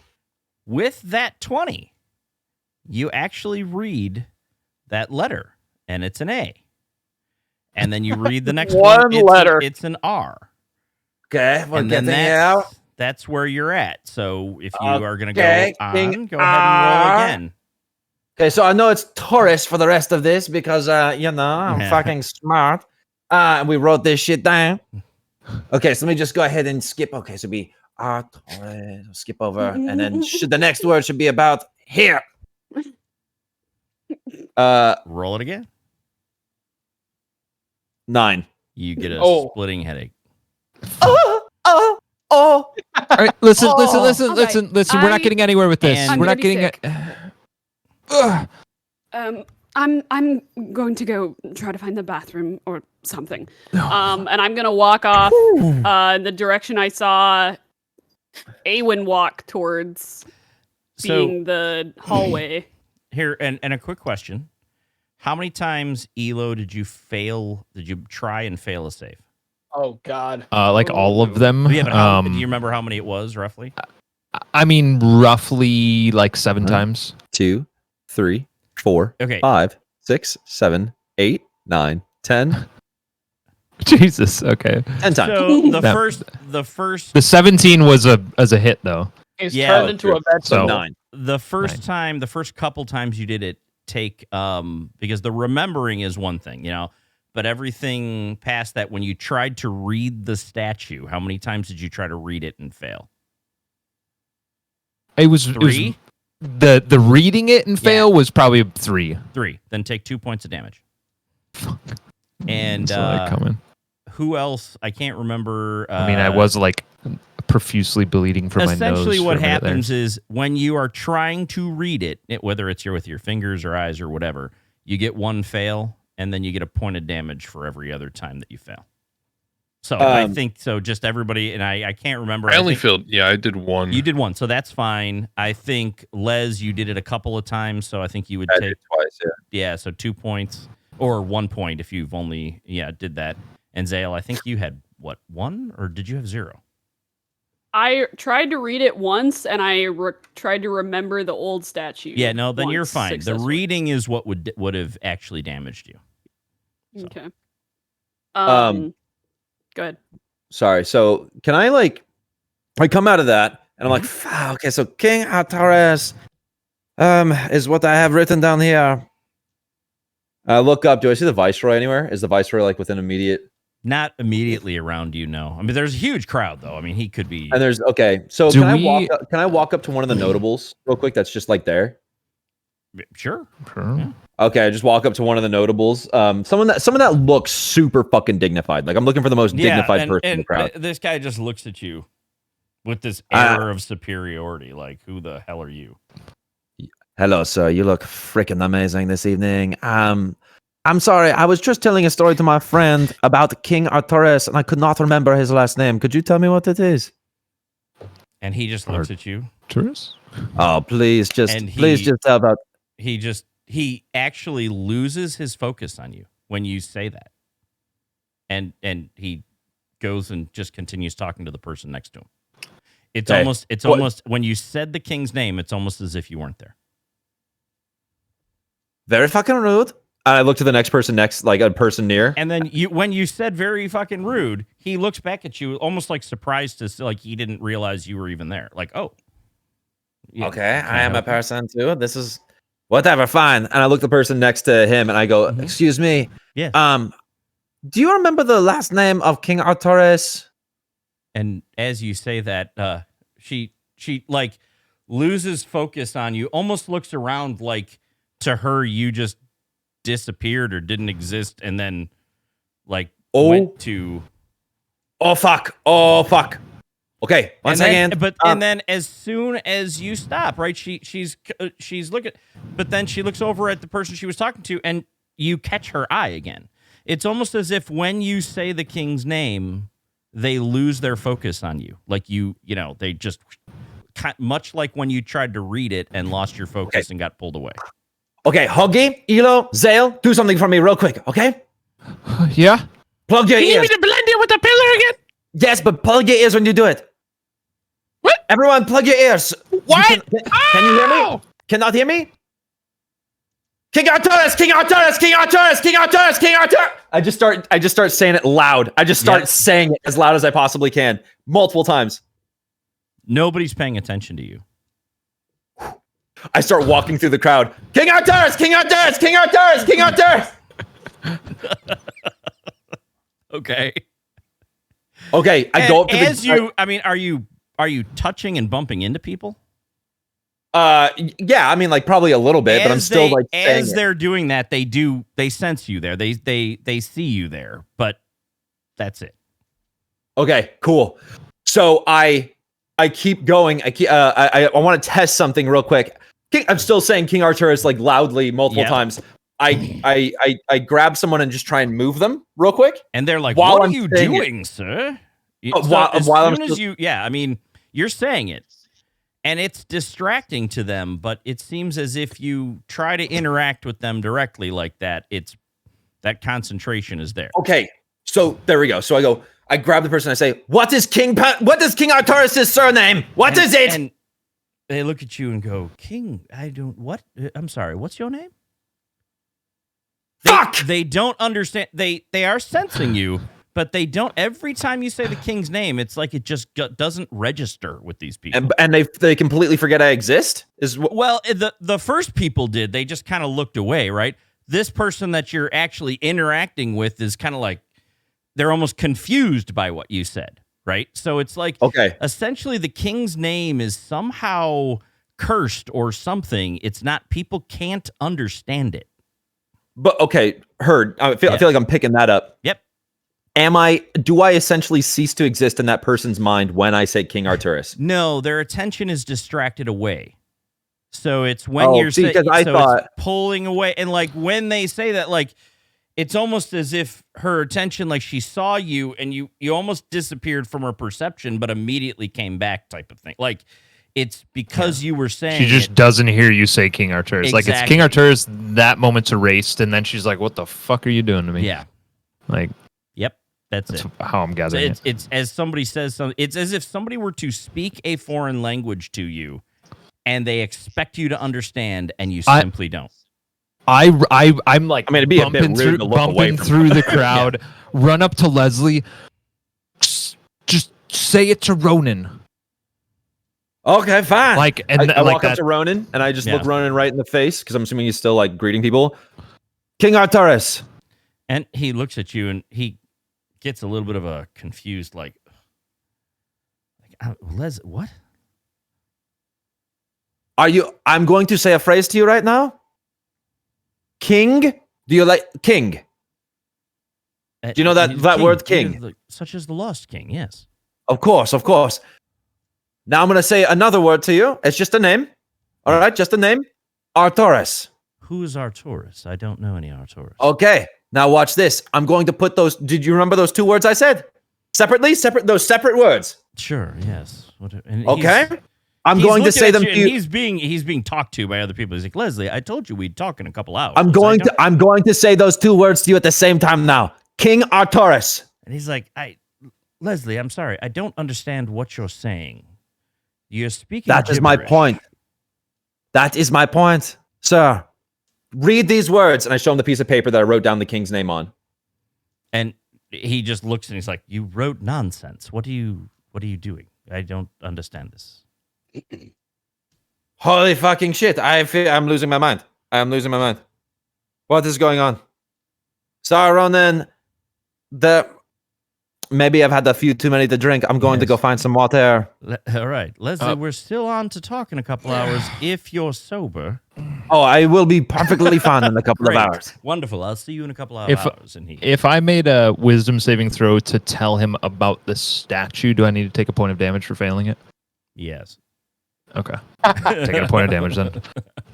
With that 20, you actually read that letter, and it's an A. And then you read the next One one. letter. It's an R. Okay, we're And then getting it out. that's where you're at. So if you are going to Okay, go on, King go ahead and roll R. again. Okay, so I know it's Taurus for the rest of this because I'm Yeah. fucking smart. And we wrote this shit down. Okay, so let me just go ahead and skip. Okay, so be Taurus, skip over, and then the next word should be about here. Roll it again. 9. You get a Oh. splitting headache. Oh. All right, listen. All right. We're not getting anywhere with this. And- We're I'm not gonna be getting. sick. I'm going to go try to find the bathroom or something. And I'm gonna walk off in the direction I saw Awen walk towards, being the hallway. Here, and a quick question. How many times, Elo, did you try and fail a save? Oh God. Like all of them. Do you remember how many it was, roughly? I mean, roughly like 7 times. 2, 3, 4, Okay. 5, 6, 7, 8, 9, 10. Jesus. Okay. 10 times. So That- the first The 17 was a hit though. He's Yeah. turned into a vegetable. So- 9. the first couple times you did it, take because the remembering is one thing, but everything past that, when you tried to read the statue, how many times did you try to read it and fail? It was 3? the reading it and fail was probably 3. 3. Then take 2 points of damage. And Saw that coming. who else? I can't remember. I mean, I was like profusely bleeding from my nose. Essentially, what for a minute there. happens is when you are trying to read it, whether it's with your fingers or eyes or whatever, you get 1 fail, and then you get a point of damage for every other time that you fail. So I think so. Just everybody, and I can't remember. I only think failed. Yeah, I did 1. you did 1, so that's fine. I think Les, you did it a couple of times, so I think you would I take did twice, yeah. yeah, so 2 points or 1 point if you've only did that. And Zale, I think you had what, 1 or did you have 0? I tried to read it once, and I tried to remember the old statue. Yeah, no, then you're once fine. The successfully. reading is what would have actually damaged you. So. Okay. Go ahead. Sorry. So can I come out of that and I'm like, okay, so King Atares is what I have written down here. I look up. Do I see the Viceroy anywhere? Is the Viceroy within immediate? Not immediately around you, no. I mean, there's a huge crowd, though. I mean, he could be. And there's okay. So Do can I we- walk up to one of the notables real quick? That's just there. Sure. Sure. Yeah. Okay, I just walk up to one of the notables. Someone that looks super fucking dignified. Like I'm looking for the most dignified person in the crowd. This guy just looks at you with this air of superiority. Like, who the hell are you? Hello, sir. You look freaking amazing this evening. I'm sorry. I was just telling a story to my friend about King Arturus, and I could not remember his last name. Could you tell me what it is? And he just looks at you. Arturus? Oh, please just tell about. He actually loses his focus on you when you say that. And he goes and just continues talking to the person next to him. It's almost when you said the king's name, it's almost as if you weren't there. Very fucking rude. I look to the next person like a person near. And then when you said very fucking rude, he looks back at you almost like surprised like he didn't realize you were even there. Like, oh. Yeah, okay, I am a person too. This is whatever, fine. And I look the person next to him and I go, excuse me. Yeah. Do you remember the last name of King Arturus? And as you say that, she like loses focus on you, almost looks around like to her you just disappeared or didn't exist, and then like went to oh fuck. Okay, one second. And then as soon as you stop, right, she's looking, but then she looks over at the person she was talking to, and you catch her eye again. It's almost as if when you say the king's name, they lose their focus on you. Like you know, they just much like when you tried to read it and lost your focus and got pulled away. Okay, Hoggy, Elo, Zale, do something for me real quick, okay? Yeah? Plug your ears. You need me to blend in with the pillar again? Yes, but plug your ears when you do it. What? Everyone, plug your ears. What? Can you hear me? Cannot hear me? King Arturus! King Arturus! King Arturus! King Arturus! King Arturus! I just start saying it loud. I just start saying it as loud as I possibly can, multiple times. Nobody's paying attention to you. I start walking through the crowd. King Arturus! King Arturus! King Arturus! King Arturus! Okay. Okay, I go up to are you touching and bumping into people? Yeah, I mean, like probably a little bit, but I'm still like saying as they're doing that, they sense you there. They see you there, but that's it. Okay, cool. So I keep going. I want to test something real quick. I'm still saying King Arturus like loudly multiple times. I grab someone and just try and move them real quick. And they're like, "What are you doing, sir?" You're saying it. And it's distracting to them, but it seems as if you try to interact with them directly like that, that concentration is there. Okay, so there we go. So I grab the person, I say, what is King Arturus' surname? What is it? And they look at you and go, King, I'm sorry, what's your name? Fuck! They don't understand. They are sensing you, but they don't. Every time you say the king's name, it's like it just doesn't register with these people. And they completely forget I exist? Well, the first people did. They just kind of looked away, right? This person that you're actually interacting with is kind of like, they're almost confused by what you said, right? So it's like, okay, essentially the king's name is somehow cursed or something. It's not, people can't understand it. But okay, heard. I feel like I'm picking that up. Yep. Do I essentially cease to exist in that person's mind when I say King Arturus? No, their attention is distracted away. So it's when you're saying, it's pulling away. And like when they say that, like, it's almost as if her attention, like she saw you and you almost disappeared from her perception, but immediately came back type of thing. Like it's because you were saying she just doesn't hear you say King Arturus. Exactly. Like it's King Arturus, that moment's erased, and then she's like, what the fuck are you doing to me? Yeah. Like, yep. That's it. How I'm gathering so it's as somebody says something. It's as if somebody were to speak a foreign language to you, and they expect you to understand, and you simply don't. I'm like, I mean, it'd be a bit rude to look away from through the crowd, run up to Leslie, just say it to Ronan. Okay, fine. Like, and I walk up to Ronan, and I just look Ronan right in the face because I'm assuming he's still like greeting people. King Arturus, and he looks at you, and he gets a little bit of a confused, like what? Are you? I'm going to say a phrase to you right now. king? Do you like king? Do you know that word king? Such as the Lost King, yes. Of course. Now I'm going to say another word to you. It's just a name. All right, just a name. Arcturus. Who is Arcturus? I don't know any Arcturus. Okay, now watch this. I'm going to put those. Did you remember those 2 words I said? Separately? Those separate words. Sure, yes. And Okay. I'm he's going to looking say at them you, to and you. he's being talked to by other people. He's like, Leslie, I told you we'd talk in a couple hours. I'm going to say those 2 words to you at the same time now. King Arcturus. And he's like, Leslie, I'm sorry. I don't understand what you're saying. You're speaking That is my gibberish. point. That is my point, sir. Read these words. And I show him the piece of paper that I wrote down the king's name on. And he just looks and he's like, you wrote nonsense. What are you doing? I don't understand this. Holy fucking shit. I'm losing my mind. I am losing my mind. What is going on? Sorry, Ronan. Maybe I've had a few too many to drink. I'm going to go find some water. All right. Leslie, we're still on to talk in a couple hours if you're sober. Oh, I will be perfectly fine in a couple of Great. hours. Wonderful. I'll see you in a couple of hours. If I made a wisdom saving throw to tell him about the statue, do I need to take a point of damage for failing it? Yes. Okay. Taking a point of damage then.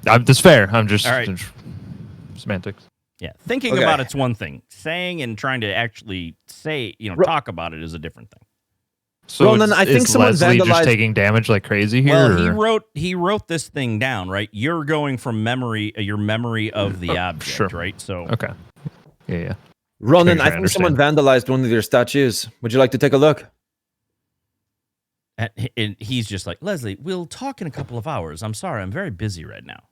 That's fair. I'm just All right. Semantics. Yeah. Thinking about it's one thing. Saying and trying to actually say, talk about it is a different thing. So Ronan, I think someone Leslie just vandalized- taking damage like crazy here? Well, he wrote this thing down, right? You're going from your memory of the object, sure. right? So Okay. Yeah. Ronan, Sure, I think someone vandalized one of your statues. Would you like to take a look? And he's just like, Leslie, we'll talk in a couple of hours. I'm sorry, I'm very busy right now.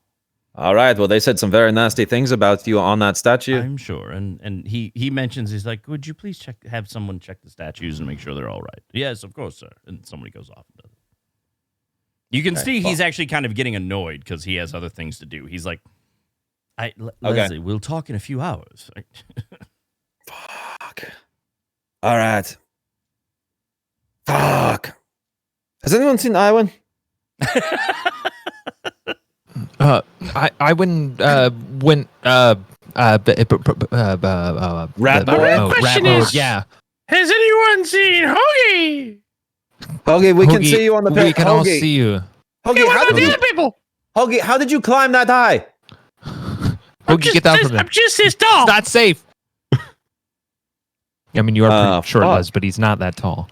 All right. Well, they said some very nasty things about you on that statue. I'm sure. And he mentions, he's like, would you please have someone check the statues and make sure they're all right? Yes, of course, sir. And somebody goes off and does it. You can see he's actually kind of getting annoyed because he has other things to do. He's like, Leslie, we'll talk in a few hours. Fuck. All right. Fuck. Has anyone seen Iwan? I went Rat Boy? Question is- yeah. Has anyone seen Hoagie? Hoagie, we can Hoagie, see you on the We pit. can all Hoagie, see you. Hoagie, What how about did the you, other people? Hoagie, how did you climb that high? Hoagie, get down from there. I'm just this tall. It's not safe. I mean, you are pretty short, fuck. Les, but he's not that tall.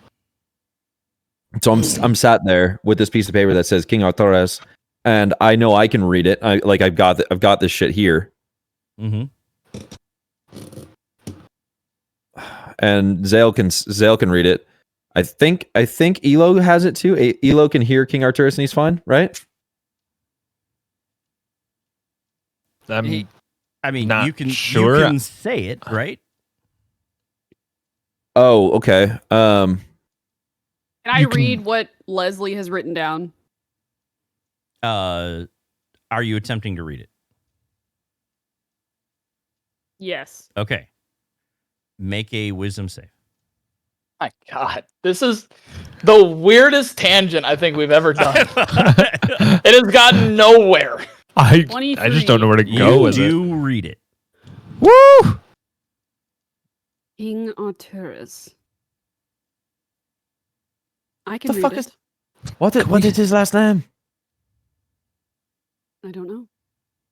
So I'm sat there with this piece of paper that says King Arcturus, and I know I can read it. I've got this shit here. Mm-hmm. And Zale can read it. I think Elo has it too. Elo can hear King Arcturus and he's fine, right? I mean, Not you can sure. you can say it, right? Oh, okay. Can I You can- read what Leslie has written down? Are you attempting to read it? Yes. Okay. Make a wisdom save. My God, this is the weirdest tangent I think we've ever done. It has gotten nowhere. I 23. just don't know where to go You with it. do read it. Woo! King Arcturus. I can The read fuck it. is- What is his last name? I don't know.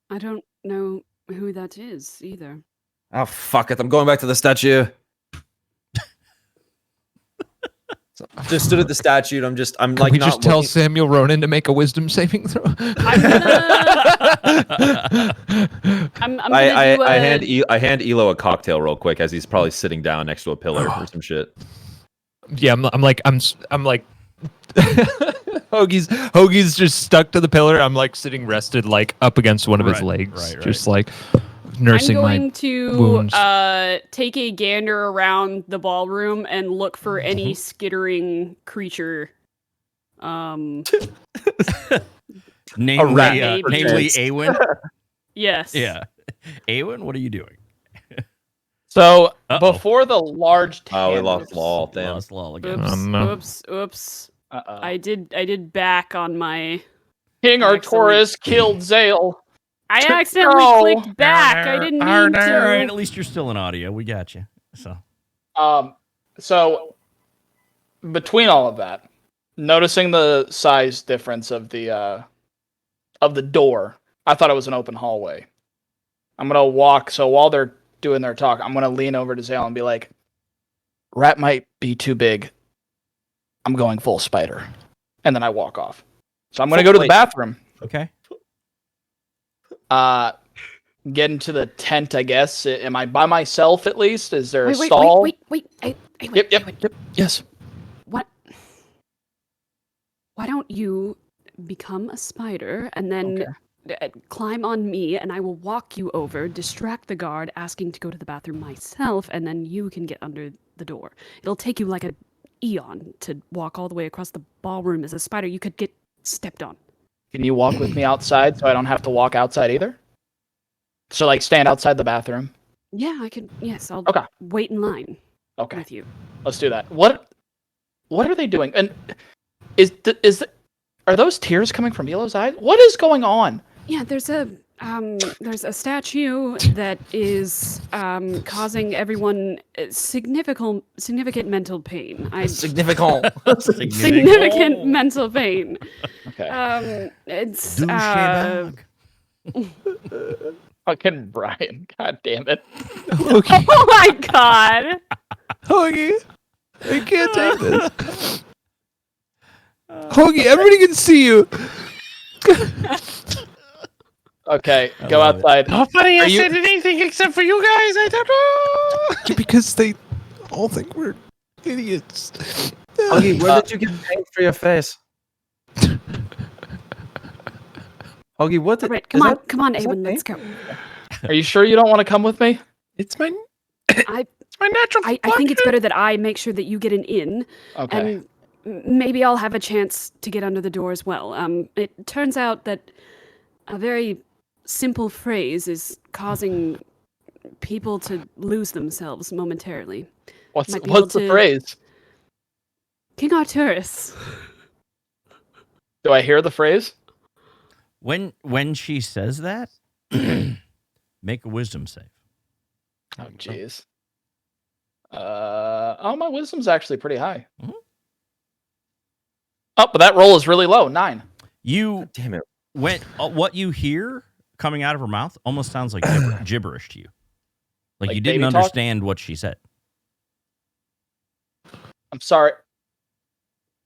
I don't know who that is either. Oh, fuck it. I'm going back to the statue. So I just stood at the statue and I'm Can like we not just tell looking- Samuel Ronan to make a wisdom saving throw? I'm gonna I do a, hand Elo a cocktail real quick as he's probably sitting down next to a pillar or some shit. Yeah, I'm like Hoagie's just stuck to the pillar. I'm like sitting rested like up against one of his Right, legs, right. just like nursing I'm my going to wounds. take a gander around the ballroom and look for any skittering creature. Namely, rat, namely Awen. Yes. Yeah. Awen, what are you doing? So Uh-oh. before the large Oh, we tangent- lost Law. Damn. Lost Law again. Oops. No. Oops. Uh-oh. I did back on my. King Excellent. Arcturus killed Zale. I accidentally No. clicked back. I didn't mean All right, to. at least you're still in audio. We got you. So So between all of that, noticing the size difference of the door, I thought it was an open hallway. I'm gonna walk. So while they're doing their talk, I'm gonna lean over to Zale and be like, "Rat might be too big. I'm going full spider," and then I walk off. So I'm gonna go to the bathroom. okay. Get into the tent, I guess. Am I by myself at least? Is there a Wait, stall? wait. Hey, Yep. Yes. What? Why don't you become a spider and then climb on me, and I will walk you over, distract the guard, asking to go to the bathroom myself, and then you can get under the door. It'll take you like an eon to walk all the way across the ballroom as a spider. You could get stepped on. Can you walk with me outside so I don't have to walk outside either? So like stand outside the bathroom. Yeah, I could. Yes, I'll Okay. wait in line Okay. with you. Let's do that. What are they doing? And are those tears coming from Milo's eyes? What is going on? Yeah, there's a statue that is causing everyone significant mental pain. Significant. Significant mental pain. Okay. It's Douchebag. Fucking Brian. God damn it. Hoagie, Oh my god! Hoagie, I can't take this. Hoagie, everybody can see you. Okay, go outside. Nobody Are has you- said anything except for you guys. I don't know. Because they all think we're idiots. Huggy, where did you get paint for your face? Huggy, what did... All right, is come on, is that Awen, let's paint? go. Are you sure you don't want to come with me? It's my I my natural. I think it's better that I make sure that you get an in, Okay. and maybe I'll have a chance to get under the door as well. It turns out that a very simple phrase is causing people to lose themselves momentarily. What's might be able the to- phrase? King Arturus. Do I hear the phrase? When she says that, make a wisdom save. Oh jeez. My wisdom's actually pretty high. Mhm. Oh, but that roll is really low. 9. You Damn it. when what you hear coming out of her mouth almost sounds like gibberish to you. Like Like you didn't baby talk? understand what she said. I'm sorry.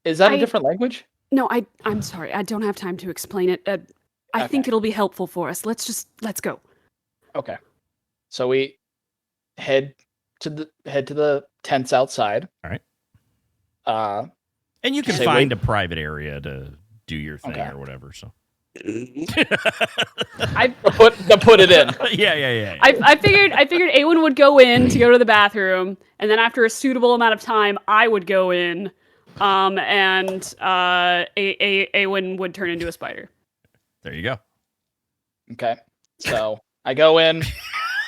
Is that a I- different language? No, I'm sorry. I don't have time to explain it. I think Okay. it'll be helpful for us. Let's go. Okay. So we head to the tents outside. All right. And you can say, find wait. a private area to do your thing Okay. or whatever. So I put it in. yeah. I figured Awen would go in to go to the bathroom, and then after a suitable amount of time, I would go in, and Awen would turn into a spider. There you go. Okay. So I go in.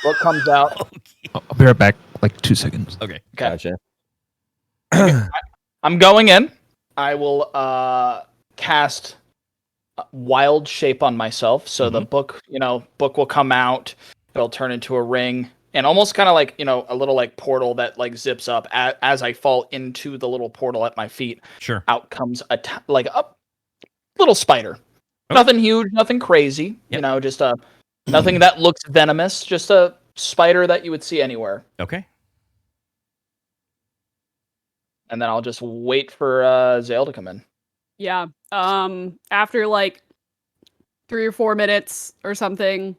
What comes out? I'll be right back, like 2 seconds. Okay. Okay. Gotcha. I'm going in. I will cast wild shape on myself. So the book will come out. It'll turn into a ring, and almost kind of like a little like portal that like zips up as I fall into the little portal at my feet. Sure. Out comes a little spider. Okay. Nothing huge, nothing crazy. Yep. Just nothing that looks venomous. Just a spider that you would see anywhere. Okay. And then I'll just wait for Zale to come in. Yeah. After like 3 or 4 minutes or something,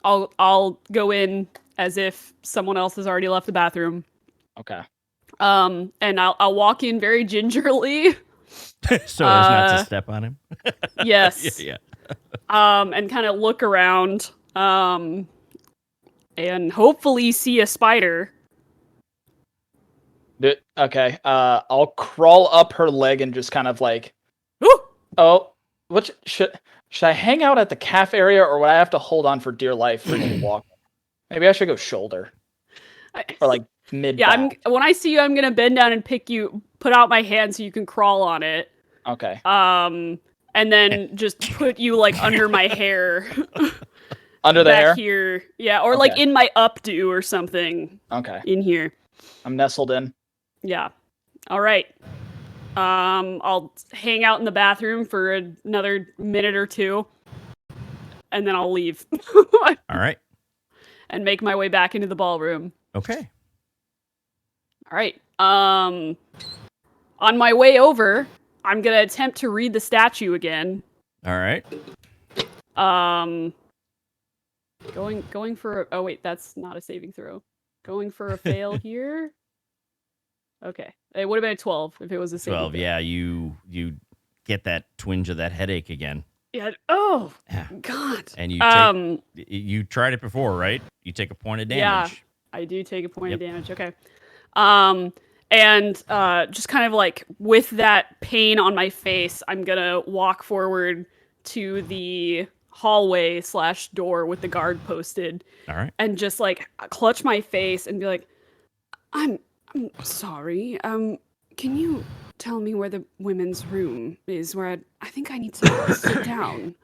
I'll go in as if someone else has already left the bathroom. Okay. And I'll walk in very gingerly. So as not to step on him. Yes. Yeah. And kind of look around. And hopefully see a spider. Okay. I'll crawl up her leg and just kind of like, Ooh! oh, what should I hang out at the calf area, or would I have to hold on for dear life for you to walk? Maybe I should go shoulder or like mid. Yeah, when I see you, I'm gonna bend down and put out my hand so you can crawl on it. Okay. And then just put you like under my hair. Under the back hair? here. Yeah, or like Okay. in my updo or something Okay. in here. I'm nestled in. Yeah. All right. I'll hang out in the bathroom for another minute or two, and then I'll leave All right. and make my way back into the ballroom. Okay. All right. On my way over, I'm gonna attempt to read the statue again. All right. Going for oh wait, that's not a saving throw. Going for a fail here. Okay, it would have been a 12 if it was a saving 12. throw. Yeah, you get that twinge of that headache again. Yeah. Oh Yeah. God. And you you tried it before, right? You take a point of damage. Yeah, I do take a point of Yep. damage. Okay. And just kind of like with that pain on my face, I'm gonna walk forward to the hallway / door with the guard posted, All right. and just like clutch my face and be like, I'm sorry. Can you tell me where the women's room is? Where I think I need to sit down.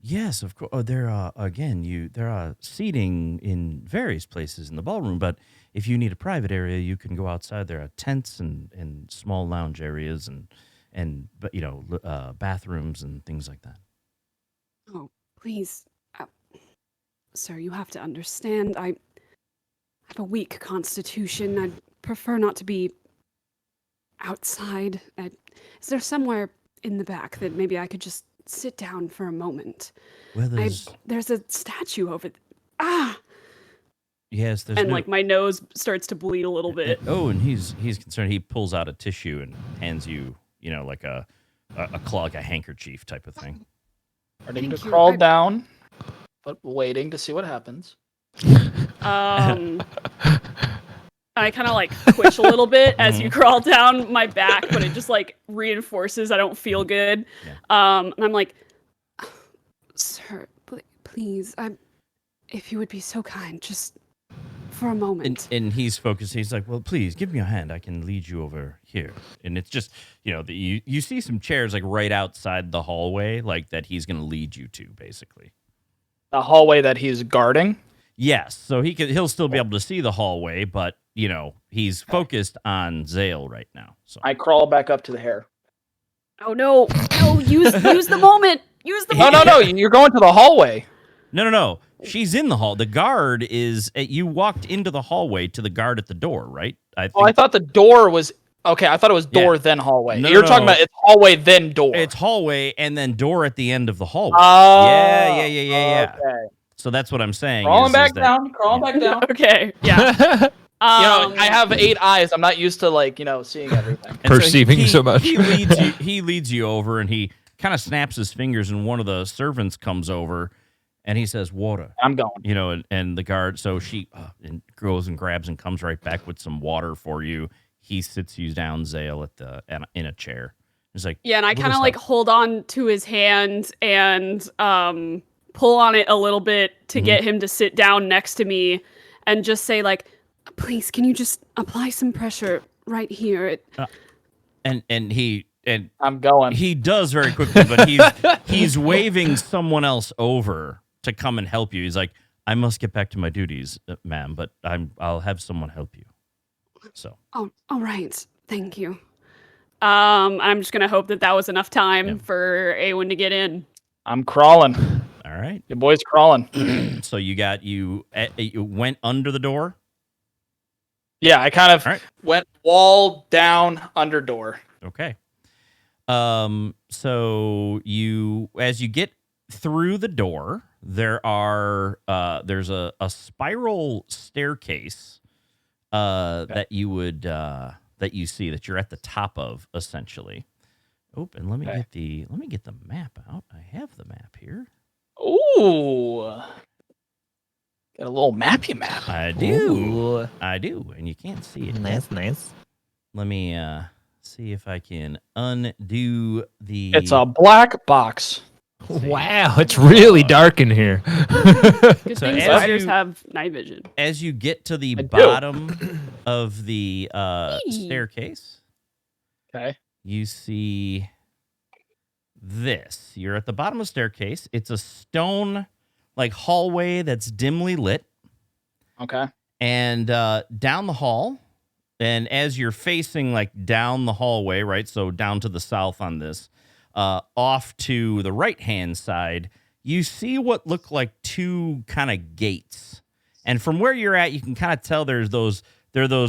Yes, of course. Oh, there are there are seating in various places in the ballroom, but if you need a private area, you can go outside. There are tents and small lounge areas and bathrooms and things like that. Oh, please, sir, you have to understand. I have a weak constitution. I'd prefer not to be outside. Is there somewhere in the back that maybe I could just sit down for a moment? Well, There's a statue over there. Yes, there's And no- like my nose starts to bleed a little bit. Oh, and he's concerned. He pulls out a tissue and hands you, like a clog, a handkerchief type of thing. Starting to Thank you. crawl down, but waiting to see what happens. I kind of like twitch a little bit as Mm-hmm. you crawl down my back, but it just like reinforces I don't feel good. Yeah. And I'm like, sir, please, if you would be so kind, just for a moment. And he's focused. He's like, well, please give me a hand. I can lead you over here. And it's just, you see some chairs like right outside the hallway, like that he's going to lead you to, basically. The hallway that he's guarding. Yes, so he'll still be able to see the hallway, but he's focused on Zale right now. So I crawl back up to the hair. Oh no! Use the moment. Use the moment. No! You're going to the hallway. No. She's in the hall. The guard is. You walked into the hallway to the guard at the door, right? I thought the door was okay. I thought it was door then hallway. No, You're no. talking about it's hallway then door. It's hallway and then door at the end of the hallway. Oh, Yeah. Okay. So that's what I'm saying. Crawling is back that- down. Crawling back down. Okay. Yeah. I have 8 eyes. I'm not used to seeing everything. And so Perceiving so much. He leads you over, and he kind of snaps his fingers, and one of the servants comes over, and he says, "Water." I'm going. And the guard. So she and goes and grabs and comes right back with some water for you. He sits you down, Zale, in a chair. He's like, Yeah, and I "Look at kind of this like stuff." hold on to his hand and pull on it a little bit to get him to sit down next to me, and just say like, "Please, can you just apply some pressure right here?" And I'm going. he does very quickly, but he's waving someone else over to come and help you. He's like, "I must get back to my duties, ma'am, but I'll have someone help you." So. Oh, all right. Thank you. I'm just gonna hope that was enough time for Awen to get in. I'm crawling. All right. Your boy's crawling. So you went under the door. Yeah, I kind of All right. went wall down under door. Okay. So as you get through the door, there's a spiral staircase that you see that you're at the top of, essentially. Oh, and let me get the map out. I have the map here. Ooh. Got a little mappy map. I do. I do, and you can't see it. Nice. Let me see if I can undo the. It's a black box. Wow, it's really dark in here. Good So thing as spiders you- have night vision. As you get to the I do. bottom of the staircase, Okay. you see this. You're at the bottom of the staircase. It's a stone like hallway that's dimly lit. Okay. And down the hall, and as you're facing like down the hallway, right? So down to the south on this, off to the right-hand side, you see what look like two kind of gates. And from where you're at, you can kind of tell they're those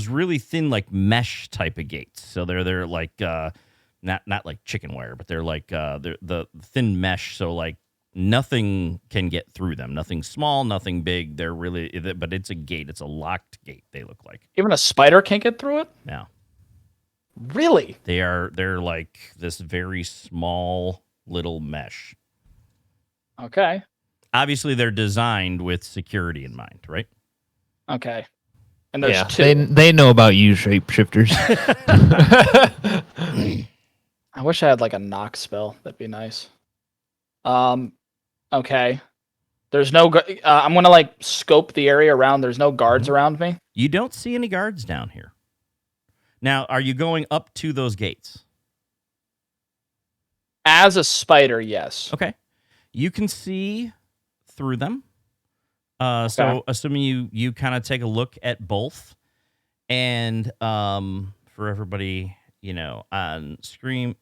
really thin, like mesh type of gates. So they're like not like chicken wire, but they're like they're the thin mesh. So like nothing can get through them. Nothing small, nothing big. They're really, but it's a gate. It's a locked gate. They look like. Even a spider can't get through it? No. Really? They're like this very small little mesh. Okay. Obviously, they're designed with security in mind, right? Okay. And there's Yeah, two. they know about you, shapeshifters. I wish I had like a knock spell. That'd be nice. Okay. There's no. I'm gonna like scope the area around. There's no guards around me. You don't see any guards down here. Now, are you going up to those gates? As a spider, yes. Okay. You can see through them. Okay. So assuming you kind of take a look at both, and for everybody, on stream,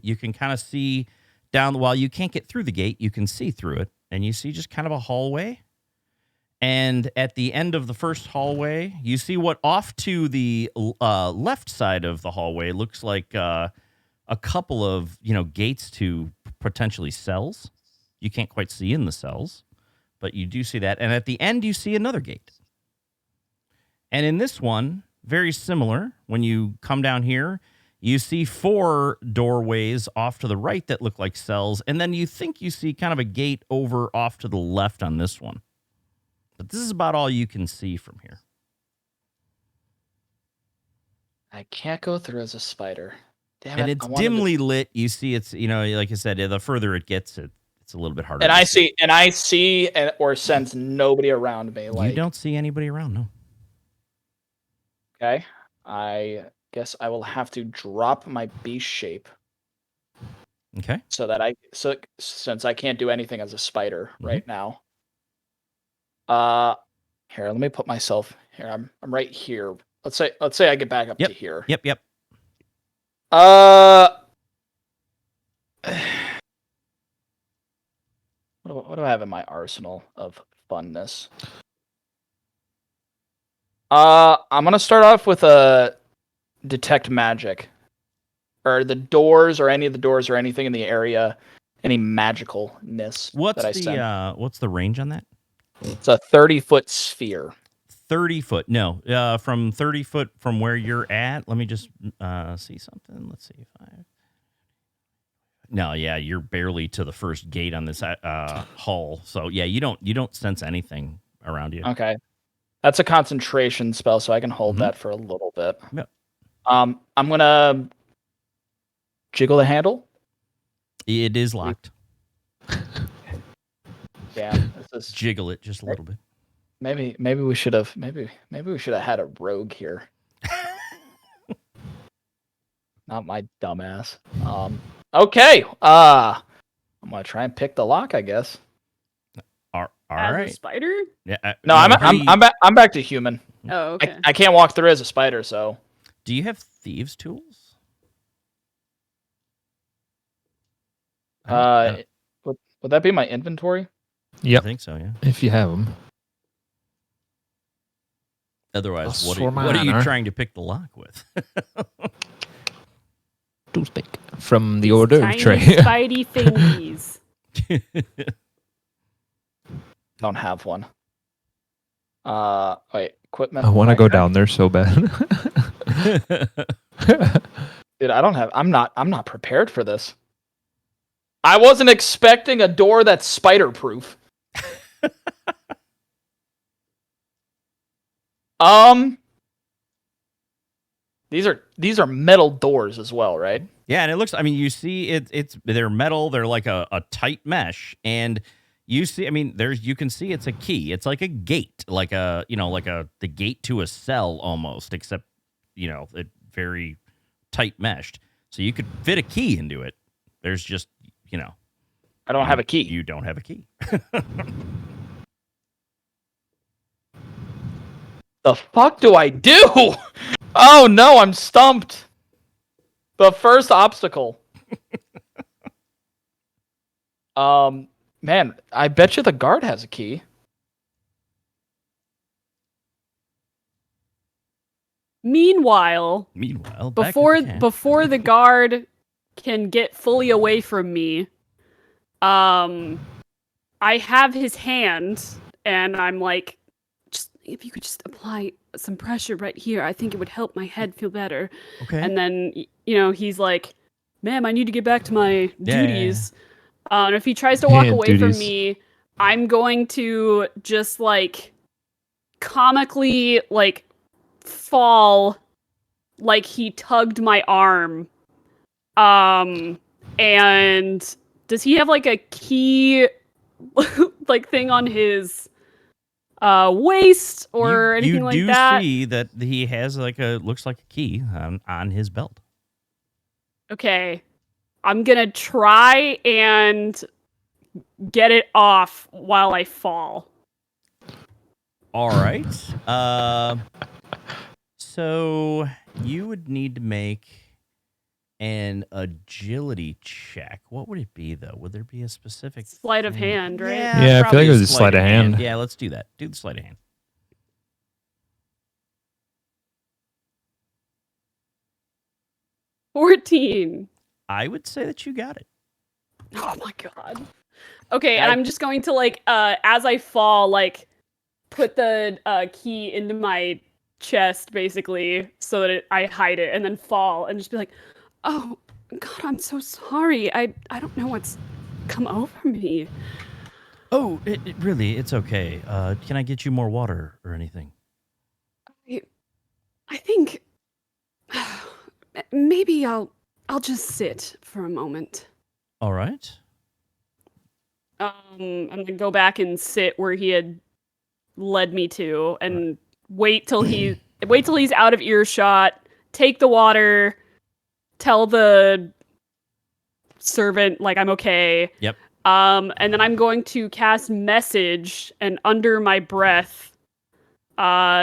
you can kind of see down. While you can't get through the gate, you can see through it, and you see just kind of a hallway. And at the end of the first hallway, you see what off to the left side of the hallway looks like a couple of gates to potentially cells. You can't quite see in the cells, but you do see that. And at the end, you see another gate. And in this one, very similar. When you come down here, you see 4 doorways off to the right that look like cells, and then you think you see kind of a gate over off to the left on this one. But this is about all you can see from here. I can't go through as a spider. Damn And it. it's dimly lit. You see it's, like I said, the further it gets, it's a little bit harder. And I see or sense nobody around me. Like, you don't see anybody around, no. Okay. I guess I will have to drop my beast shape. Okay. Since I can't do anything as a spider right now. Here, let me put myself here. I'm right here. Let's say I get back up to here. Yep. What do I have in my arsenal of funness? I'm gonna start off with a detect magic, or the doors, or any of the doors, or anything in the area, any magicalness. What's the range on that? It's a 30-foot sphere. 30 foot. No, from 30 foot from where you're at. Let me just see something. Let's see if No, yeah, you're barely to the first gate on this hull. So yeah, you don't sense anything around you. Okay, that's a concentration spell, so I can hold that for a little bit. Yep. I'm gonna jiggle the handle. It is locked. Yeah, this is jiggle it just a little bit. Maybe we should have had a rogue here. Not my dumbass. Okay. I'm gonna try and pick the lock, I guess. All As right. a spider? Yeah. No, I'm back to human. Oh, okay. I can't walk through as a spider, so. Do you have thieves' tools? Would that be my inventory? Yep. I think so, yeah. If you have them. Otherwise, That's what are you trying to pick the lock with? Toothpick from the order Tiny tray. spidey thingies. Don't have one. Wait, equipment. I want to go down there so bad. Dude, I'm not prepared for this. I wasn't expecting a door that's spider proof. These are metal doors as well, right? Yeah, and it looks, you see they're metal, they're like a tight mesh, and you see, you can see it's a key. It's like a gate, like the gate to a cell almost, except, it very tight meshed. So you could fit a key into it. There's just, I don't have a key. You don't have a key. The fuck do I do? Oh no, I'm stumped. The first obstacle. Man, I bet you the guard has a key. Meanwhile, back at the camp. before the guard can get fully away from me, I have his hand, and I'm like, just if you could just apply some pressure right here, I think it would help my head feel better. Okay. And then he's like, "Ma'am, I need to get back to my duties." And if he tries to walk away from me, I'm going to just like comically like fall like he tugged my arm. And does he have like a key like thing on his waist or anything like that? You do see that he has looks like a key on his belt. Okay. I'm gonna try and get it off while I fall. All right. So you would need to make an agility check. What would it be, though? Would there be a specific sleight of hand, right? Yeah, I feel like it was a sleight of hand. Yeah, let's do that. Do the sleight of hand. 14. I would say that you got it. Oh my god. Okay, and I'm just going to as I fall, put the key into my chest, basically, so that I hide it, and then fall, and just be like, "Oh God, I'm so sorry. I don't know what's come over me." Oh, really? It's okay. Can I get you more water or anything? I think maybe I'll just sit for a moment. All right. I'm gonna go back and sit where he had led me to, and wait till he's out of earshot. Take the water. Tell the servant I'm okay. Yep. And then I'm going to cast message, and under my breath,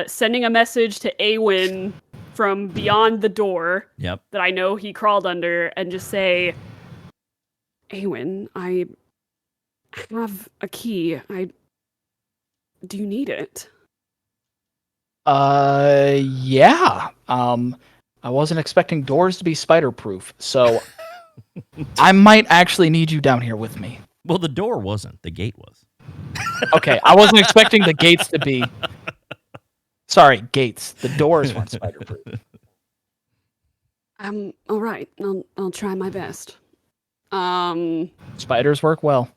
sending a message to Awen from beyond the door. Yep. That I know he crawled under, and just say, "Awen, I have a key. Do you need it?" Yeah. I wasn't expecting doors to be spider-proof, so I might actually need you down here with me. Well, the door wasn't. The gate was. Okay, I wasn't expecting the gates to be... Sorry, gates. The doors weren't spider-proof. All right. I'll try my best. Spiders work well.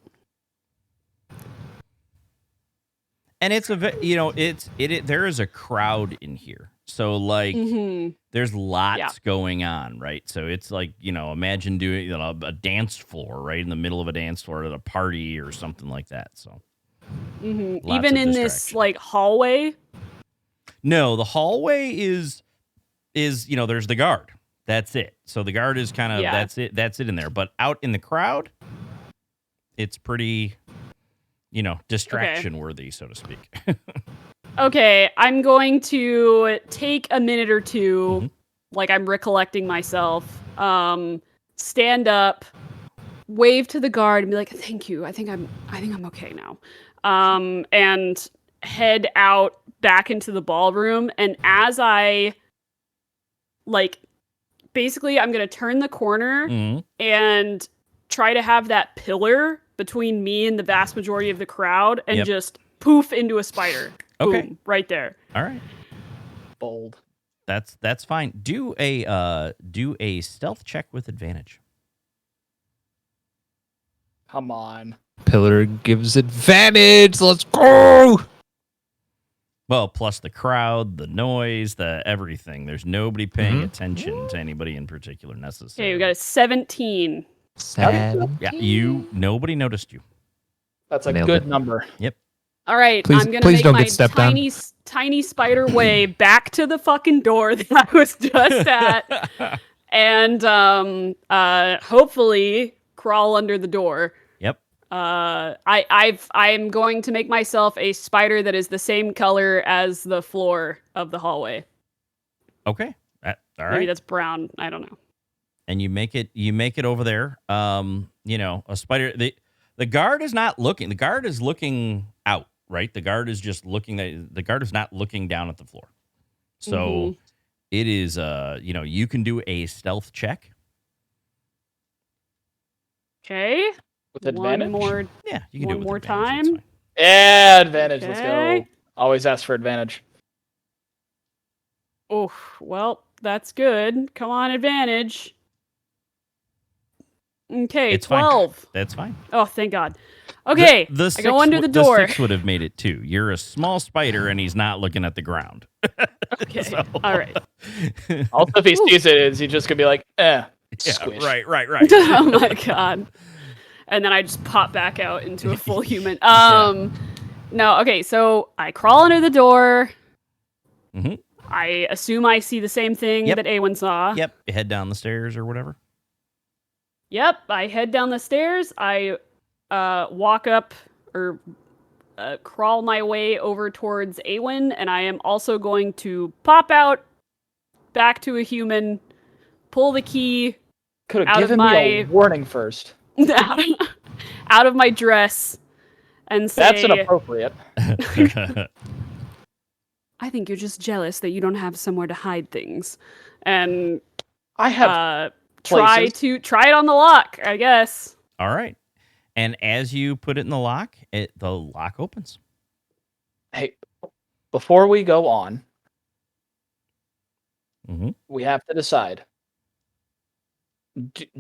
And it's there is a crowd in here. So there's lots going on, right? So it's imagine doing a dance floor right in the middle of a dance floor at a party or something like that. So even in this hallway. No, the hallway is there's the guard. That's it. So the guard is kind of that's it in there. But out in the crowd, it's pretty distraction worthy, so to speak. Okay, I'm going to take a minute or two, I'm recollecting myself, stand up, wave to the guard, and be like, "Thank you. I think I'm okay now." And head out back into the ballroom. And as I basically, I'm gonna turn the corner and try to have that pillar between me and the vast majority of the crowd, and just poof into a spider. Okay. Boom, right there. All right. Bold. That's fine. Do a stealth check with advantage. Come on. Pillar gives advantage. Let's go. Well, plus the crowd, the noise, the everything. There's nobody paying attention to anybody in particular necessarily. Okay, we got a 17. Yeah, nobody noticed you. That's a Nailed good it. number. Yep. All right, Please- I'm gonna please make don't my get stepped on. tiny spider way back to the fucking door that I was just at, and hopefully crawl under the door. Yep. I'm going to make myself a spider that is the same color as the floor of the hallway. Okay. All right. Maybe that's brown. I don't know. And you make it over there. A spider. The guard is not looking. The guard is looking out, right? The guard is just looking. The guard is not looking down at the floor. So it is. You can do a stealth check. Okay. With advantage? One more. Yeah, you can do it One with more advantage, time? that's fine. Yeah, advantage. Let's Okay. go. Always ask for advantage. Oh, well, that's good. Come on, advantage. Okay, It's fine. 12. That's fine. Oh, thank God. Okay, The I go under the door. The 6 would have made it too. You're a small spider, and he's not looking at the ground. Okay, all right. Also, if he sees it, is he just gonna be like, squish. Right. Oh my God. And then I just pop back out into a full human. No, okay, so I crawl under the door. Mhm. I assume I see the same thing Yep. that Awen saw. Yep. You head down the stairs or whatever. Yep, I head down the stairs. I walk up or crawl my way over towards Awen, and I am also going to pop out back to a human, pull the key Could Out have of given me a my- warning first. out of my dress and say, That's inappropriate. I think you're just jealous that you don't have somewhere to hide things. And I have try places. it on the lock, I guess. All right. And as you put it in the lock, the lock opens. Hey, before we go on, Mhm. we have to decide.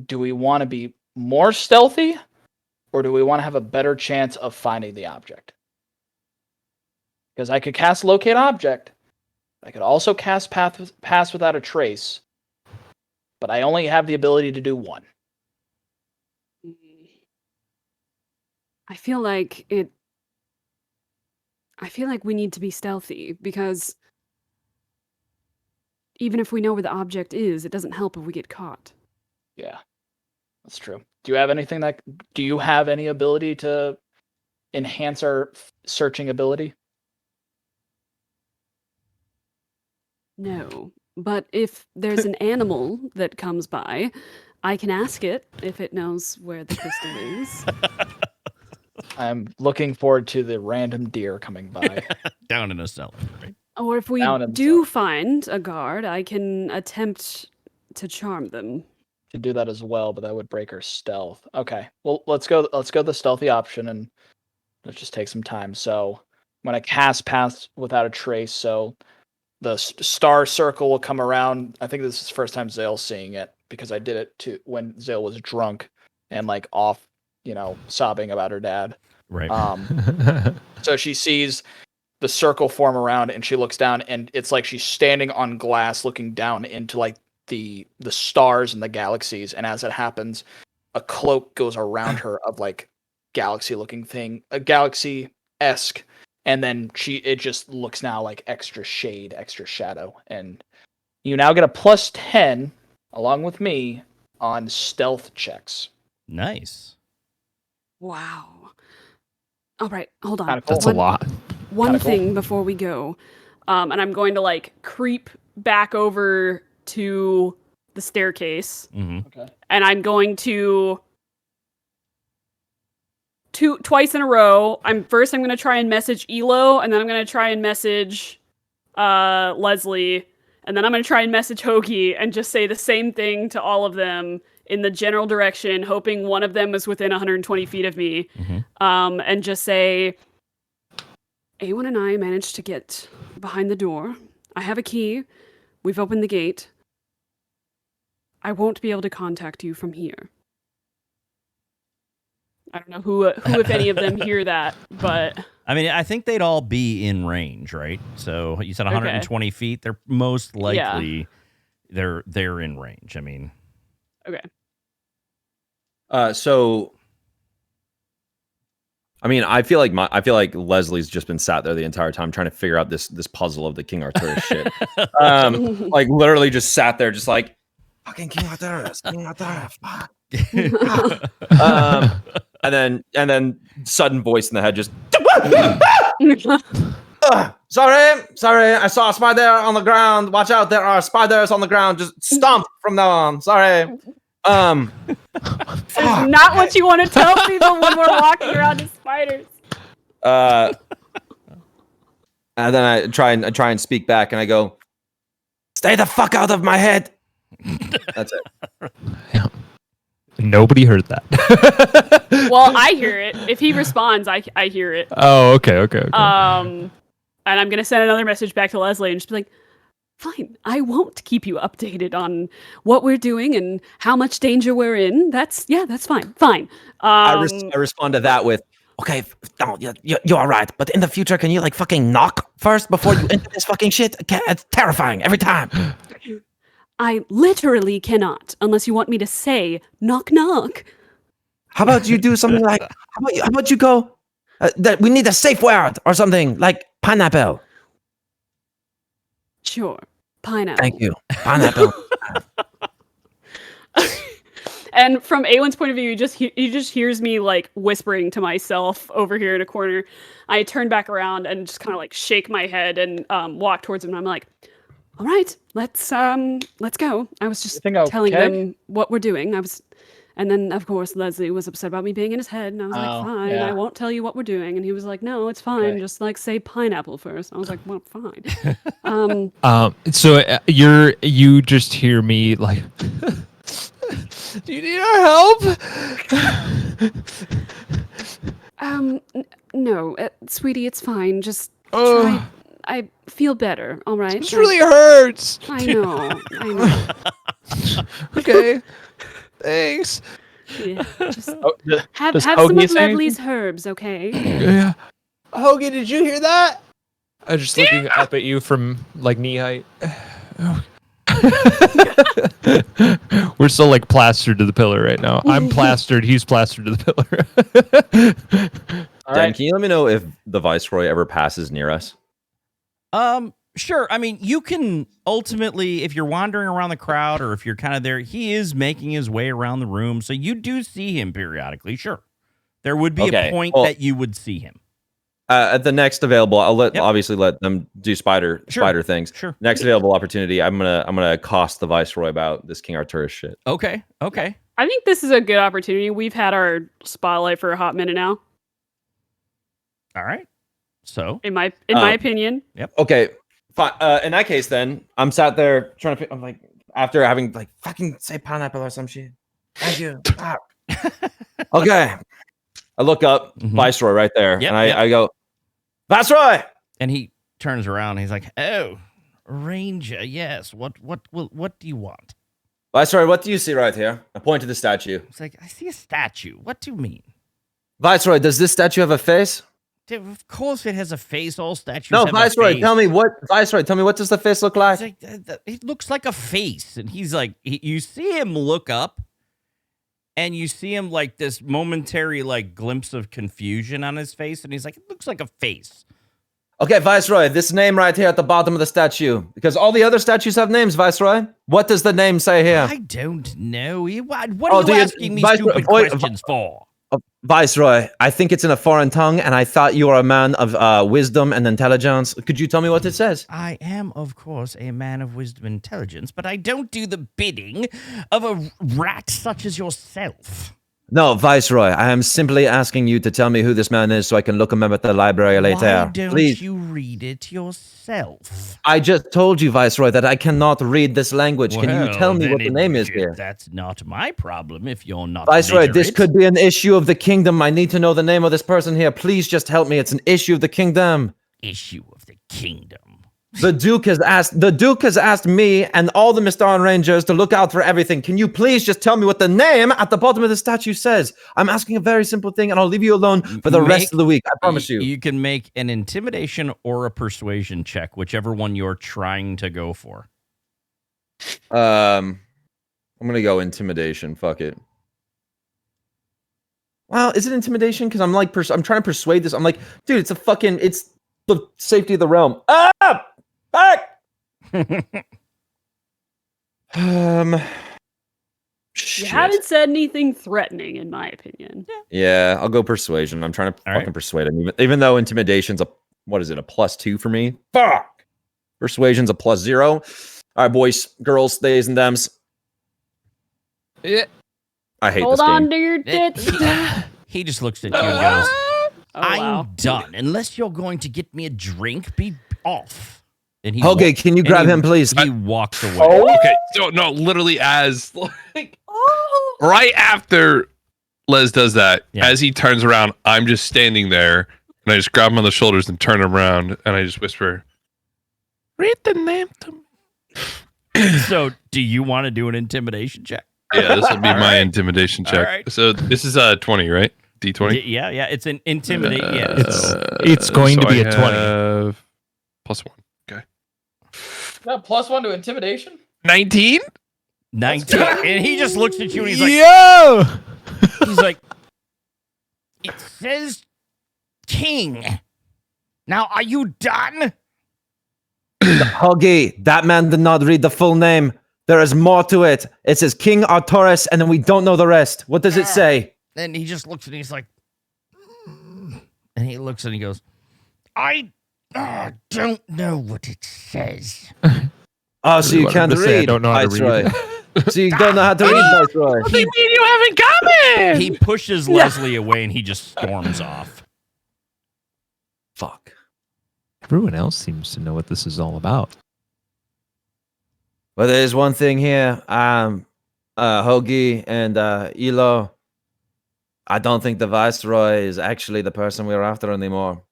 Do we want to be more stealthy, or do we want to have a better chance of finding the object? Because I could cast Locate Object. I could also cast Pass Without a Trace. But I only have the ability to do one. I feel like we need to be stealthy because even if we know where the object is, it doesn't help if we get caught. Yeah, that's true. Do you have any ability to enhance our searching ability? No, but if there's an animal that comes by, I can ask it if it knows where the crystal is. I'm looking forward to the random deer coming by. Down in a cellar, right? Or if we Down in the do cellar. find a guard, I can attempt to charm them. Could do that as well, but that would break her stealth. Okay, well let's go the stealthy option, and let's just take some time. So I'm gonna cast Pass Without a Trace. So the star circle will come around. I think this is the first time Zale's seeing it because I did it too when Zale was drunk and like off, sobbing about her dad. Right. So she sees the circle form around, and she looks down, and it's like she's standing on glass, looking down into like the stars and the galaxies. And as it happens, a cloak goes around her of like galaxy-looking thing, a galaxy-esque. And then it just looks now like extra shade, extra shadow. And you now get a +10, along with me, on stealth checks. Nice. Wow. All right, hold on. Kinda cool. That's a lot. One Kinda cool. thing before we go, and I'm going to like creep back over to the staircase, Hmm. Okay. and I'm going to twice in a row. I'm going to try and message Elo, and then I'm going to try and message Leslie, and then I'm going to try and message Hoagie, and just say the same thing to all of them in the general direction, hoping one of them is within 120 feet of me, and just say, Awen and I managed to get behind the door. I have a key. We've opened the gate. I won't be able to contact you from here. I don't know who if any of them hear that, but I mean, I think they'd all be in range, right? So you said 120 feet. They're most likely they're in range. I mean, okay. So, I mean, I feel like Leslie's just been sat there the entire time trying to figure out this puzzle of the King Arthurus shit. Like literally just sat there, just like fucking King Arthurus, King Arthurus. Fuck. then sudden voice in the head just. Sorry, I saw a spider on the ground. Watch out, there are spiders on the ground. Just stomp from now on. Sorry. It's not what you want to tell people when we're walking around as spiders. And then I try and speak back, and I go, "Stay the fuck out of my head." That's it. Yeah. Nobody heard that. Well, I hear it. If he responds, I hear it. Oh, okay. And I'm gonna send another message back to Leslie and just be like, "Fine, I won't keep you updated on what we're doing and how much danger we're in. That's fine. Fine." I respond to that with, "Okay, no, you're all right. But in the future, can you like fucking knock first before you enter this fucking shit? It's terrifying every time." I literally cannot, unless you want me to say knock knock. How about you do something like, how about you go, that we need a safe word or something like pineapple. Sure, pineapple. Thank you, pineapple. And from Awen's point of view, he just hears me like whispering to myself over here in a corner. I turn back around and just kind of like shake my head and walk towards him. And I'm like, "All right, let's go." I was just telling them what we're doing. And then of course Leslie was upset about me being in his head, and I was like, "Fine, yeah. I won't tell you what we're doing." And he was like, "No, it's fine. Okay. Just like say pineapple first." I was like, "Well, fine." So you just hear me like, Do you need our help? No, sweetie, it's fine. Just Oh. try. I feel better. All right. This really hurts. I know. Okay. Thanks. Yeah, just have does some Hoagie of say Lovely's herbs, okay? yeah. Hoagie, did you hear that? I'm just looking up at you from like knee height. We're still like plastered to the pillar right now. I'm plastered. He's plastered to the pillar. All Dan, right. can you let me know if the Viceroy ever passes near us? Sure. I mean, you can ultimately, if you're wandering around the crowd or if you're kind of there, he is making his way around the room. So you do see him periodically. Sure. There would be a point that you would see him. At the next available, I'll obviously let them do spider things. Sure. Next available opportunity, I'm gonna accost the Viceroy about this King Arturus shit. Okay. I think this is a good opportunity. We've had our spotlight for a hot minute now, All right. So in my opinion. Okay, fine. In that case, then I'm sat there trying to. I'm like, after having like fucking say pineapple or some shit. Thank you. Fuck. Okay. I look up, Viceroy right there, and I go, Viceroy. And he turns around. And he's like, "Oh, Ranger, yes. What do you want?" Viceroy, what do you see right here? I point to the statue. It's like, "I see a statue. What do you mean?" Viceroy, does this statue have a face? Dude, of course it has a face. All statues No, have Viceroy, a face. tell me what does the face look like? It's like, it looks like a face. And he's like, you see him look up, and you see him like this momentary like glimpse of confusion on his face. And he's like, "It looks like a face." Okay, Viceroy, this name right here at the bottom of the statue, because all the other statues have names, Viceroy. What does the name say here? I don't know. What are you asking me Viceroy, stupid questions for? Viceroy, I think it's in a foreign tongue, and I thought you were a man of wisdom and intelligence. Could you tell me what it says? I am, of course, a man of wisdom and intelligence, but I don't do the bidding of a rat such as yourself. No, Viceroy, I am simply asking you to tell me who this man is so I can look him up at the library later. Why don't Please. you read it yourself? I just told you, Viceroy, that I cannot read this language. Can you tell me then what the name is here? That's not my problem if you're not Viceroy, this literate. could be an issue of the kingdom. I need to know the name of this person here. Please just help me. It's an issue of the kingdom. Issue of the kingdom. The Duke has asked me and all the Mystaran Rangers to look out for everything. Can you please just tell me what the name at the bottom of the statue says? I'm asking a very simple thing, and I'll leave you alone for the rest of the week. I promise you. You can make an intimidation or a persuasion check, whichever one you're trying to go for. I'm gonna go intimidation. Fuck it. Well, is it intimidation? Because I'm like, I'm trying to persuade this. I'm like, dude, it's the safety of the realm. Ah! Back! You haven't said anything threatening, in my opinion. Yeah, I'll go persuasion. I'm trying to fucking persuade him, even though intimidation's a +2 for me. Fuck. Persuasion's a +0. All right, boys, girls, theys, and thems. Yeah. I hate Hold this on game. to your tits. He just looks at you and goes, I'm wow. done. Unless you're going to get me a drink, be off. And he Okay, can you grab him, please? He walks away. Okay, so no, literally as like right after Les does that, as he turns around, I'm just standing there and I just grab him on the shoulders and turn him around and I just whisper, "Read the name to me." So, do you want to do an intimidation check? Yeah, this will be my intimidation check. right. So this is 20, right? D20. Yeah, it's an intimidate. Yeah, It's going to be a 20. +1. Okay. Got +1 to intimidation? 19? 19. And he just looks at you and he's like, Yo! he's like, it says king. Now, are you done? Huggy, that man did not read the full name. There is more to it. It says King Arturus, and then we don't know the rest. What does it say? And he just looks and he's like, and he looks and he goes, I don't know what it says. Oh, so you can't read. I don't know how to read. Viceroy. So you don't know how to read, Viceroy. He pushes Leslie away and he just storms off. Fuck. Everyone else seems to know what this is all about. Well, there's one thing here. Hoagie and Elo. I don't think the Viceroy is actually the person we're after anymore.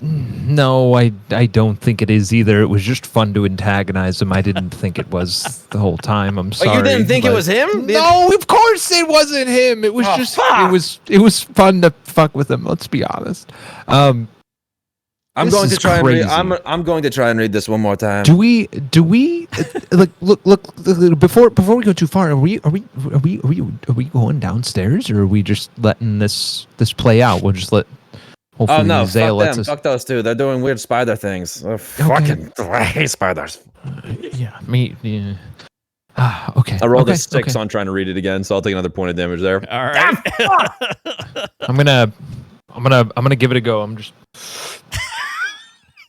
No, I don't think it is either. It was just fun to antagonize him. I didn't think it was the whole time. I'm sorry. Oh, you didn't think it was him? No, of course it wasn't him. It was just fuck. it was fun to fuck with him. Let's be honest. I'm This going to is try and read. crazy. I'm going to try and read this one more time. Do we like look before we go too far? Are we going downstairs, or are we just letting this play out? We'll just let. Hopefully Oh no! Zale Fuck lets them. us. Fuck those two. They're doing weird spider things. Fucking I hate spiders. Yeah, me. Yeah. Okay. I rolled okay, a 6 okay. on trying to read it again, so I'll take another point of damage there. All right. I'm gonna give it a go. I'm just.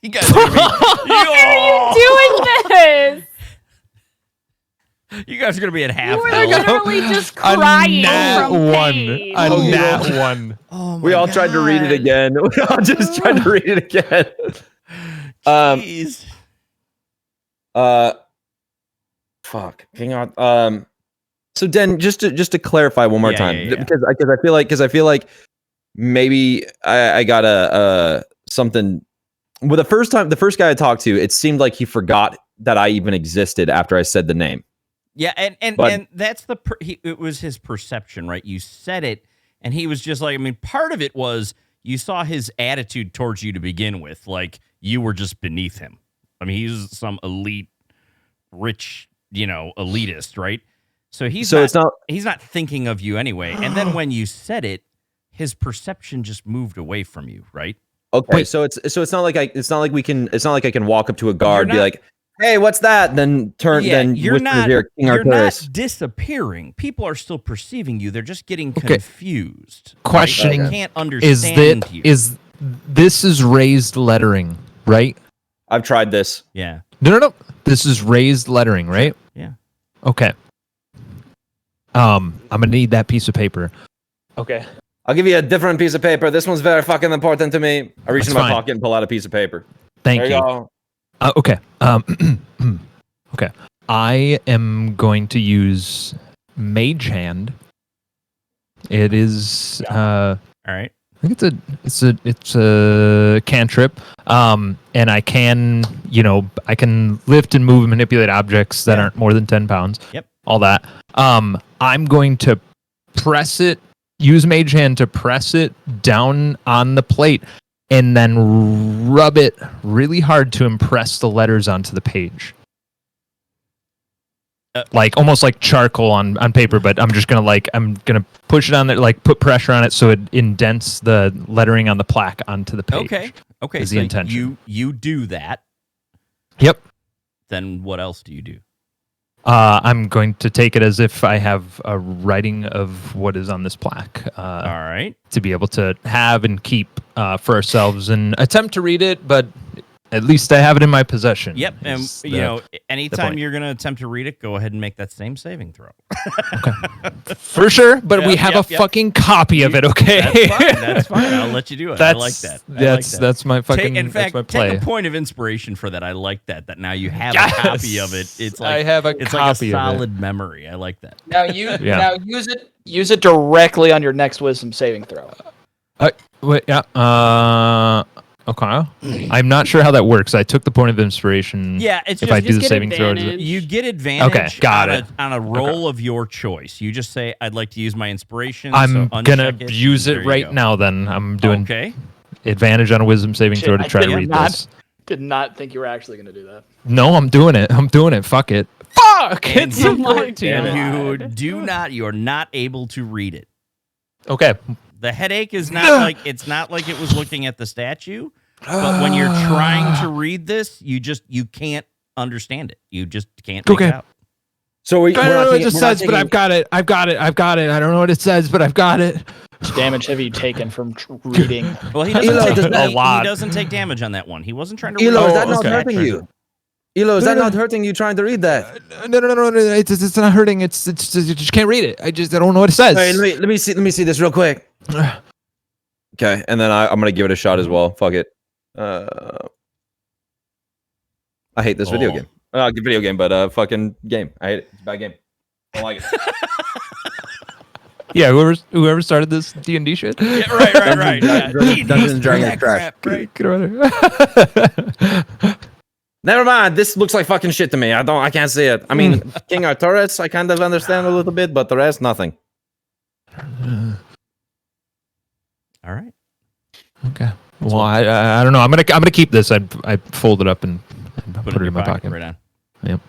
You guys are gonna be, Doing this. you guys are gonna be at half You were health. literally just crying nat from one. pain. A nat one. Oh my We all tried to read it God. again. We all just tried to read it again. Jeez. Fuck. Hang on. So Den, just to clarify one more Yeah, time, yeah, yeah. because I feel like maybe I got a something. Well, the first guy I talked to, it seemed like he forgot that I even existed after I said the name. Yeah, and But- that's it was his perception, right? You said it, and he was just like, I mean, part of it was you saw his attitude towards you to begin with, like you were just beneath him. I mean, he's some elite, rich, elitist, right? So he's not thinking of you anyway. And then when you said it, his perception just moved away from you, right? Okay, Wait. so it's not like I can walk up to a guard and be not- like, "Hey, what's that?" Then you're whisper not here, King you're Arturus. not disappearing. People are still perceiving you. They're just getting confused. right? Questioning They can't is understand that you. this is raised lettering, right? I've tried this. Yeah. No. This is raised lettering, right? Yeah. Okay. I'm gonna need that piece of paper. Okay. I'll give you a different piece of paper. This one's very fucking important to me. I reach That's in my fine. pocket and pull out a piece of paper. Thank There you. go. Okay. Okay. I am going to use Mage Hand. It is. All right. I think it's a cantrip. And I can lift and move and manipulate objects that aren't more than 10 pounds. Yep. All that. I'm going to press it. Use Mage Hand to press it down on the plate and then rub it really hard to impress the letters onto the page. Like almost like charcoal on paper, but I'm just gonna push it on there, like put pressure on it so it indents the lettering on the plaque onto the page. Okay. Is So the intention. you do that. Yep. Then what else do you do? I'm going to take it as if I have a writing of what is on this plaque. All right. To be able to have and keep for ourselves and attempt to read it, but at least I have it in my possession. Yep, and is you know, anytime point. you're going to attempt to read it, go ahead and make that same saving throw. For sure, but we Yep, have yep, a fucking copy of it, okay? That's fine. That's fine. I'll let you do it. I like that. That's my fucking. In fact, that's my play. take a point of inspiration for that. I like that. That now you have Yes! a copy of it. It's like I have a it's copy like a of it. solid memory. I like that. Now use it directly on your next wisdom saving throw. Wait, yeah. Okay. I'm not sure how that works. I took the point of inspiration. Yeah, it's if just I do the get saving throw. advantage. you get advantage. Okay, got on it. on a roll of your choice. You just say, "I'd like to use my inspiration." I'm so gonna uncheck use There it you right go. now. Then I'm doing Okay. advantage on a wisdom saving throw to I try to did read not- this. Did not think you were actually going to do that. No, I'm doing it. I'm doing it. Fuck it. Fuck. And It's a Oh my 14. And you are not able to read it. Okay. The headache is not like it's not like it was looking at the statue, but when you're trying to read this, you can't understand it. You just can't make Okay. it out. So I don't know what it says, but I've got it. I've got it. I've got it. I don't know what it says, but I've got it. How much damage have you taken from reading? Well, he Elo, doesn't, does take, that- he lot. doesn't take damage on that one. He wasn't trying to read Elo, is it. that not okay. hurting you? Elo, is that not hurting you trying to read that? No. It's not hurting. It's just, you just can't read it. I don't know what it says. Hey, let me see this real quick. Okay, and then I'm gonna give it a shot as well. Fuck it. I hate this video game. Video game, but fucking game. I hate it. It's a bad game. I don't like it. Yeah, whoever started this D&D shit. Yeah, right. Yeah. Dungeons and Dragons That trash. crap, right? Get out of here. Never mind. This looks like fucking shit to me. I can't see it. I mean, King Arturus, I kind of understand a little bit, but the rest, nothing. All right. Okay. Well, I don't know. I'm gonna keep this. I fold it up and put it in my pocket. Right on. Yep.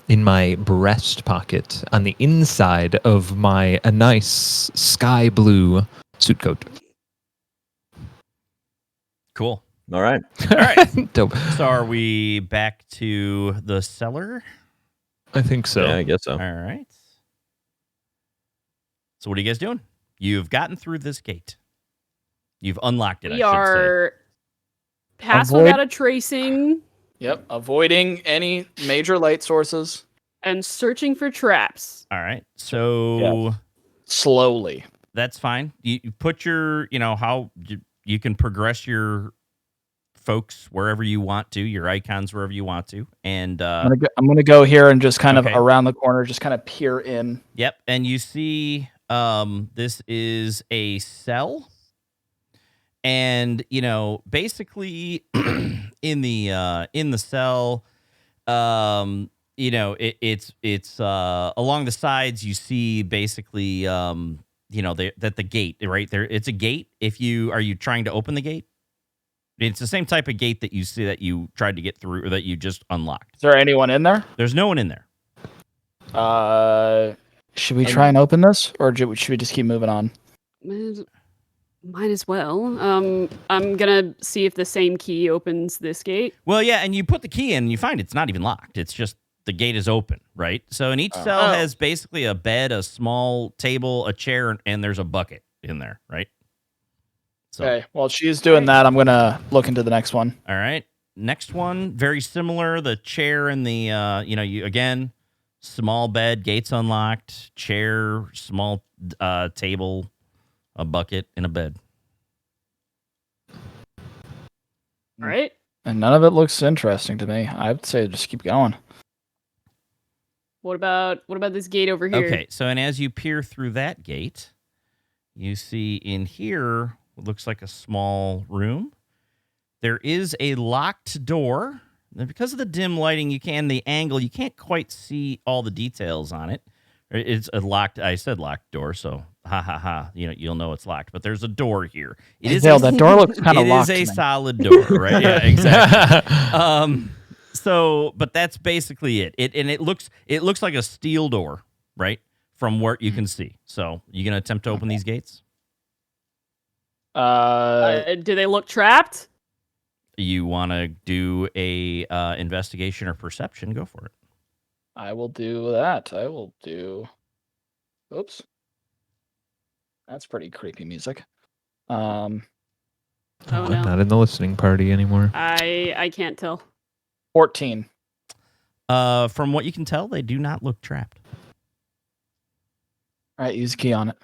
In my breast pocket, on the inside of a nice sky blue suit coat. Cool. All right. All right. Dope. So are we back to the cellar? I think so. Yeah, I guess so. All right. So what are you guys doing? You've gotten through this gate. You've unlocked it, We I should are past Avoid- without a tracing Yep, avoiding any major light sources and searching for traps. say. All right. So slowly. that's fine. You put your, how you can progress your folks wherever you want to, your icons wherever you want to. And I'm gonna go here and just kind Okay. of around the corner, just kind of peer in. yep, and you see this is a cell. And basically in the cell, it's along the sides. You see basically, that the gate right there. It's a gate. Are you trying to open the gate? It's the same type of gate that you see that you tried to get through or that you just unlocked. Is there anyone in there? There's no one in there. Should we try and open this, or should we just keep moving on? Might as well. I'm gonna see if the same key opens this gate. Well, yeah, and you put the key in, and you find it's not even locked. It's just the gate is open, right? So, and each cell has basically a bed, a small table, a chair, and there's a bucket in there, right? So, Okay. While she's doing that, I'm gonna look into the next one. all right. Next one, very similar. The chair and the, you again, small bed, gates unlocked, chair, small table, a bucket, and a bed. All right. And none of it looks interesting to me. I would say just keep going. What about this gate over here? Okay, so and as you peer through that gate, you see in here what looks like a small room. There is a locked door. And because of the dim lighting, the angle, you can't quite see all the details on it. It's a locked. I said locked door, so ha. You'll know it's locked. But there's a door here. It is Dale, that door looks kind of locked. It is to a me. solid door, right? Yeah, exactly. So, but that's basically it. It looks like a steel door, right? From what you can see. So, you gonna attempt to open these gates? Do they look trapped? You want to do a investigation or perception? Go for it. I will do that. I will do. Oops. That's pretty creepy music. Oh, I'm no. not in the listening party anymore. I can't tell. 14. From what you can tell, they do not look trapped. All right, use a key on it.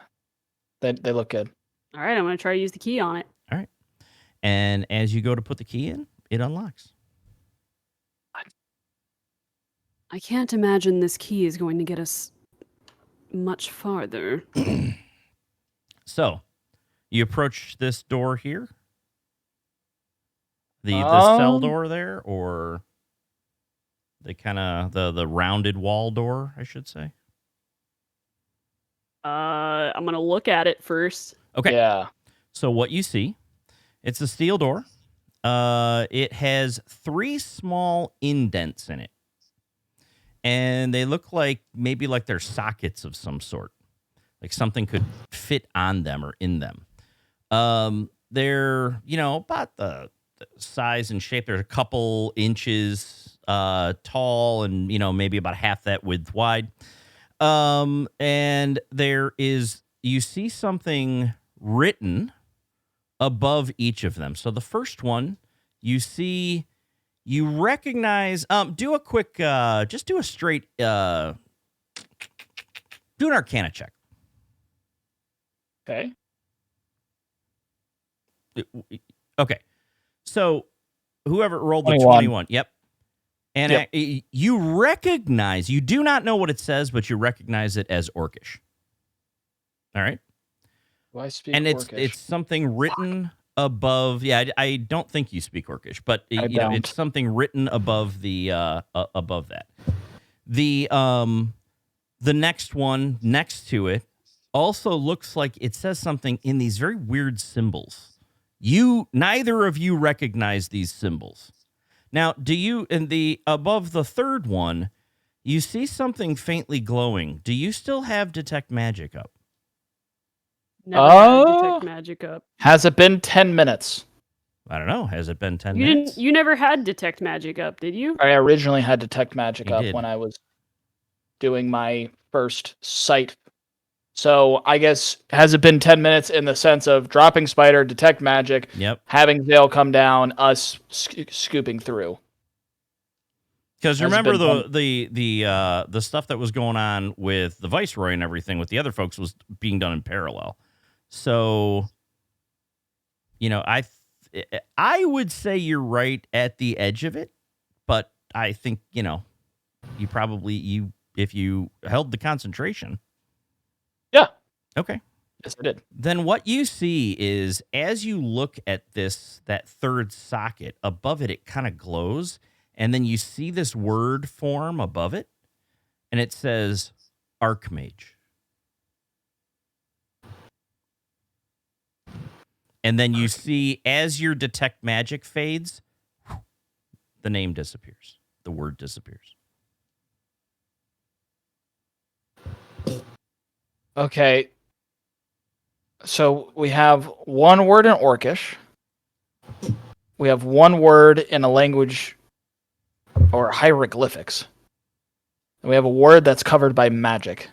They look good. All right, I'm going to try to use the key on it. All right. And as you go to put the key in, it unlocks. I can't imagine this key is going to get us much farther. So, you approach this door here? The cell door there, or the kind of the rounded wall door, I should say? I'm going to look at it first. Okay. Yeah. So what you see, it's a steel door. It has 3 small indents in it. And they look like maybe like they're sockets of some sort. Like something could fit on them or in them. They're, about the size and shape. They're a couple inches tall and, maybe about half that width wide. And you see something written above each of them. So the first one, you recognize, do a quick, just do a straight, do an Arcana check. Okay. Okay. So whoever rolled the 21. 21. Yep. And you recognize, you do not know what it says, but you recognize it as Orcish. All right. Do I speak And Orcish? it's something written above. Yeah, I don't think you speak Orcish, but it's something written above above that. The next one next to it also looks like it says something in these very weird symbols. Neither of you recognize these symbols. Now, above the third one, you see something faintly glowing. Do you still have Detect Magic up? Never had Detect Magic up. Has it been 10 minutes? I don't know. Has it been 10 minutes? You never had Detect Magic up, did you? I originally had Detect Magic You up did. when I was doing my first sight. So I guess, has it been 10 minutes in the sense of dropping Spider, Detect Magic, Yep. having Zale come down, us scooping through? Because Has it remember been the stuff that was going on with the Viceroy and everything with the other folks was being done in parallel. So, I would say you're right at the edge of it, but I think, you probably, if you held the concentration. Yeah. Okay. Yes, I did. Then what you see is, as you look at that third socket, above it kind of glows, and then you see this word form above it, and it says Archmage. And then you see, as your Detect Magic fades, the name disappears. The word disappears. Okay. So we have one word in Orcish. We have one word in a language or hieroglyphics. And we have a word that's covered by magic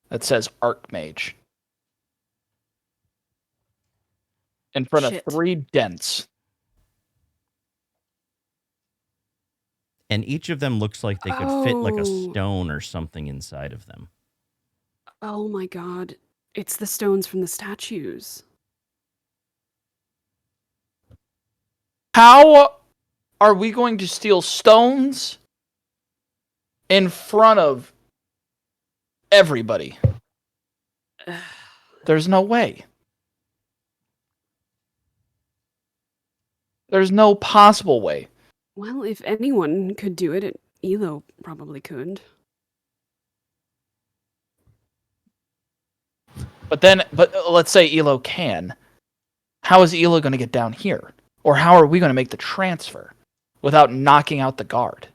that says Archmage. In front Shit. of 3 dents. And each of them looks like they could fit like a Oh. stone or something inside of them. Oh my god. It's the stones from the statues. How are we going to steal stones in front of everybody? There's no way. There's no possible way. Well, if anyone could do it, Elo probably could. But let's say Elo can. How is Elo going to get down here? Or how are we going to make the transfer without knocking out the guard?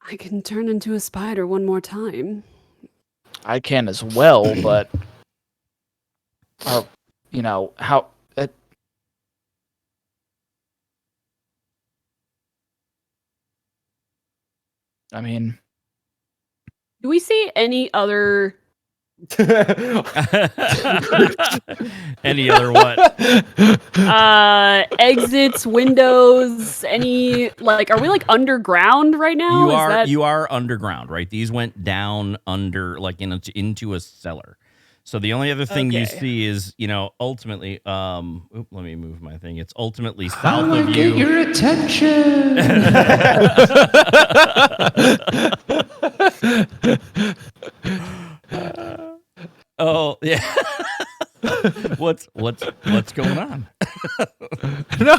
I can turn into a spider one more time. I can as well, but how I mean, Do we see any other Any other what? exits, windows, any like are we like underground right now? You are underground, right? These went down under like into a cellar. So the only other thing you Okay. see is, ultimately let me move my thing. It's ultimately How south do I of get you. your attention? Oh, yeah. What's going on? no,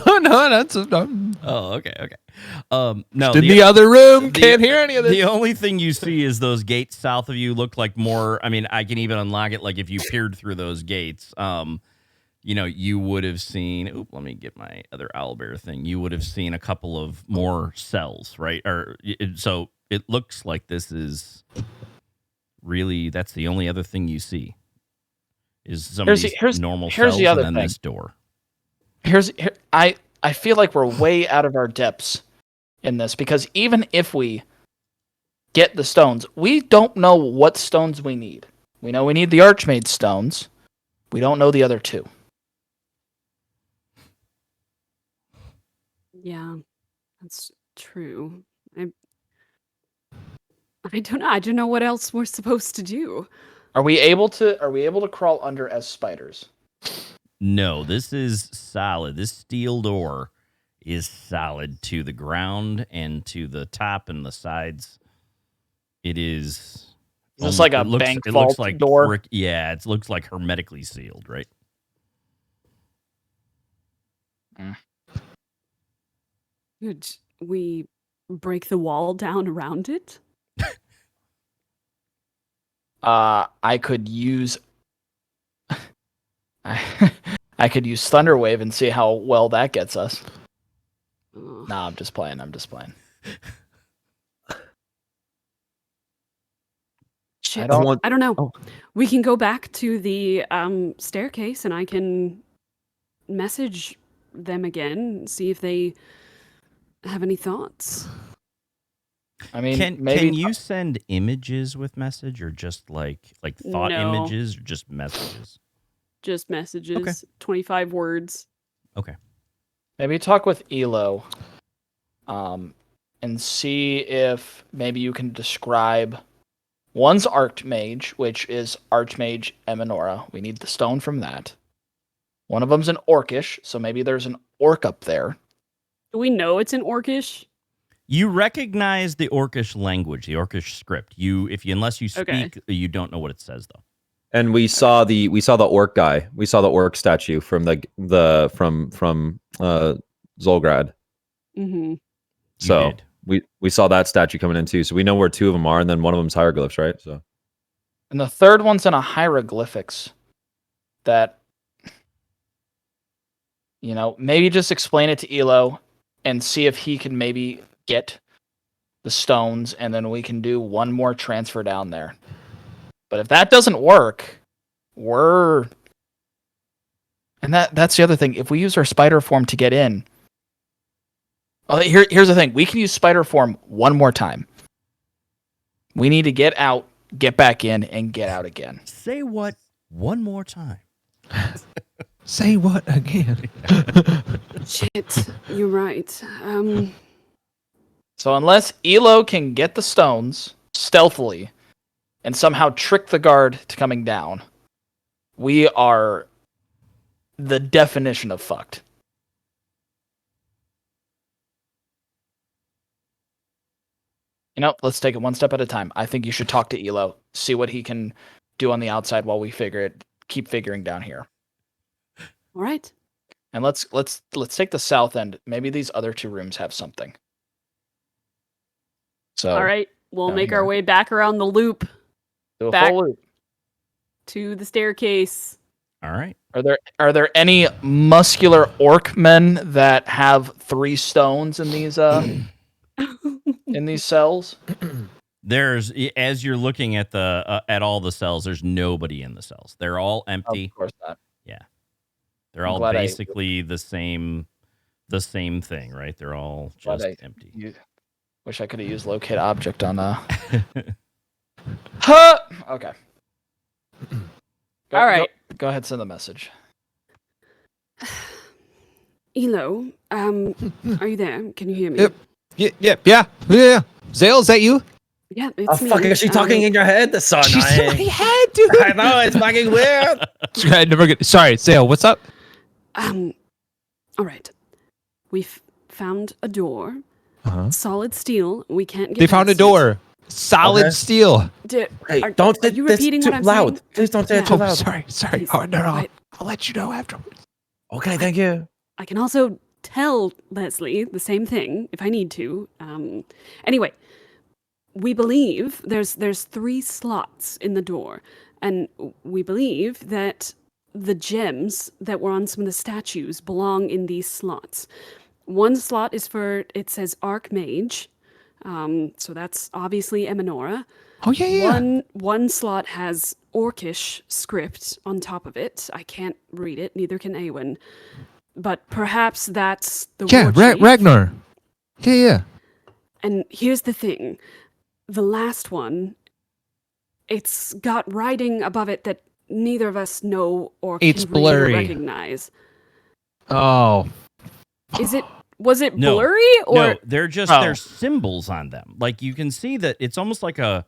that's Oh, okay. No, in the other room. Can't hear any of this. The only thing you see is those gates south of you look like more. I mean, I can even unlock it. Like if you peered through those gates, you would have seen. Oop, let me get my other owlbear thing. You would have seen a couple of more cells, right? So it looks like this is really. That's the only other thing you see. Is some of these normal cells the other and then thing. this door. I feel like we're way out of our depths in this because even if we get the stones, we don't know what stones we need. We know we need the Archmage stones. We don't know the other two. Yeah, that's true. I don't know. I don't know what else we're supposed to do. Are we able to crawl under as spiders? No, this is solid. This steel door is solid to the ground and to the top and the sides. It is. Just like a bank vault door. Yeah, it looks like hermetically sealed, right? Could we break the wall down around it? I could use I could use Thunderwave and see how well that gets us. Nah, I'm just playing. Shit, I I don't know. Oh. We can go back to the staircase and I can message them again, see if they have any thoughts. I mean, can you send images with message or just like thought No. images or just messages? Just messages. Okay. 25 words. Okay. maybe talk with Elo, and see if maybe you can describe. One's Archmage, which is Archmage Eminora. We need the stone from that. One of them's an Orcish, so maybe there's an orc up there. Do we know it's an Orcish? You recognize the Orcish language, the Orcish script. Unless you speak, Okay. you don't know what it says though. And we saw the orc guy. We saw the orc statue from from Zolgrad. Mm-hmm. So did. we saw that statue coming in too. So we know where two of them are, and then one of them's hieroglyphs, right? So And the third one's in a hieroglyphics that, maybe just explain it to Elo and see if he can maybe get the stones, and then we can do one more transfer down there. But if that doesn't work, and that's the other thing. If we use our spider form to get in, here's the thing. We can use spider form one more time. We need to get out, get back in, and get out again. Say what one more time. Say what again? Shit, you're right. So unless Elo can get the stones stealthily and somehow trick the guard to coming down, we are the definition of fucked. Let's take it one step at a time. I think you should talk to Elo, see what he can do on the outside while we keep figuring down here. All right. And let's take the south end. Maybe these other two rooms have something. So All right. We'll down make our here. way back around the loop do a back- full loop. to the staircase. All right. Are there any muscular orc men that have 3 stones in these in these cells? There's, as you're looking at at all the cells, there's nobody in the cells. They're all empty. Of course not. They're I'm all glad basically the same thing, right? They're all Glad just empty. Wish I could have used locate object on Huh! Okay. All right. Go ahead, send the message. Elo, are you there? Can you hear me? Yep. Yeah. Zale, is that you? Yeah, Oh, it's me. fuck, is she talking in your head? That's so She's in my annoying. head, dude. I know, it's fucking weird. I never get. Sorry, Zale. What's up? All right. We've found a door. Solid steel. We can't get. They found a past it. door. Solid steel. Hey, Are don't say you this repeating too what I'm loud. saying? Please don't say it too Oh, loud. sorry. Please, Oh, no. quiet. I'll let you know afterwards. Okay, thank you. I can also tell Leslie the same thing if I need to. Anyway, we believe there's 3 slots in the door, and we believe that the gems that were on some of the statues belong in these slots. One slot is for, it says Archmage, so that's obviously Eminora. Oh, yeah. One slot has Orcish script on top of it. I can't read it, neither can Awen. But perhaps that's the war chief. Ragnar. Yeah. And here's the thing. The last one, it's got writing above it that neither of us know or It's can read or blurry. recognize. Oh. Was it No. blurry or No, they're just there's symbols on them. Like you can see that it's almost like a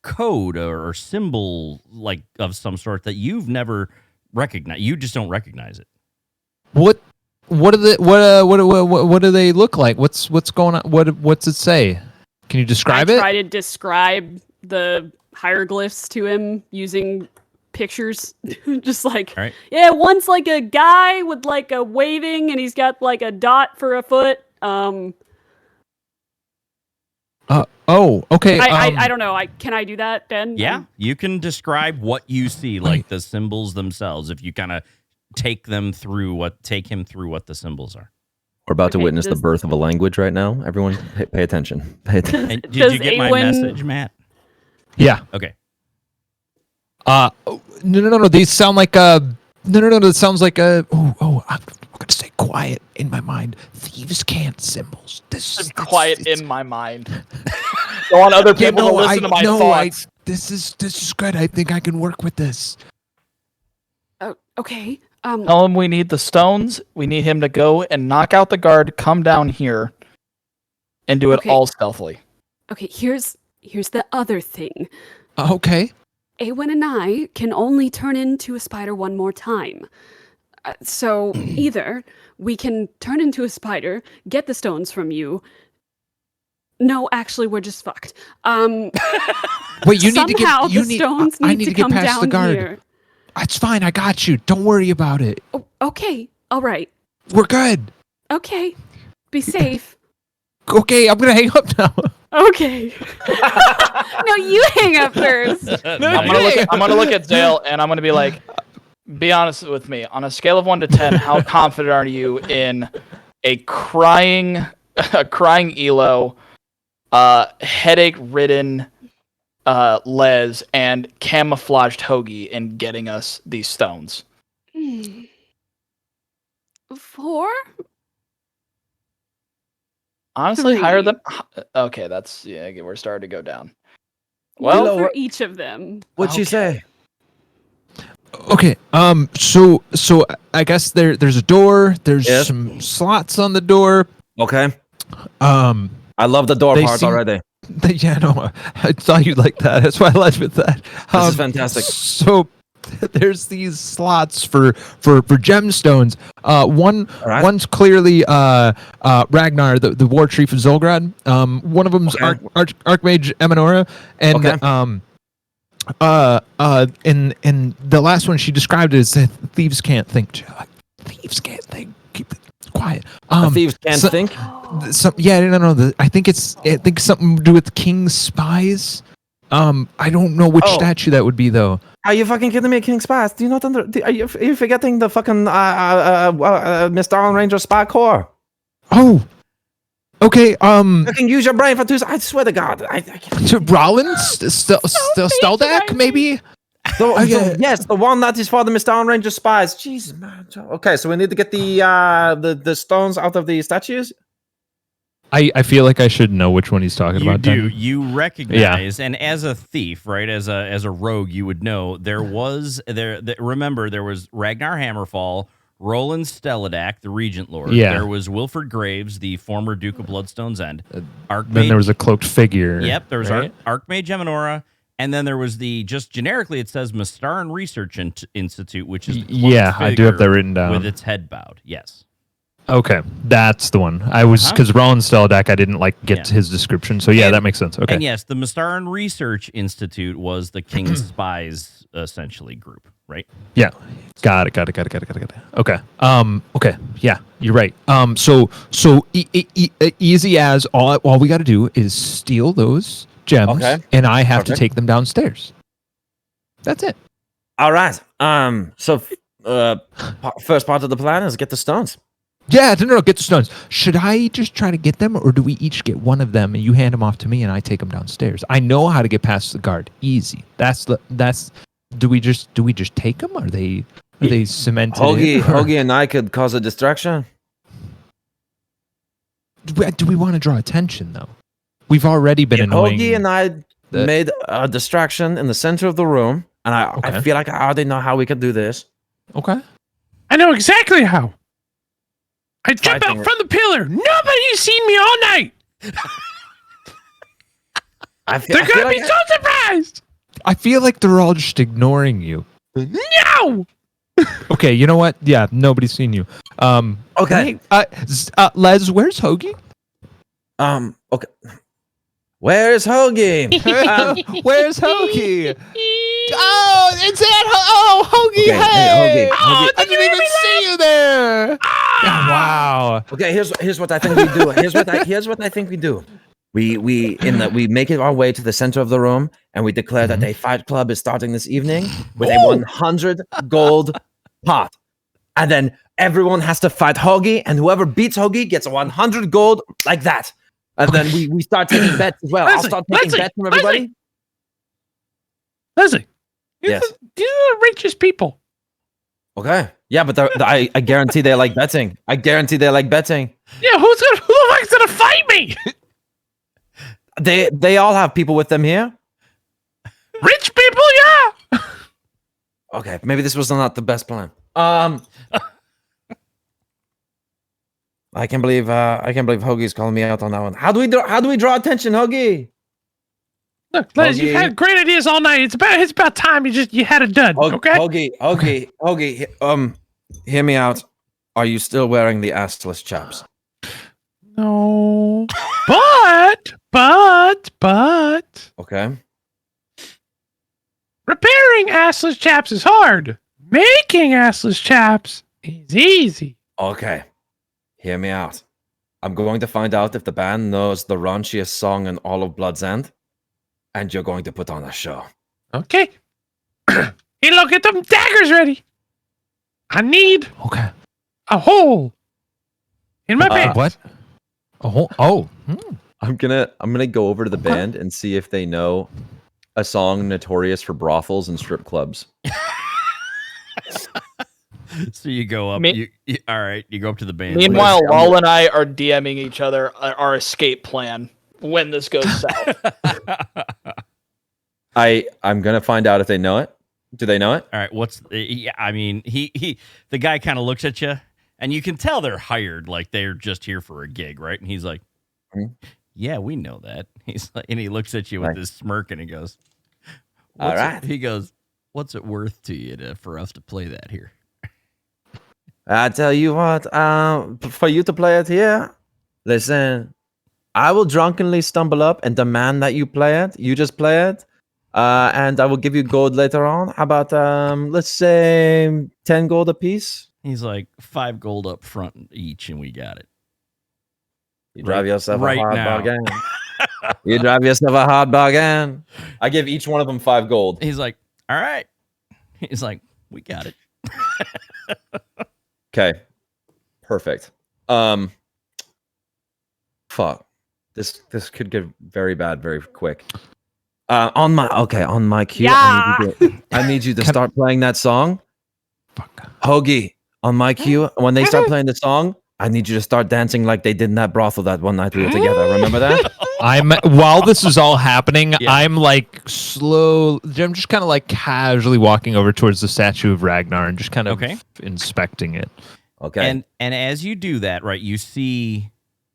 code or symbol like of some sort that you've never recognized. You just don't recognize it. What do they look like? What's going on? What's it say? Can you describe I it? try to describe the hieroglyphs to him using pictures. Just like, All right. yeah, one's like a guy with like a waving and he's got like a dot for a foot. Oh, okay. I don't know. Can I do that, Ben? Yeah, you can describe what you see, like the symbols themselves. If you kind of take him through what the symbols are. We're about to Okay, witness the does- birth of a language right now. Everyone, pay attention. Pay attention. And did Does you get my Awen- message, Matt? Yeah. Okay. No. These sound like no. That sounds like a. Oh. I'm gonna stay quiet in my mind. Thieves can't symbols. Just quiet in my mind. Don't want other people to listen to my thoughts. This is good. I think I can work with this. Oh, okay. Tell him we need the stones. We need him to go and knock out the guard, come down here, and do it Okay. all stealthily. Okay, here's the other thing. Okay. Awen and I can only turn into a spider one more time. So either we can turn into a spider, get the stones from you. No, actually, we're just fucked. Wait, you need to somehow get. You the need. stones I need need to to get come past down the guard. here. It's fine. I got you. Don't worry about it. Oh, okay, all right, We're good. okay. Be safe. Okay, I'm gonna hang up now. Okay. No, you hang up first. I'm gonna look at Zale and I'm gonna be like, be honest with me. On a scale of 1 to 10, how confident are you in a crying Elo, headache-ridden Les, and camouflaged Hoagie in getting us these stones? 4? Honestly, 3. higher than. Okay, we're starting to go down. Well, Well, for each of them. What'd she say? Okay. So I guess there's a door. There's Yes. some slots on the door. Okay. Um. I love the door They part seem- already. Yeah. No. I thought you'd like that. That's why I led with that. This is fantastic. So there's these slots for gemstones. right. One's clearly Ragnar, the war chief of Zolgrad. One of them's Okay. Archmage Eminora, and Okay. and the last one she described it as thieves can't think. Thieves can't think. Keep it quiet. Thieves can't so- think. No. I think something to do with king's spies. I don't know which Oh. statue that would be though. Are you fucking kidding me, King Spies? Do you not are you forgetting the fucking Mystaran Rangers spy corps? Oh, okay. Fucking use your brain for 2 seconds. I swear to God. I can't. To Rollins, Steldak, maybe. Yes, the one that is for the Mystaran Rangers spies. Jesus, man. Okay, so we need to get the stones out of the statues. I feel like I should know which one he's talking You about. do. then. You recognize, and as a thief, right? As a rogue, you would know there was there. Remember, there was Ragnar Hammerfall, Roland Stelladak, the Regent Lord. Yeah. There was Wilford Graves, the former Duke of Bloodstone's End. Then there was a cloaked figure. Yep, there was right? Archmage Eminora, and then there was the just generically it says Mystaran Research Institute, which is the cloaked I do have that figure written down. with its head bowed. Yes. Okay, that's the one. I was because Roland Stelladak, I didn't get his description. So And- that makes sense. Okay. And yes, the Mystaran Research Institute was the King's spies essentially group, right? Yeah. Got it. Okay. Okay. Yeah, you're right. So easy as all we got to do is steal those gems, and I have to take them downstairs. That's it. All right. So first part of the plan is get the stones. Yeah, no, get the stones. Should I just try to get them, or do we each get one of them and you hand them off to me and I take them downstairs? I know how to get past the guard. Easy. Do we just take them? Are they cemented? Hoagie and I could cause a distraction. Do we want to draw attention though? We've already been annoying. Hoagie and I made a distraction in the center of the room, and I feel like I already know how we could do this. Okay. I know exactly how. I jump out from the pillar. Nobody's seen me all night. They're gonna be so surprised. I feel like they're all just ignoring you. No. Okay, you know what? Yeah, nobody's seen you. Okay. Les, where's Hoagie? Okay. Where's Hoagie? Where's Hoagie? Oh, it's that. Oh, Hoagie. Okay, Hey. Hoagie. I didn't even see you there. Wow. Okay, here's what I think we do. Here's what I think we do. We make it our way to the center of the room, and we declare that a fight club is starting this evening with a 100 gold pot, and then everyone has to fight Hoagie, and whoever beats Hoagie gets 100 gold like that. And then we start taking bets as well. I'll start taking bets from everybody. Leslie, Yes. These are the richest people. Okay. Yeah, but I guarantee they like betting. Yeah, who the fuck's gonna fight me? They all have people with them here. Rich people, yeah. Okay, maybe this was not the best plan. I can't believe Hoagie's calling me out on that one. How do we draw attention, Hoagie? Look, Les, you've had great ideas all night. It's about time you had a dud. Okay. Hoagie, hear me out. Are you still wearing the assless chaps? No. But. Okay. Repairing assless chaps is hard. Making assless chaps is easy. Okay. Hear me out. I'm going to find out if the band knows the raunchiest song in all of Blood's End, and you're going to put on a show. Okay. Hey, look, get them daggers ready. I need a hole in my pants. What? A hole? Oh. I'm gonna go over to the band and see if they know a song notorious for brothels and strip clubs. So you go up. All right. You go up to the band. Meanwhile, Lal and I are DMing each other our escape plan when this goes south. I'm gonna find out if they know it. Do they know it? All right. I mean, the guy kind of looks at you, and you can tell they're hired, like they're just here for a gig, right? And he's like, "Yeah, we know that." He's like, and he looks at you with this smirk, and he goes, "All right." He goes, "What's it worth to you for us to play that here?" I tell you what, for you to play it here, listen, I will drunkenly stumble up and demand that you play it. You just play it, and I will give you gold later on. How about, let's say 10 gold apiece? He's like, 5 gold up front each, and we got it. You drive yourself right a hard now. bargain. You drive yourself a hard bargain. I give each one of them 5 gold. He's like, all right. He's like, we got it. Okay. Perfect. Fuck. This could get very bad very quick. On my cue, Yeah. I need you to start playing that song. Hoagie, on my cue, when they start playing the song, I need you to start dancing like they did in that brothel that one night we were together. Remember that? While this is all happening, Yeah. I'm like I'm just kind of like casually walking over towards the statue of Ragnar and just kind of inspecting it. Okay. And as you do that, right, you see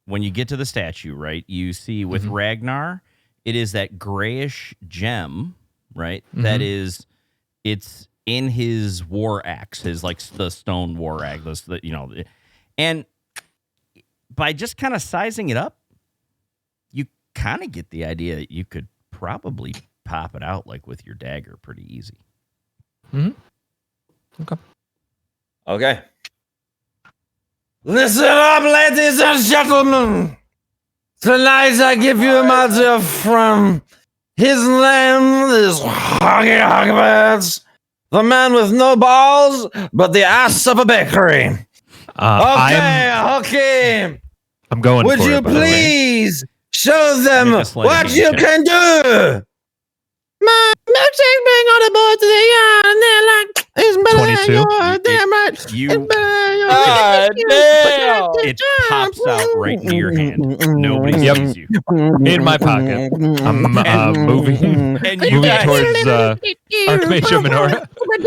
when you get to the statue, right, you see with Ragnar, it is that grayish gem, right? That is, it's in his war axe, his like the stone war axe, and by just kind of sizing it up, you kind of get the idea that you could probably pop it out like with your dagger pretty easy. Okay. Listen up, ladies and gentlemen. Tonight I give you a matter from his name is Hoggy Hogbats, the man with no balls but the ass of a bakery. Okay. I'm going. Would for you it, by the way. please show them Make a sleight of what hand you check. can do? My milkshake being on the board to the yard, and they're like, it's better 22. than yours, damn right. You It's better than yours. it pops out right into your hand. Nobody Yep. sees you. In my pocket. I'm moving And you moving guys, towards Archmage Menorah. and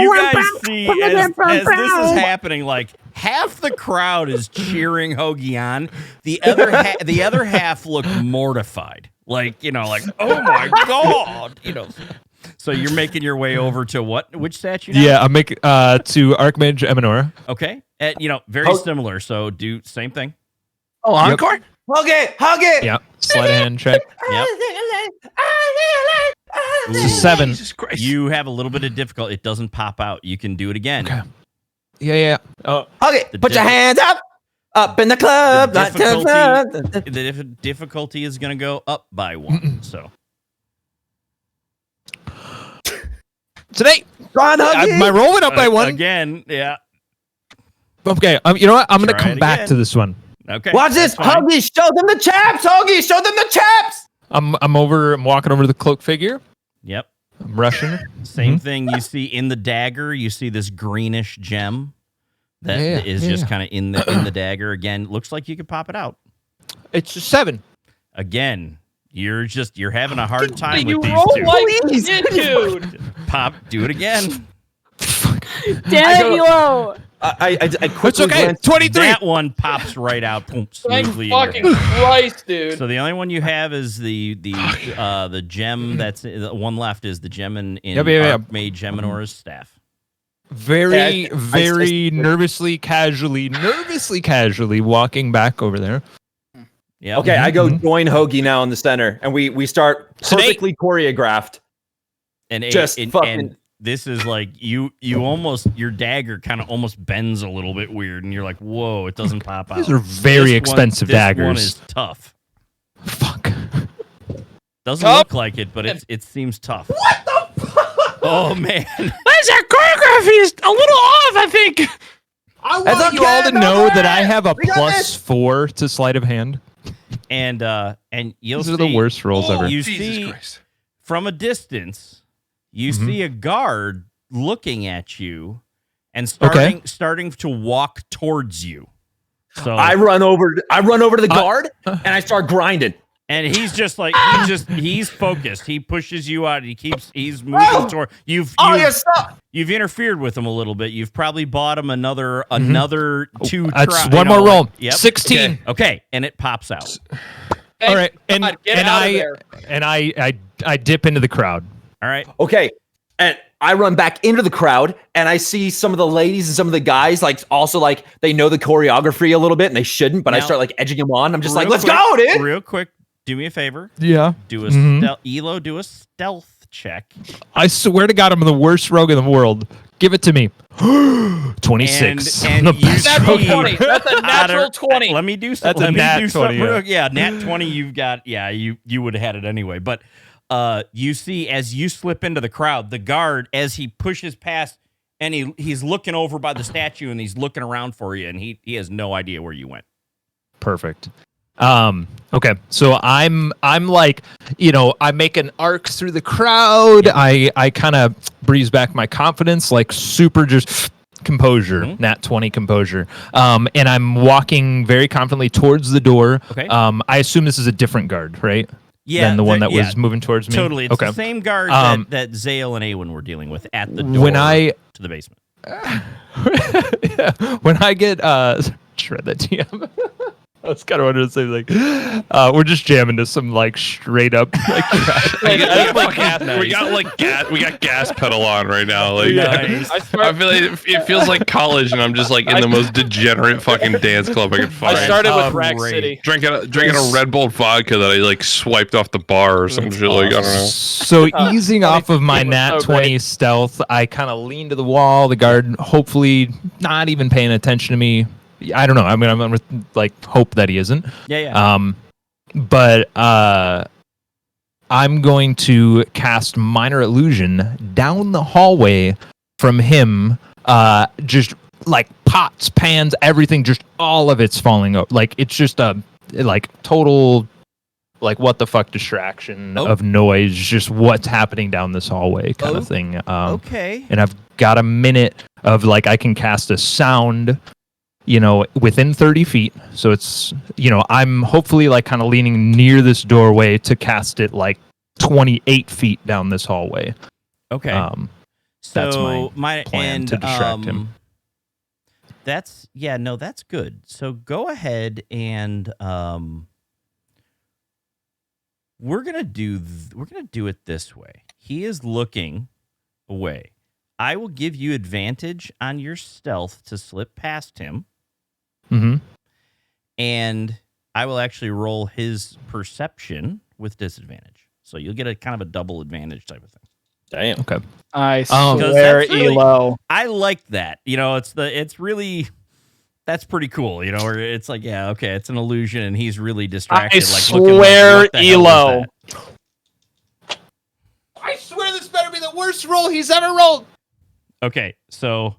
you guys see as this is happening, like half the crowd is cheering Hoagie on. The other half look mortified. Like, like, oh my God. So you're making your way over to which statue now? Yeah, I'm making to Archmage Menorah. Okay. And, very similar. So do same thing. Oh, encore? Hug it. Yeah, sleight of hand check. Yep. It's a 7. Jesus Christ. You have a little bit of difficulty. It doesn't pop out. You can do it again. Okay. Yeah. Oh, Hug it. The Put your diff- hands up in the club. The difficulty is going to go up by 1. So today, Ron, hug it. my roll went up by 1. again, yeah. Okay, you know what? I'm gonna Try come it back again. to this one. Okay. Watch this. that's fine. Huggy, show them the chaps. Huggy, show them the chaps. I'm walking over to the cloak figure. Yep. I'm rushing. Same thing you see in the dagger. You see this greenish gem that is just kind of in the dagger. Again, looks like you could pop it out. It's a 7. Again, you're having a hard time You with these roll two. like shit, dude. Do it again. Damn it, Elo! I It's quickly okay. glanced- 23. That one pops right out, boom, Thank smoothly. in your fucking hand. Christ, dude. So the only one you have is the gem. That's the one left is the gem in Yep. Archmage Menora's staff. Very, I- very nervously, casually walking back over there. Yeah. Okay, I go join Hoagie now in the center, and we start perfectly choreographed. And Just fucking- and this is like you almost your dagger kind of almost bends a little bit weird, and you're like, whoa, it doesn't pop out. These are very expensive This daggers. one is tough. Fuck. Doesn't Tough? look like it, but it seems tough. What the fuck? Oh man. That choreography is a little off, I think. I It's want you all to okay, know don't that I worry. have a We got this. +4 to sleight of hand. And you'll These see are the worst rolls ever. You Jesus see Christ. from a distance, you see a guard looking at you and starting to walk towards you. So I run over to the guard, and I start grinding. and he's just like he's focused. He pushes you out. He's moving toward you've interfered with him a little bit. You've probably bought him another 2 That's one more roll. Yep. 16. Okay, and it pops out. Thank All right, and God, get out of there. I dip into the crowd. All right. Okay, and I run back into the crowd, and I see some of the ladies and some of the guys, like, also, like, they know the choreography a little bit, and they shouldn't, but I Now- start, like, edging them on. I'm just like, Real let's quick- go, dude! Real quick, do me a favor. Yeah. Do a Elo, do a stealth check. I swear to God, I'm the worst rogue in the world. Give it to me. 26. And The you best see- Natural rogue 20. That's a natural 20. Let me do That's something. a Let me nat do 20, something. Yeah, nat 20. You've got. Yeah, you would have had it anyway. But you see, as you slip into the crowd, the guard, as he pushes past, and he's looking over by the statue, and he's looking around for you, and he has no idea where you went. Perfect. Okay, so I'm like, I make an arc through the crowd. I kind of breeze back my confidence, like super just composure, nat 20 composure. And I'm walking very confidently towards the door. Okay. I assume this is a different guard, right? Yeah, Than the one that was moving towards me. Totally. It's okay. the same guard that Zale and Awen were dealing with at the door to the basement. When I get shred that TM. I was kind of wanted to say like, we're just jamming to some like straight up like. we got gas pedal on right now. Like, Nice. I feel like it feels like college, and I'm just like in the most degenerate fucking dance club I could find. I started with Rack City. Drinking a Red Bull vodka that I like swiped off the bar or some shit. Like I don't know. So easing off of my nat 20 stealth, I kind of lean to the wall. The guard, hopefully, not even paying attention to me. I don't know. I mean, I'm gonna like hope that he isn't. Yeah. But I'm going to cast Minor Illusion down the hallway from him. Just like pots, pans, everything, just all of it's falling over. Like it's just a like total like what the fuck distraction of noise. Just what's happening down this hallway kind of thing. Okay. And I've got a minute of like I can cast a sound. Within 30 feet. So it's, I'm hopefully like kind of leaning near this doorway to cast it like 28 feet down this hallway. Okay. That's so my plan to distract him. That's good. So go ahead and we're gonna do it this way. He is looking away. I will give you advantage on your stealth to slip past him. Mm-hmm. And I will actually roll his perception with disadvantage. So you'll get a kind of a double advantage type of thing. Damn. Okay. I swear, Elo. I like that. That's pretty cool. Where it's like, yeah, okay, it's an illusion, and he's really distracted. I like, swear, what the hell was Elo. that? I swear this better be the worst roll he's ever rolled. Okay, so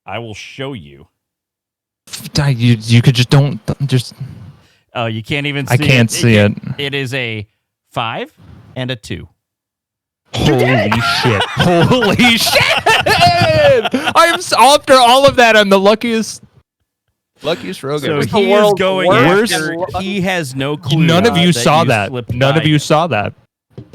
I will show you. You could just don't just. Oh, you can't even see I can't see it. It is a 5 and a 2. Holy shit. Holy shit. After all of that, I'm the luckiest rogue. So ever. he is going after. He has no clue. None of you saw that. slipped None by of you him. saw that.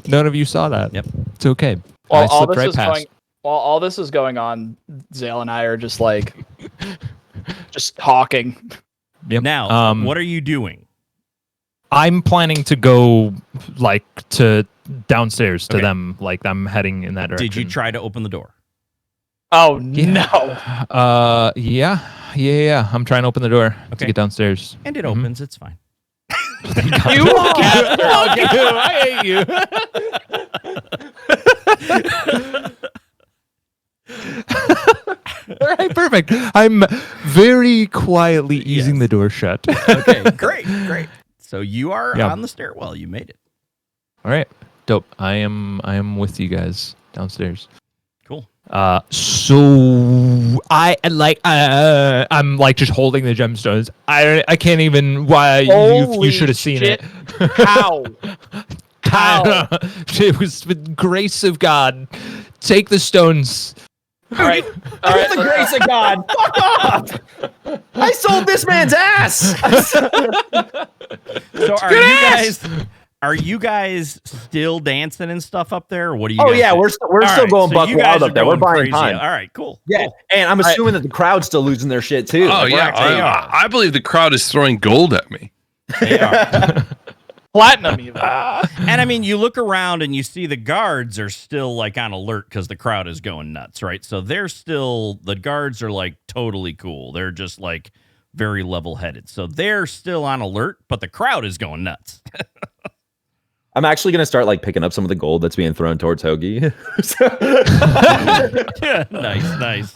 None of you saw that. Yep. It's okay. While I all slipped this right is past. going, while all this is going on, Zale and I are just like, just talking. Yep. Now, what are you doing? I'm planning to go like to downstairs to Okay. them. Like I'm heading in that direction. Did you try to open the door? Oh Yeah. no! Yeah. I'm trying to open the door to Okay. get downstairs. And it Mhm. opens. It's fine. You bastard. I hate you. All right, perfect. I'm very quietly easing Yes. the door shut. Okay, great. So you are Yeah. on the stairwell. You made it. All right, dope. I am with you guys downstairs. Cool. So I'm like just holding the gemstones. I can't even. Why you Holy should have seen shit. it. How? How? It was the grace of God. Take the stones. All right. All right. the grace of God. Fuck off! I sold this man's ass. So are you guys still dancing and stuff up there? Or what are you? Oh guys yeah, doing? we're All still right, going so buck you wild guys up are there. We're going buying crazy. time. All right, cool. Yeah, Cool. and I'm assuming that the crowd's still losing their shit too. Oh Like, we're yeah, actually- I believe the crowd is throwing gold at me. They are. Platinum even. And I mean, you look around and you see the guards are still like on alert because the crowd is going nuts, right? So the guards are like totally cool. They're just like very level headed. So they're still on alert, but the crowd is going nuts. I'm actually gonna start like picking up some of the gold that's being thrown towards Hoagie. Nice.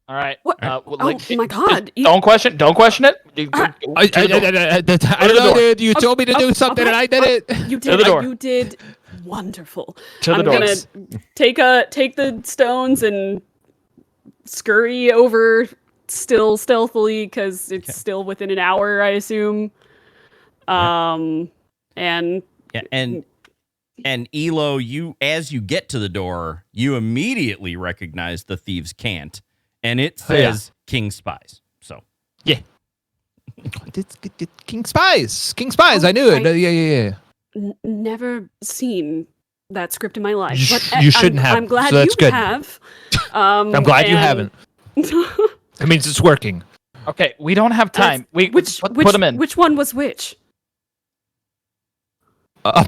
All right. What? Well, Oh my God! Don't question it. I don't know, dude. You told me to do something, and I did it. You To the did. door. You did wonderful. To the I'm door. gonna take the stones and scurry over, still stealthily, because it's still within an hour, I assume. And Yeah, and And Elo, as you get to the door, you immediately recognize the thieves' cant, and it says King Spies. So King Spies. King Spies. I knew it. Yeah. Never seen that script in my life. You but you shouldn't have, I'm glad so that's you good. have. I'm glad you haven't. It means it's working. Okay, we don't have time. Put them in. Which one was which? Wait, I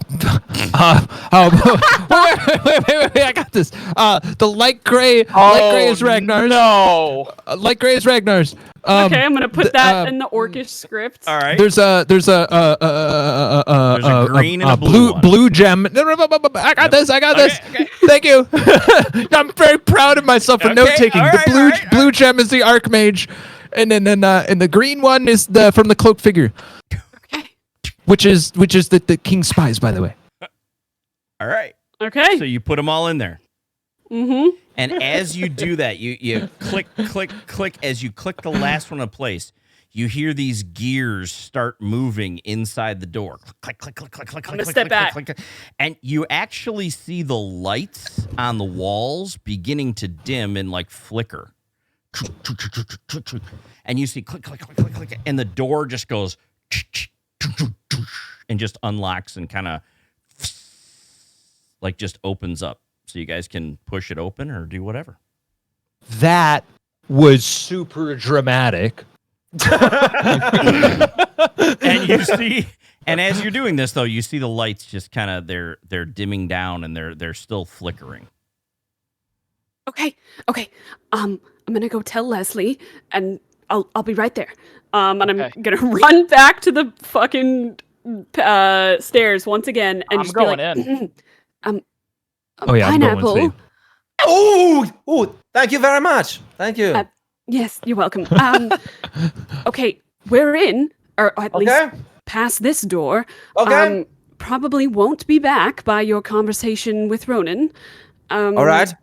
got this. The light gray is Ragnar's. No. Light gray is Ragnar's. Okay, I'm gonna put that in the orcish script. all right. There's a green and a blue one. blue gem. No, I got this. Okay. Thank you. I'm very proud of myself for note taking. all right, The all right. blue gem is the Archmage, and then and the green one is from the cloak figure. Okay. Which is the King Spies, by the way. All right. Okay. So you put them all in there. Mm-hmm. And as you do that, you click. As you click the last one in place, you hear these gears start moving inside the door. Click. I'm gonna step back. Click. And you actually see the lights on the walls beginning to dim and like flicker. And you see click, and the door just goes and just unlocks and kind of like just opens up. So you guys can push it open or do whatever. That was super dramatic. And you see, and as you're doing this though, you see the lights just kind of they're dimming down and they're still flickering. Okay. I'm gonna go tell Leslie, and I'll be right there. And I'm gonna run back to the fucking stairs once again, and I'm just going be like, in. Oh yeah, I'm going pineapple. to. Oh, thank you very much. Thank you. Yes, you're welcome. Okay, we're in, or at least past this door. Okay. Probably won't be back by your conversation with Ronan. All right.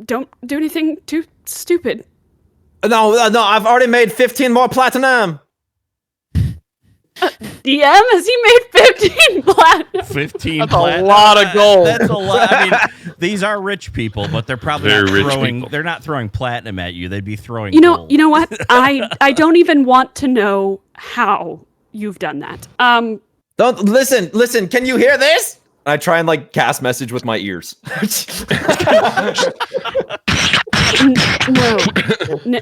Don't do anything too stupid. No, I've already made 15 more platinum. DM, has he made 15 platinum? 15 That's platinum. a lot of gold. That's a lot. I mean, these are rich people, but they're probably They're not rich throwing. people. They're not throwing platinum at you. They'd be throwing. You know gold. what? I don't even want to know how you've done that. Don't listen. Can you hear this? I try and like cast message with my ears.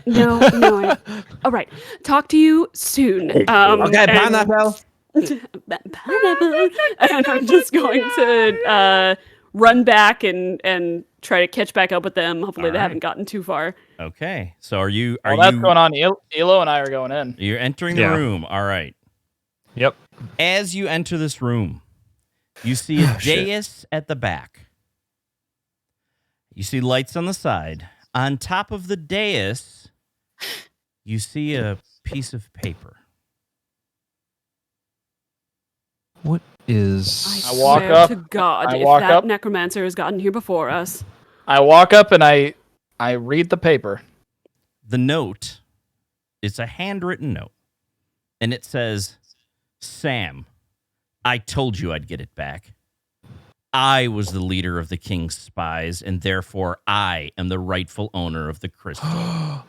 No. All right. Talk to you soon. Okay, pineapple. Pineapple. And I'm just going to run back and try to catch back up with them. Hopefully they haven't gotten too far. Okay. So are you? Well, that's going on. Elo and I are going in. You're entering the room. All right. Yep. As you enter this room, you see a dais at the back. You see lights on the side. On top of the dais, you see a piece of paper. What is? I walk swear up. to God, I if walk that up. necromancer has gotten here before us. I walk up and I read the paper. The note, it's a handwritten note, and it says, Sam, I told you I'd get it back. I was the leader of the King's spies, and therefore I am the rightful owner of the crystal.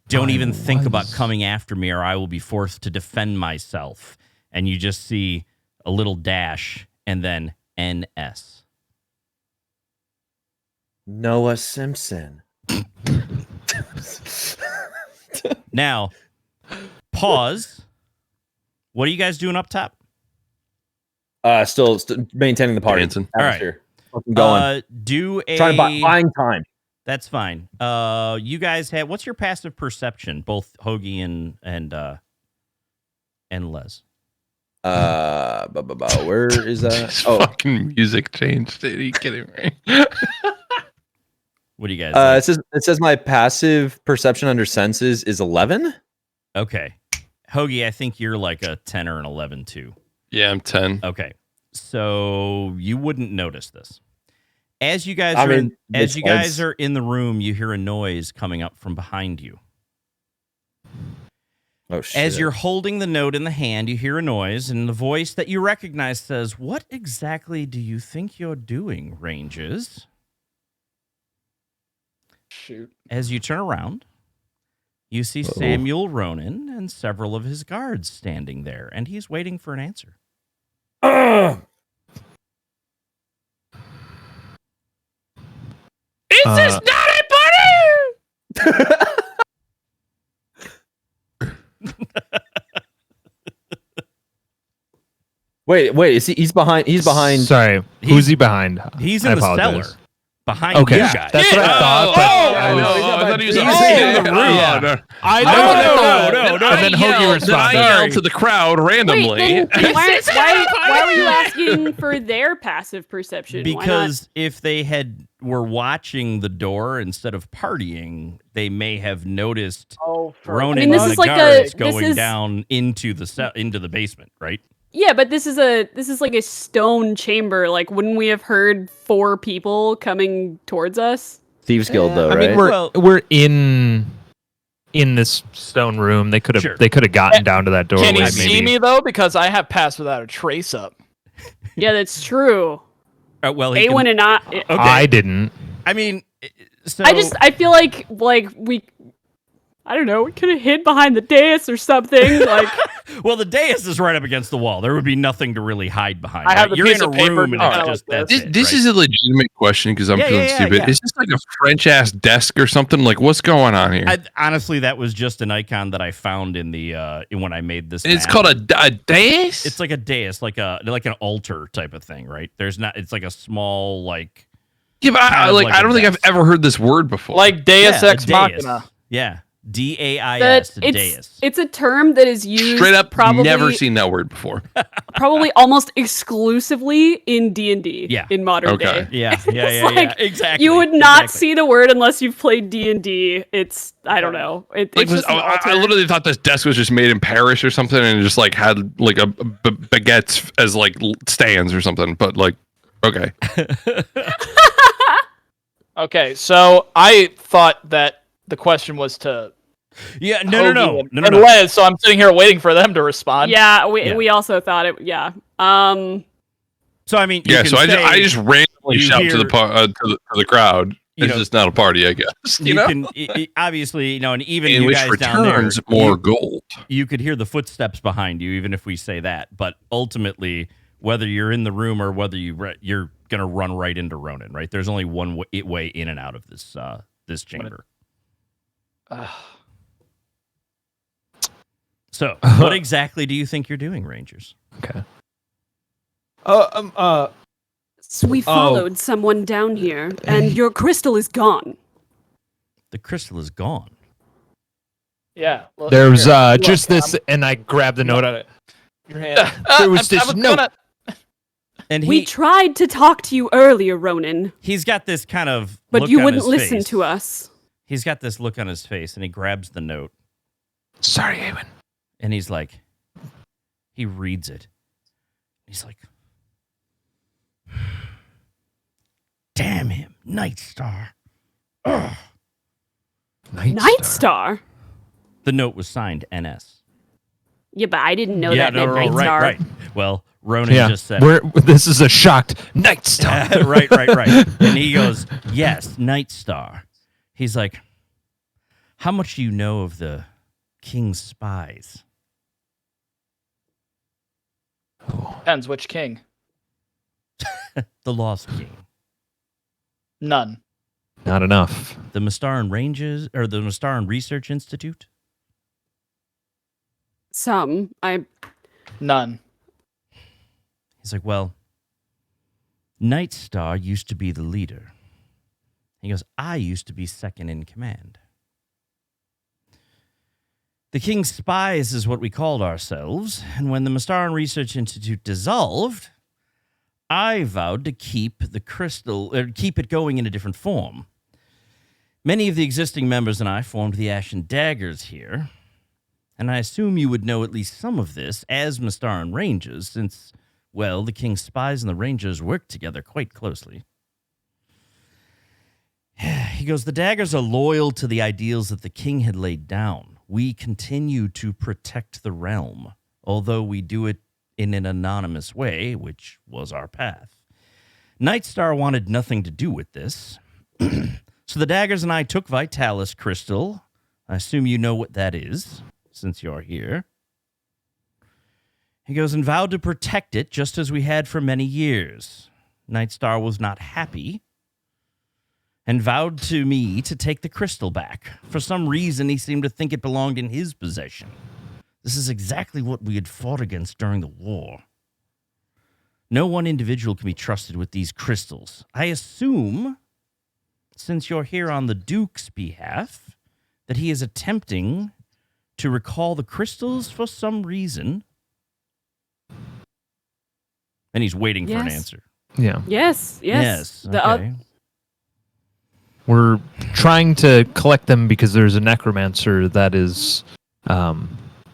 Don't even think about coming after me, or I will be forced to defend myself. And you just see a little dash, and then NS. Noah Simpson. Now, pause. What are you guys doing up top? Still maintaining the party. Dancing. All right. Atmosphere. Fucking going. Do a. Trying to buying time. That's fine. You guys have. What's your passive perception? Both Hoagie and Les. Where is that? Fucking music changed. Are you kidding me? What do you guys? It says my passive perception under senses is 11. Okay, Hoagie, I think you're like a 10 or an 11 too. Yeah, I'm 10. Okay, so you wouldn't notice this. As you guys are in the room, you hear a noise coming up from behind you. Oh shit! As you're holding the note in the hand, you hear a noise, and the voice that you recognize says, "What exactly do you think you're doing, Rangers?" Shoot. As you turn around, you see Samuel Ronan and several of his guards standing there, and he's waiting for an answer. Is this not a party? Wait, is he's behind? He's behind. Sorry, who's he behind? He's I in the apologize. cellar behind Okay, you guys. that's what I thought. But I was- I thought he was He's upstairs. in the room. Oh, no. I No, know. no. And then Hoagie Then I responded. yelled to the crowd randomly. Wait, then why were you asking for their passive perception? Why not? Because if they were watching the door instead of partying, they may have noticed Ronan I mean, this and is the like guards this going is- down into the basement, right? Yeah, but this is like a stone chamber. Like, wouldn't we have heard 4 people coming towards us? Thieves Guild, though, I right? mean, Well- we're in this stone room. They could have Sure. gotten down to that doorway. Can he maybe. see me though? Because I have passed without a trace up. Yeah, that's true. Well, he Awen can, and I. okay. I didn't. I mean, so I feel like we. I don't know. We could have hid behind the dais or something. Like, well, the dais is right up against the wall. There would be nothing to really hide behind. I have right? the You're piece in a of paper room, and kinda it's like just that's This, it, this right? is a legitimate question because I'm Yeah, feeling yeah, stupid. yeah. Is this like a French ass desk or something? Like, what's going on here? Honestly, that was just an icon that I found in the when I made this. And it's map. called a dais? It's like a dais, like an altar type of thing, right? There's not. It's like a small like. Yeah, but kind of like I a don't think I've desk. ever heard this word before. Like Deus Yeah, a Ex dais. Machina. Yeah, DAIS, that dais. it's a term that is used Straight up, probably never seen that word before. probably almost exclusively in D&D. Yeah. In modern Okay. day. Yeah, It's yeah, exactly. You would not exactly. see the word unless you've played D&D. It's I don't know. Like, It's just an I altar. literally thought this desk was just made in Paris or something, and just like had like a baguettes as like stands or something. But like, okay, Okay, so I thought that the question was to Yeah, Hoagie no. and Les, so I'm sitting here waiting for them to respond. Yeah, Yeah. we also thought it. Yeah. So I mean, you yeah. can So say, I just randomly you shout hear- to the crowd. You It's know, just not a party, I guess. You know, can obviously, and even in you which guys down there, returns more gold. you could hear the footsteps behind you, even if we say that. But ultimately, whether you're in the room or whether you're gonna run right into Ronan, right? There's only one way in and out of this chamber. So, what exactly do you think you're doing, Rangers? Okay. So we followed someone down here, and your crystal is gone. The crystal is gone. Yeah. Well, There's here, just look, this, and I grabbed the note out of it. your hand. There was this note. And We tried to talk to you earlier, Ronan, he's got this kind of but look you on wouldn't his listen face. to us. He's got this look on his face, and he grabs the note, Sorry, Awen. and he's like, he reads it. He's like, damn him, Night Star. Ugh. Night Star? The note was signed NS. Yeah, but I didn't know that meant Night right, Star. right. Well, Ronan Yeah, just said, this is a shocked Night Star. right. And he goes, yes, Night Star. He's like, how much do you know of the king's spies? Depends which king. The Lost King. None. Not enough. The Mystaran Rangers, or the Mystaran Research Institute? Some. None. He's like, well, Night Star used to be the leader. He goes, I used to be second in command. The King's Spies is what we called ourselves, and when the Mystaran Research Institute dissolved, I vowed to keep the crystal, or keep it going in a different form. Many of the existing members and I formed the Ashen Daggers here, and I assume you would know at least some of this as Mystaran Rangers, since, well, the King's Spies and the Rangers work together quite closely. He goes, the Daggers are loyal to the ideals that the King had laid down. we continue to protect the realm, although we do it in an anonymous way, which was our path. Nightstar wanted nothing to do with this. So the daggers and I took Vitalis Crystal. I assume you know what that is, since you're here. He goes and vowed to protect it just as we had for many years. Nightstar was not happy and vowed to me to take the crystal back. For some reason, he seemed to think it belonged in his possession. This is exactly what we had fought against during the war. No one individual can be trusted with these crystals. I assume, since you're here on the Duke's behalf, that he is attempting to recall the crystals for some reason. And he's waiting for an answer. Yeah. Yes. Okay. We're trying to collect them because there's a necromancer that is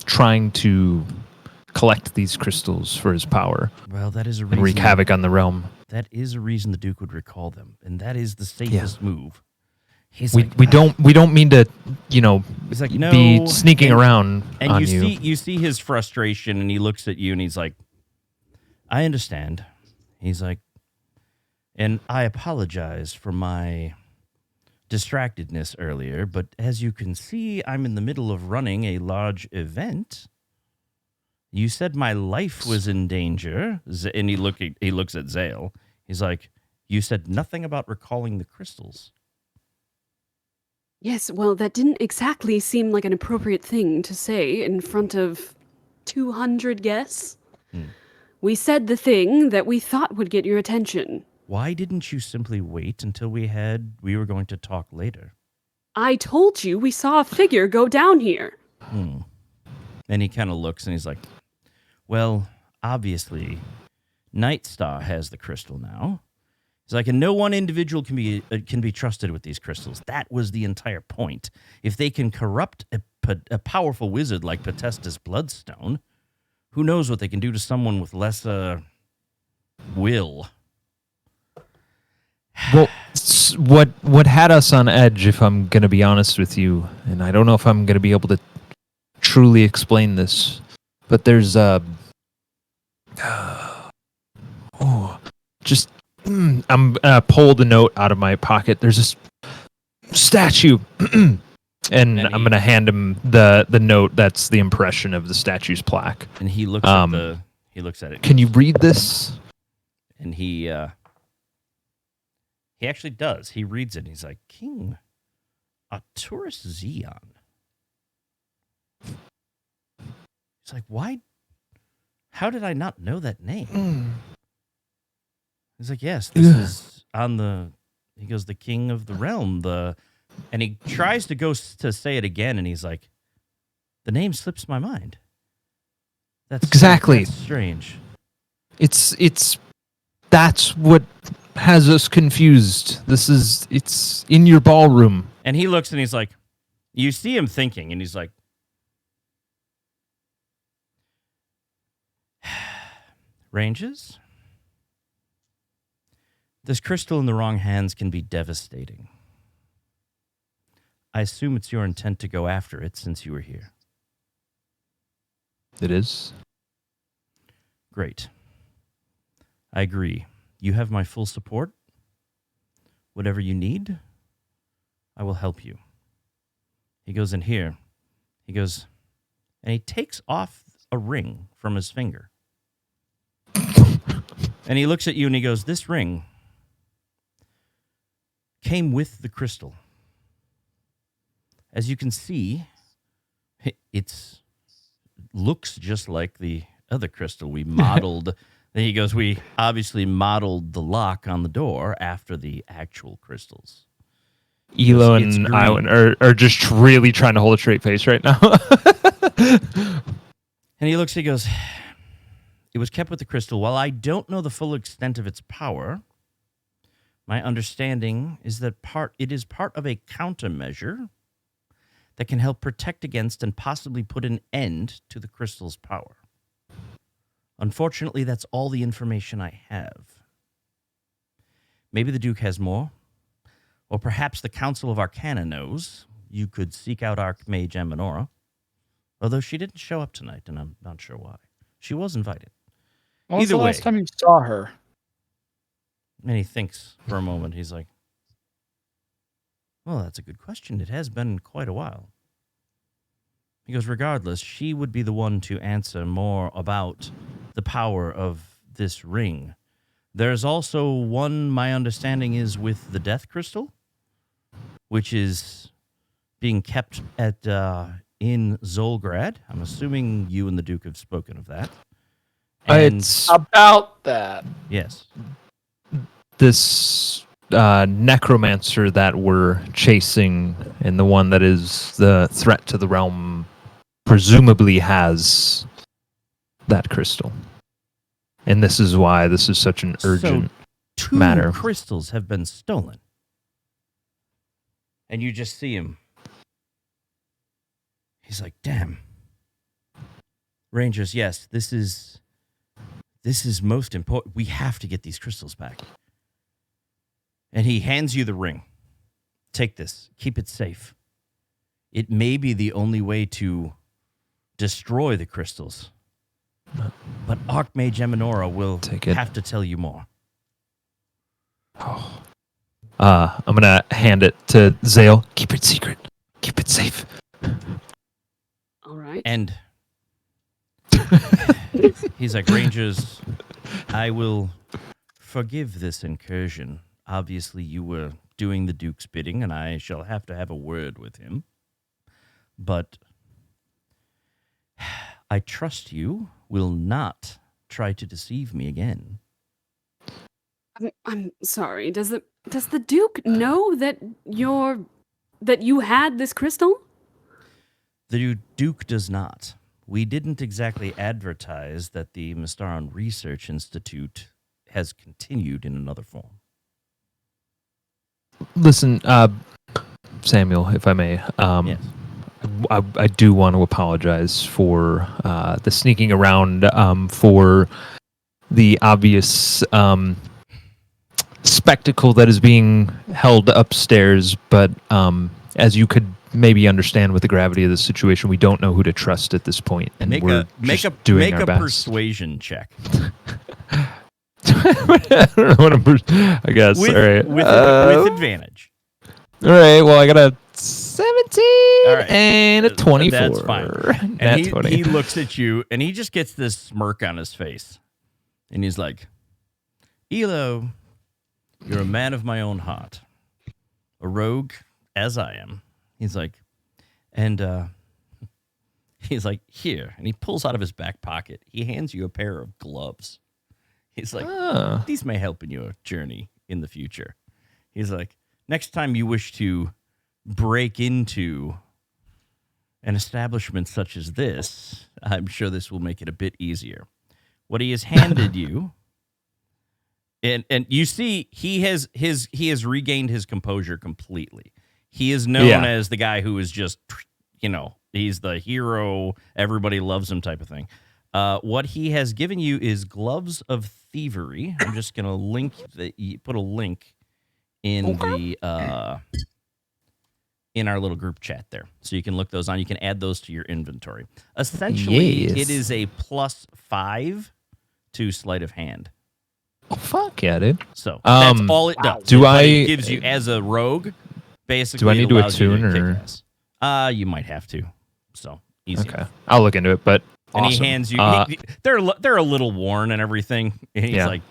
trying to collect these crystals for his power Well, that is a and reason. wreak havoc on the realm. That is a reason the Duke would recall them, and that is the safest move. He's We like, we don't mean to, He's like, no. be sneaking around And on you see his frustration, and he looks at you, and he's like, I understand. He's like, and I apologize for my distractedness earlier, but as you can see, I'm in the middle of running a large event. You said my life was in danger, and he looks at Zale. He's like, you said nothing about recalling the crystals. Yes, well, that didn't exactly seem like an appropriate thing to say in front of 200 guests. We said the thing that we thought would get your attention. Why didn't you simply wait until we were going to talk later? I told you we saw a figure go down here. And he kind of looks and he's like, well, obviously, Nightstar has the crystal now. He's like, and no one individual can be trusted with these crystals. That was the entire point. If they can corrupt a powerful wizard like Potestus Bloodstone, who knows what they can do to someone with less will. Well, what had us on edge, if I'm going to be honest with you, and I don't know if I'm going to be able to truly explain this, but there's I'm pull the note out of my pocket. There's this statue, and I'm going to hand him the note that's the impression of the statue's plaque. And he looks at it. Can you read this? And he actually does. He reads it. And he's like, King Arturus Zeon. He's like, why? How did I not know that name? He's like, yes, this is on the. He goes, the king of the realm. And he tries to go to say it again, and he's like, the name slips my mind. That's exactly that's strange. It's that's what has us confused. It's in your ballroom. And he looks and he's like, you see him thinking, and he's like, Rangers? This crystal in the wrong hands can be devastating. I assume it's your intent to go after it since you were here. It is. Great. I agree. You have my full support. Whatever you need, I will help you. He goes in here. He goes, and he takes off a ring from his finger. And he looks at you and he goes, this ring came with the crystal. As you can see, it looks just like the other crystal we modeled. Then he goes, we obviously modeled the lock on the door after the actual crystals. Elo and Iwan are just really trying to hold a straight face right now. And he looks, he goes, it was kept with the crystal. While I don't know the full extent of its power, my understanding is that it is part of a countermeasure that can help protect against and possibly put an end to the crystal's power. Unfortunately, that's all the information I have. Maybe the Duke has more, or perhaps the Council of Arcana knows. You could seek out Archmage Amanora. Although she didn't show up tonight, and I'm not sure why. She was invited. When was Either the last way. time you saw her? And he thinks for a moment. He's like, well, that's a good question. It has been quite a while. He goes, regardless, she would be the one to answer more about the power of this ring. There's also one, my understanding, is with the Death Crystal, which is being kept at in Zolgrad. I'm assuming you and the Duke have spoken of that. And It's About that. yes. this necromancer that we're chasing, and the one that is the threat to the realm, presumably has that crystal. And this is why this is such an urgent Two matter. crystals have been stolen. And you just see him. He's like, damn. Rangers, yes, this is most important. We have to get these crystals back. And he hands you the ring. Take this. Keep it safe. It may be the only way to destroy the crystals. But Archmage Eminora will Take it. have to tell you more. I'm gonna hand it to Zale. Keep it secret. Keep it safe. All right. And he's like, Rangers, I will forgive this incursion. Obviously, you were doing the Duke's bidding, and I shall have to have a word with him. But I trust you will not try to deceive me again. I'm sorry. Does the Duke know that you had this crystal? The Duke does not. We didn't exactly advertise that the Mystaran Research Institute has continued in another form. Listen, Samuel, if I may, Yes. I do want to apologize for the sneaking around, for the obvious spectacle that is being held upstairs. But as you could maybe understand with the gravity of the situation, we don't know who to trust at this point, and we're just doing our best. Persuasion check. I guess. With, all right. with advantage. All right. Well, I got a 17 All right. and a 24. That's fine. Nat And 20. he looks at you, and he just gets this smirk on his face. And he's like, Elo, you're a man of my own heart. A rogue, as I am. He's like, and he's like, here. And he pulls out of his back pocket. He hands you a pair of gloves. He's like, these may help in your journey in the future. He's like, next time you wish to break into an establishment such as this, I'm sure this will make it a bit easier. What he has handed you, and you see he has regained his composure completely. He is known as the guy who is just, he's the hero, everybody loves him type of thing. What he has given you is gloves of thievery. I'm just gonna put a link in the in our little group chat there, so you can look those on. You can add those to your inventory. Essentially, it is a +5 to sleight of hand. Oh, fuck yeah, dude. So that's all it does. It gives you as a rogue. Basically, do I need to allows you attune or? kick ass. You might have to. So easy. Okay, I'll look into it. But and awesome. he hands you. They're a little worn and everything. And he's like,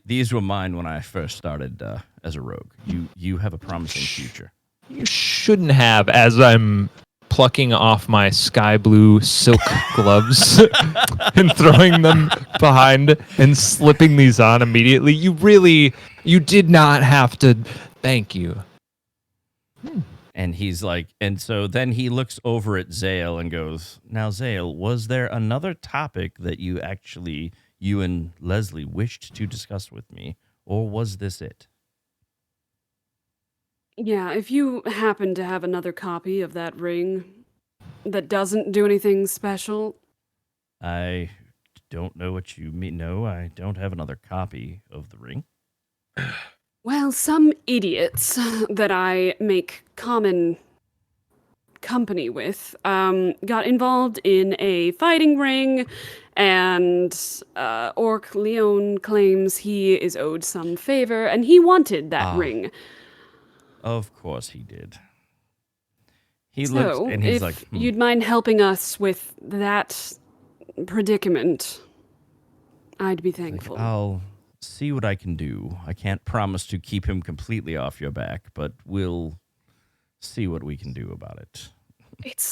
these were mine when I first started as a rogue. You have a promising future. You shouldn't have. As I'm plucking off my sky blue silk gloves and throwing them behind and slipping these on immediately. You did not have to. Thank you. And he's like, and so then he looks over at Zale and goes, now, Zale, was there another topic that you and Leslie wished to discuss with me, or was this it? Yeah, if you happen to have another copy of that ring that doesn't do anything special. I don't know what you mean. No, I don't have another copy of the ring. Well, some idiots that I make common company with got involved in a fighting ring, and Orc Leon claims he is owed some favor, and he wanted that ring. Of course he did. He So, looks and he's if like, you'd mind helping us with that predicament, I'd be thankful. I'll see what I can do. I can't promise to keep him completely off your back, but we'll see what we can do about it.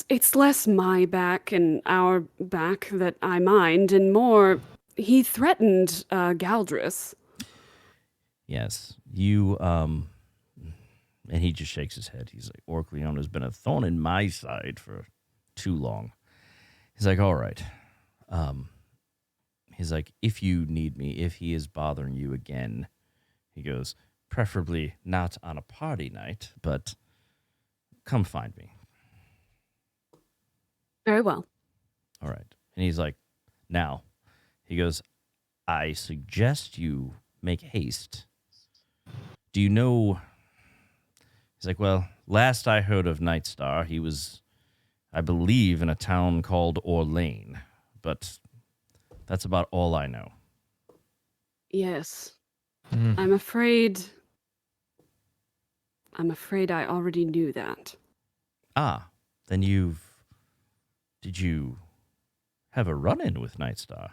It's less my back and our back that I mind, and more he threatened Galdris. Yes, you and he just shakes his head. He's like, Orc Leon has been a thorn in my side for too long. He's like, all right. He's like, if you need me, if he is bothering you again, he goes, preferably not on a party night, but come find me. Very well. All right. And he's like, now, he goes, I suggest you make haste. Do you know? He's like, well, last I heard of Nightstar, he was, I believe, in a town called Orlane, but that's about all I know. Yes. I'm afraid I already knew that. Ah, then did you have a run-in with Nightstar?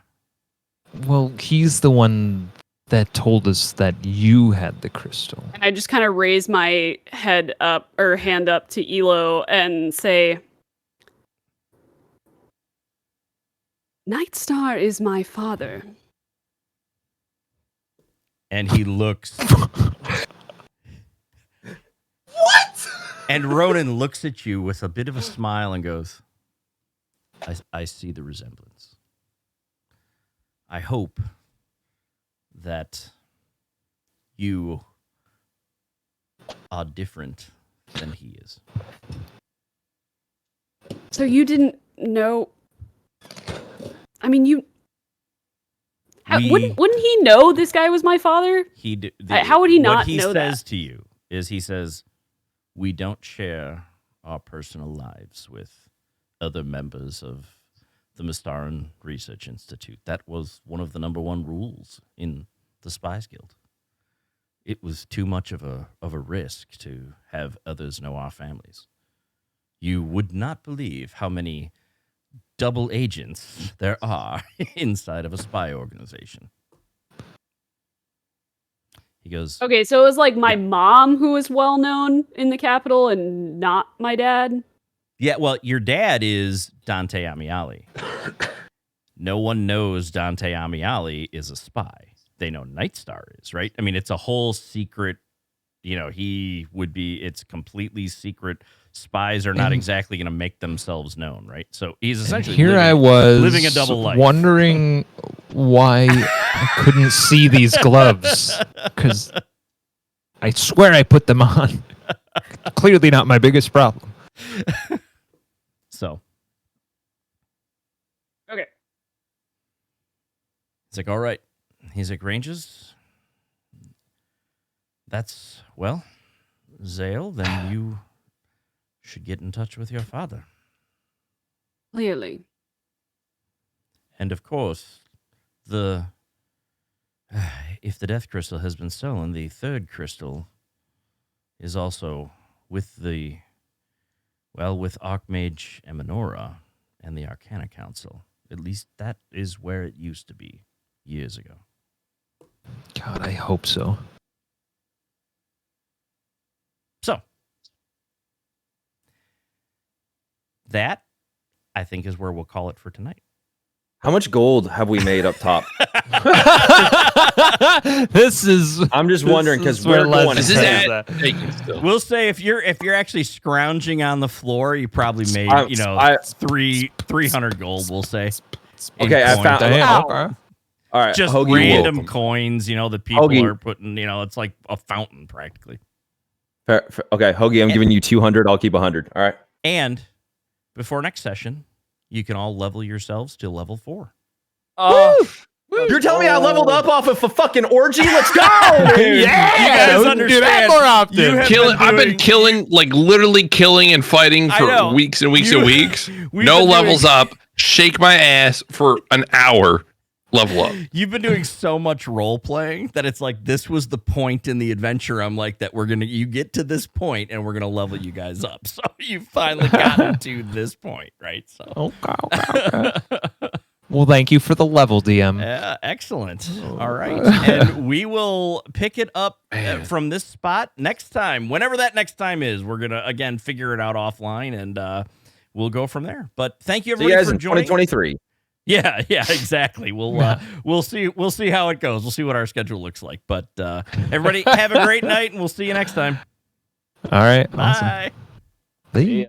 Well, he's the one that told us that you had the crystal. And I just kind of raise my hand up to Elo and say, Nightstar is my father. And he looks. What? And Ronan looks at you with a bit of a smile and goes, I see the resemblance. I hope that you are different than he is. So you didn't know? I mean, wouldn't he know this guy was my father? How would he not know that? What he says to you is he says, we don't share our personal lives with other members of the Mystaran Research Institute. That was one of the number one rules in the Spies Guild. It was too much of a risk to have others know our families. You would not believe how many double agents there are inside of a spy organization. He goes, Okay, so it was like my mom who was well known in the capital and not my dad? yeah, well, your dad is Dante Amiali. No one knows Dante Amiali is a spy. They know Nightstar is, right? I mean, it's a whole secret, it's completely secret. Spies are not exactly going to make themselves known, right? So he's essentially living a double life. Wondering why I couldn't see these gloves, because I swear I put them on. Clearly not my biggest problem. So. Okay. He's like, all right. He's like, Rangers, that's, well, Zale, then you should get in touch with your father. Clearly. And of course, if the Death Crystal has been stolen, the third crystal is also with with Archmage Eminora and the Arcana Council. At least that is where it used to be years ago. God, I hope so. So, that, I think, is where we'll call it for tonight. How much gold have we made up top? I'm just wondering because we're going. This is it. We'll say if you're actually scrounging on the floor, you probably made 300 gold. We'll say. Okay, I found. Okay. All right, just Hoagie random coins. The people Hoagie. are putting. It's like a fountain practically. Fair. Okay, Hoagie, I'm giving you 200. I'll keep 100. All right. And before next session, you can all level yourselves to level 4. Woo! You're telling me I leveled up off of a fucking orgy? Let's go! Dude. Yeah, we can do that more often. I've been killing, like literally killing and fighting for weeks and weeks and weeks. No levels up. Shake my ass for an hour. Level up. You've been doing so much role playing that it's like this was the point in the adventure. I'm like that you get to this point and we're gonna level you guys up. So you've finally gotten to this point, right? So okay. Well, thank you for the level, DM. Excellent. All right, and we will pick it up from this spot next time, whenever that next time is. We're gonna again figure it out offline, and we'll go from there. But thank you everybody for joining. 2023. Yeah, exactly. We'll see how it goes. We'll see what our schedule looks like. But everybody have a great night, and we'll see you next time. All right. Bye. Awesome. Bye.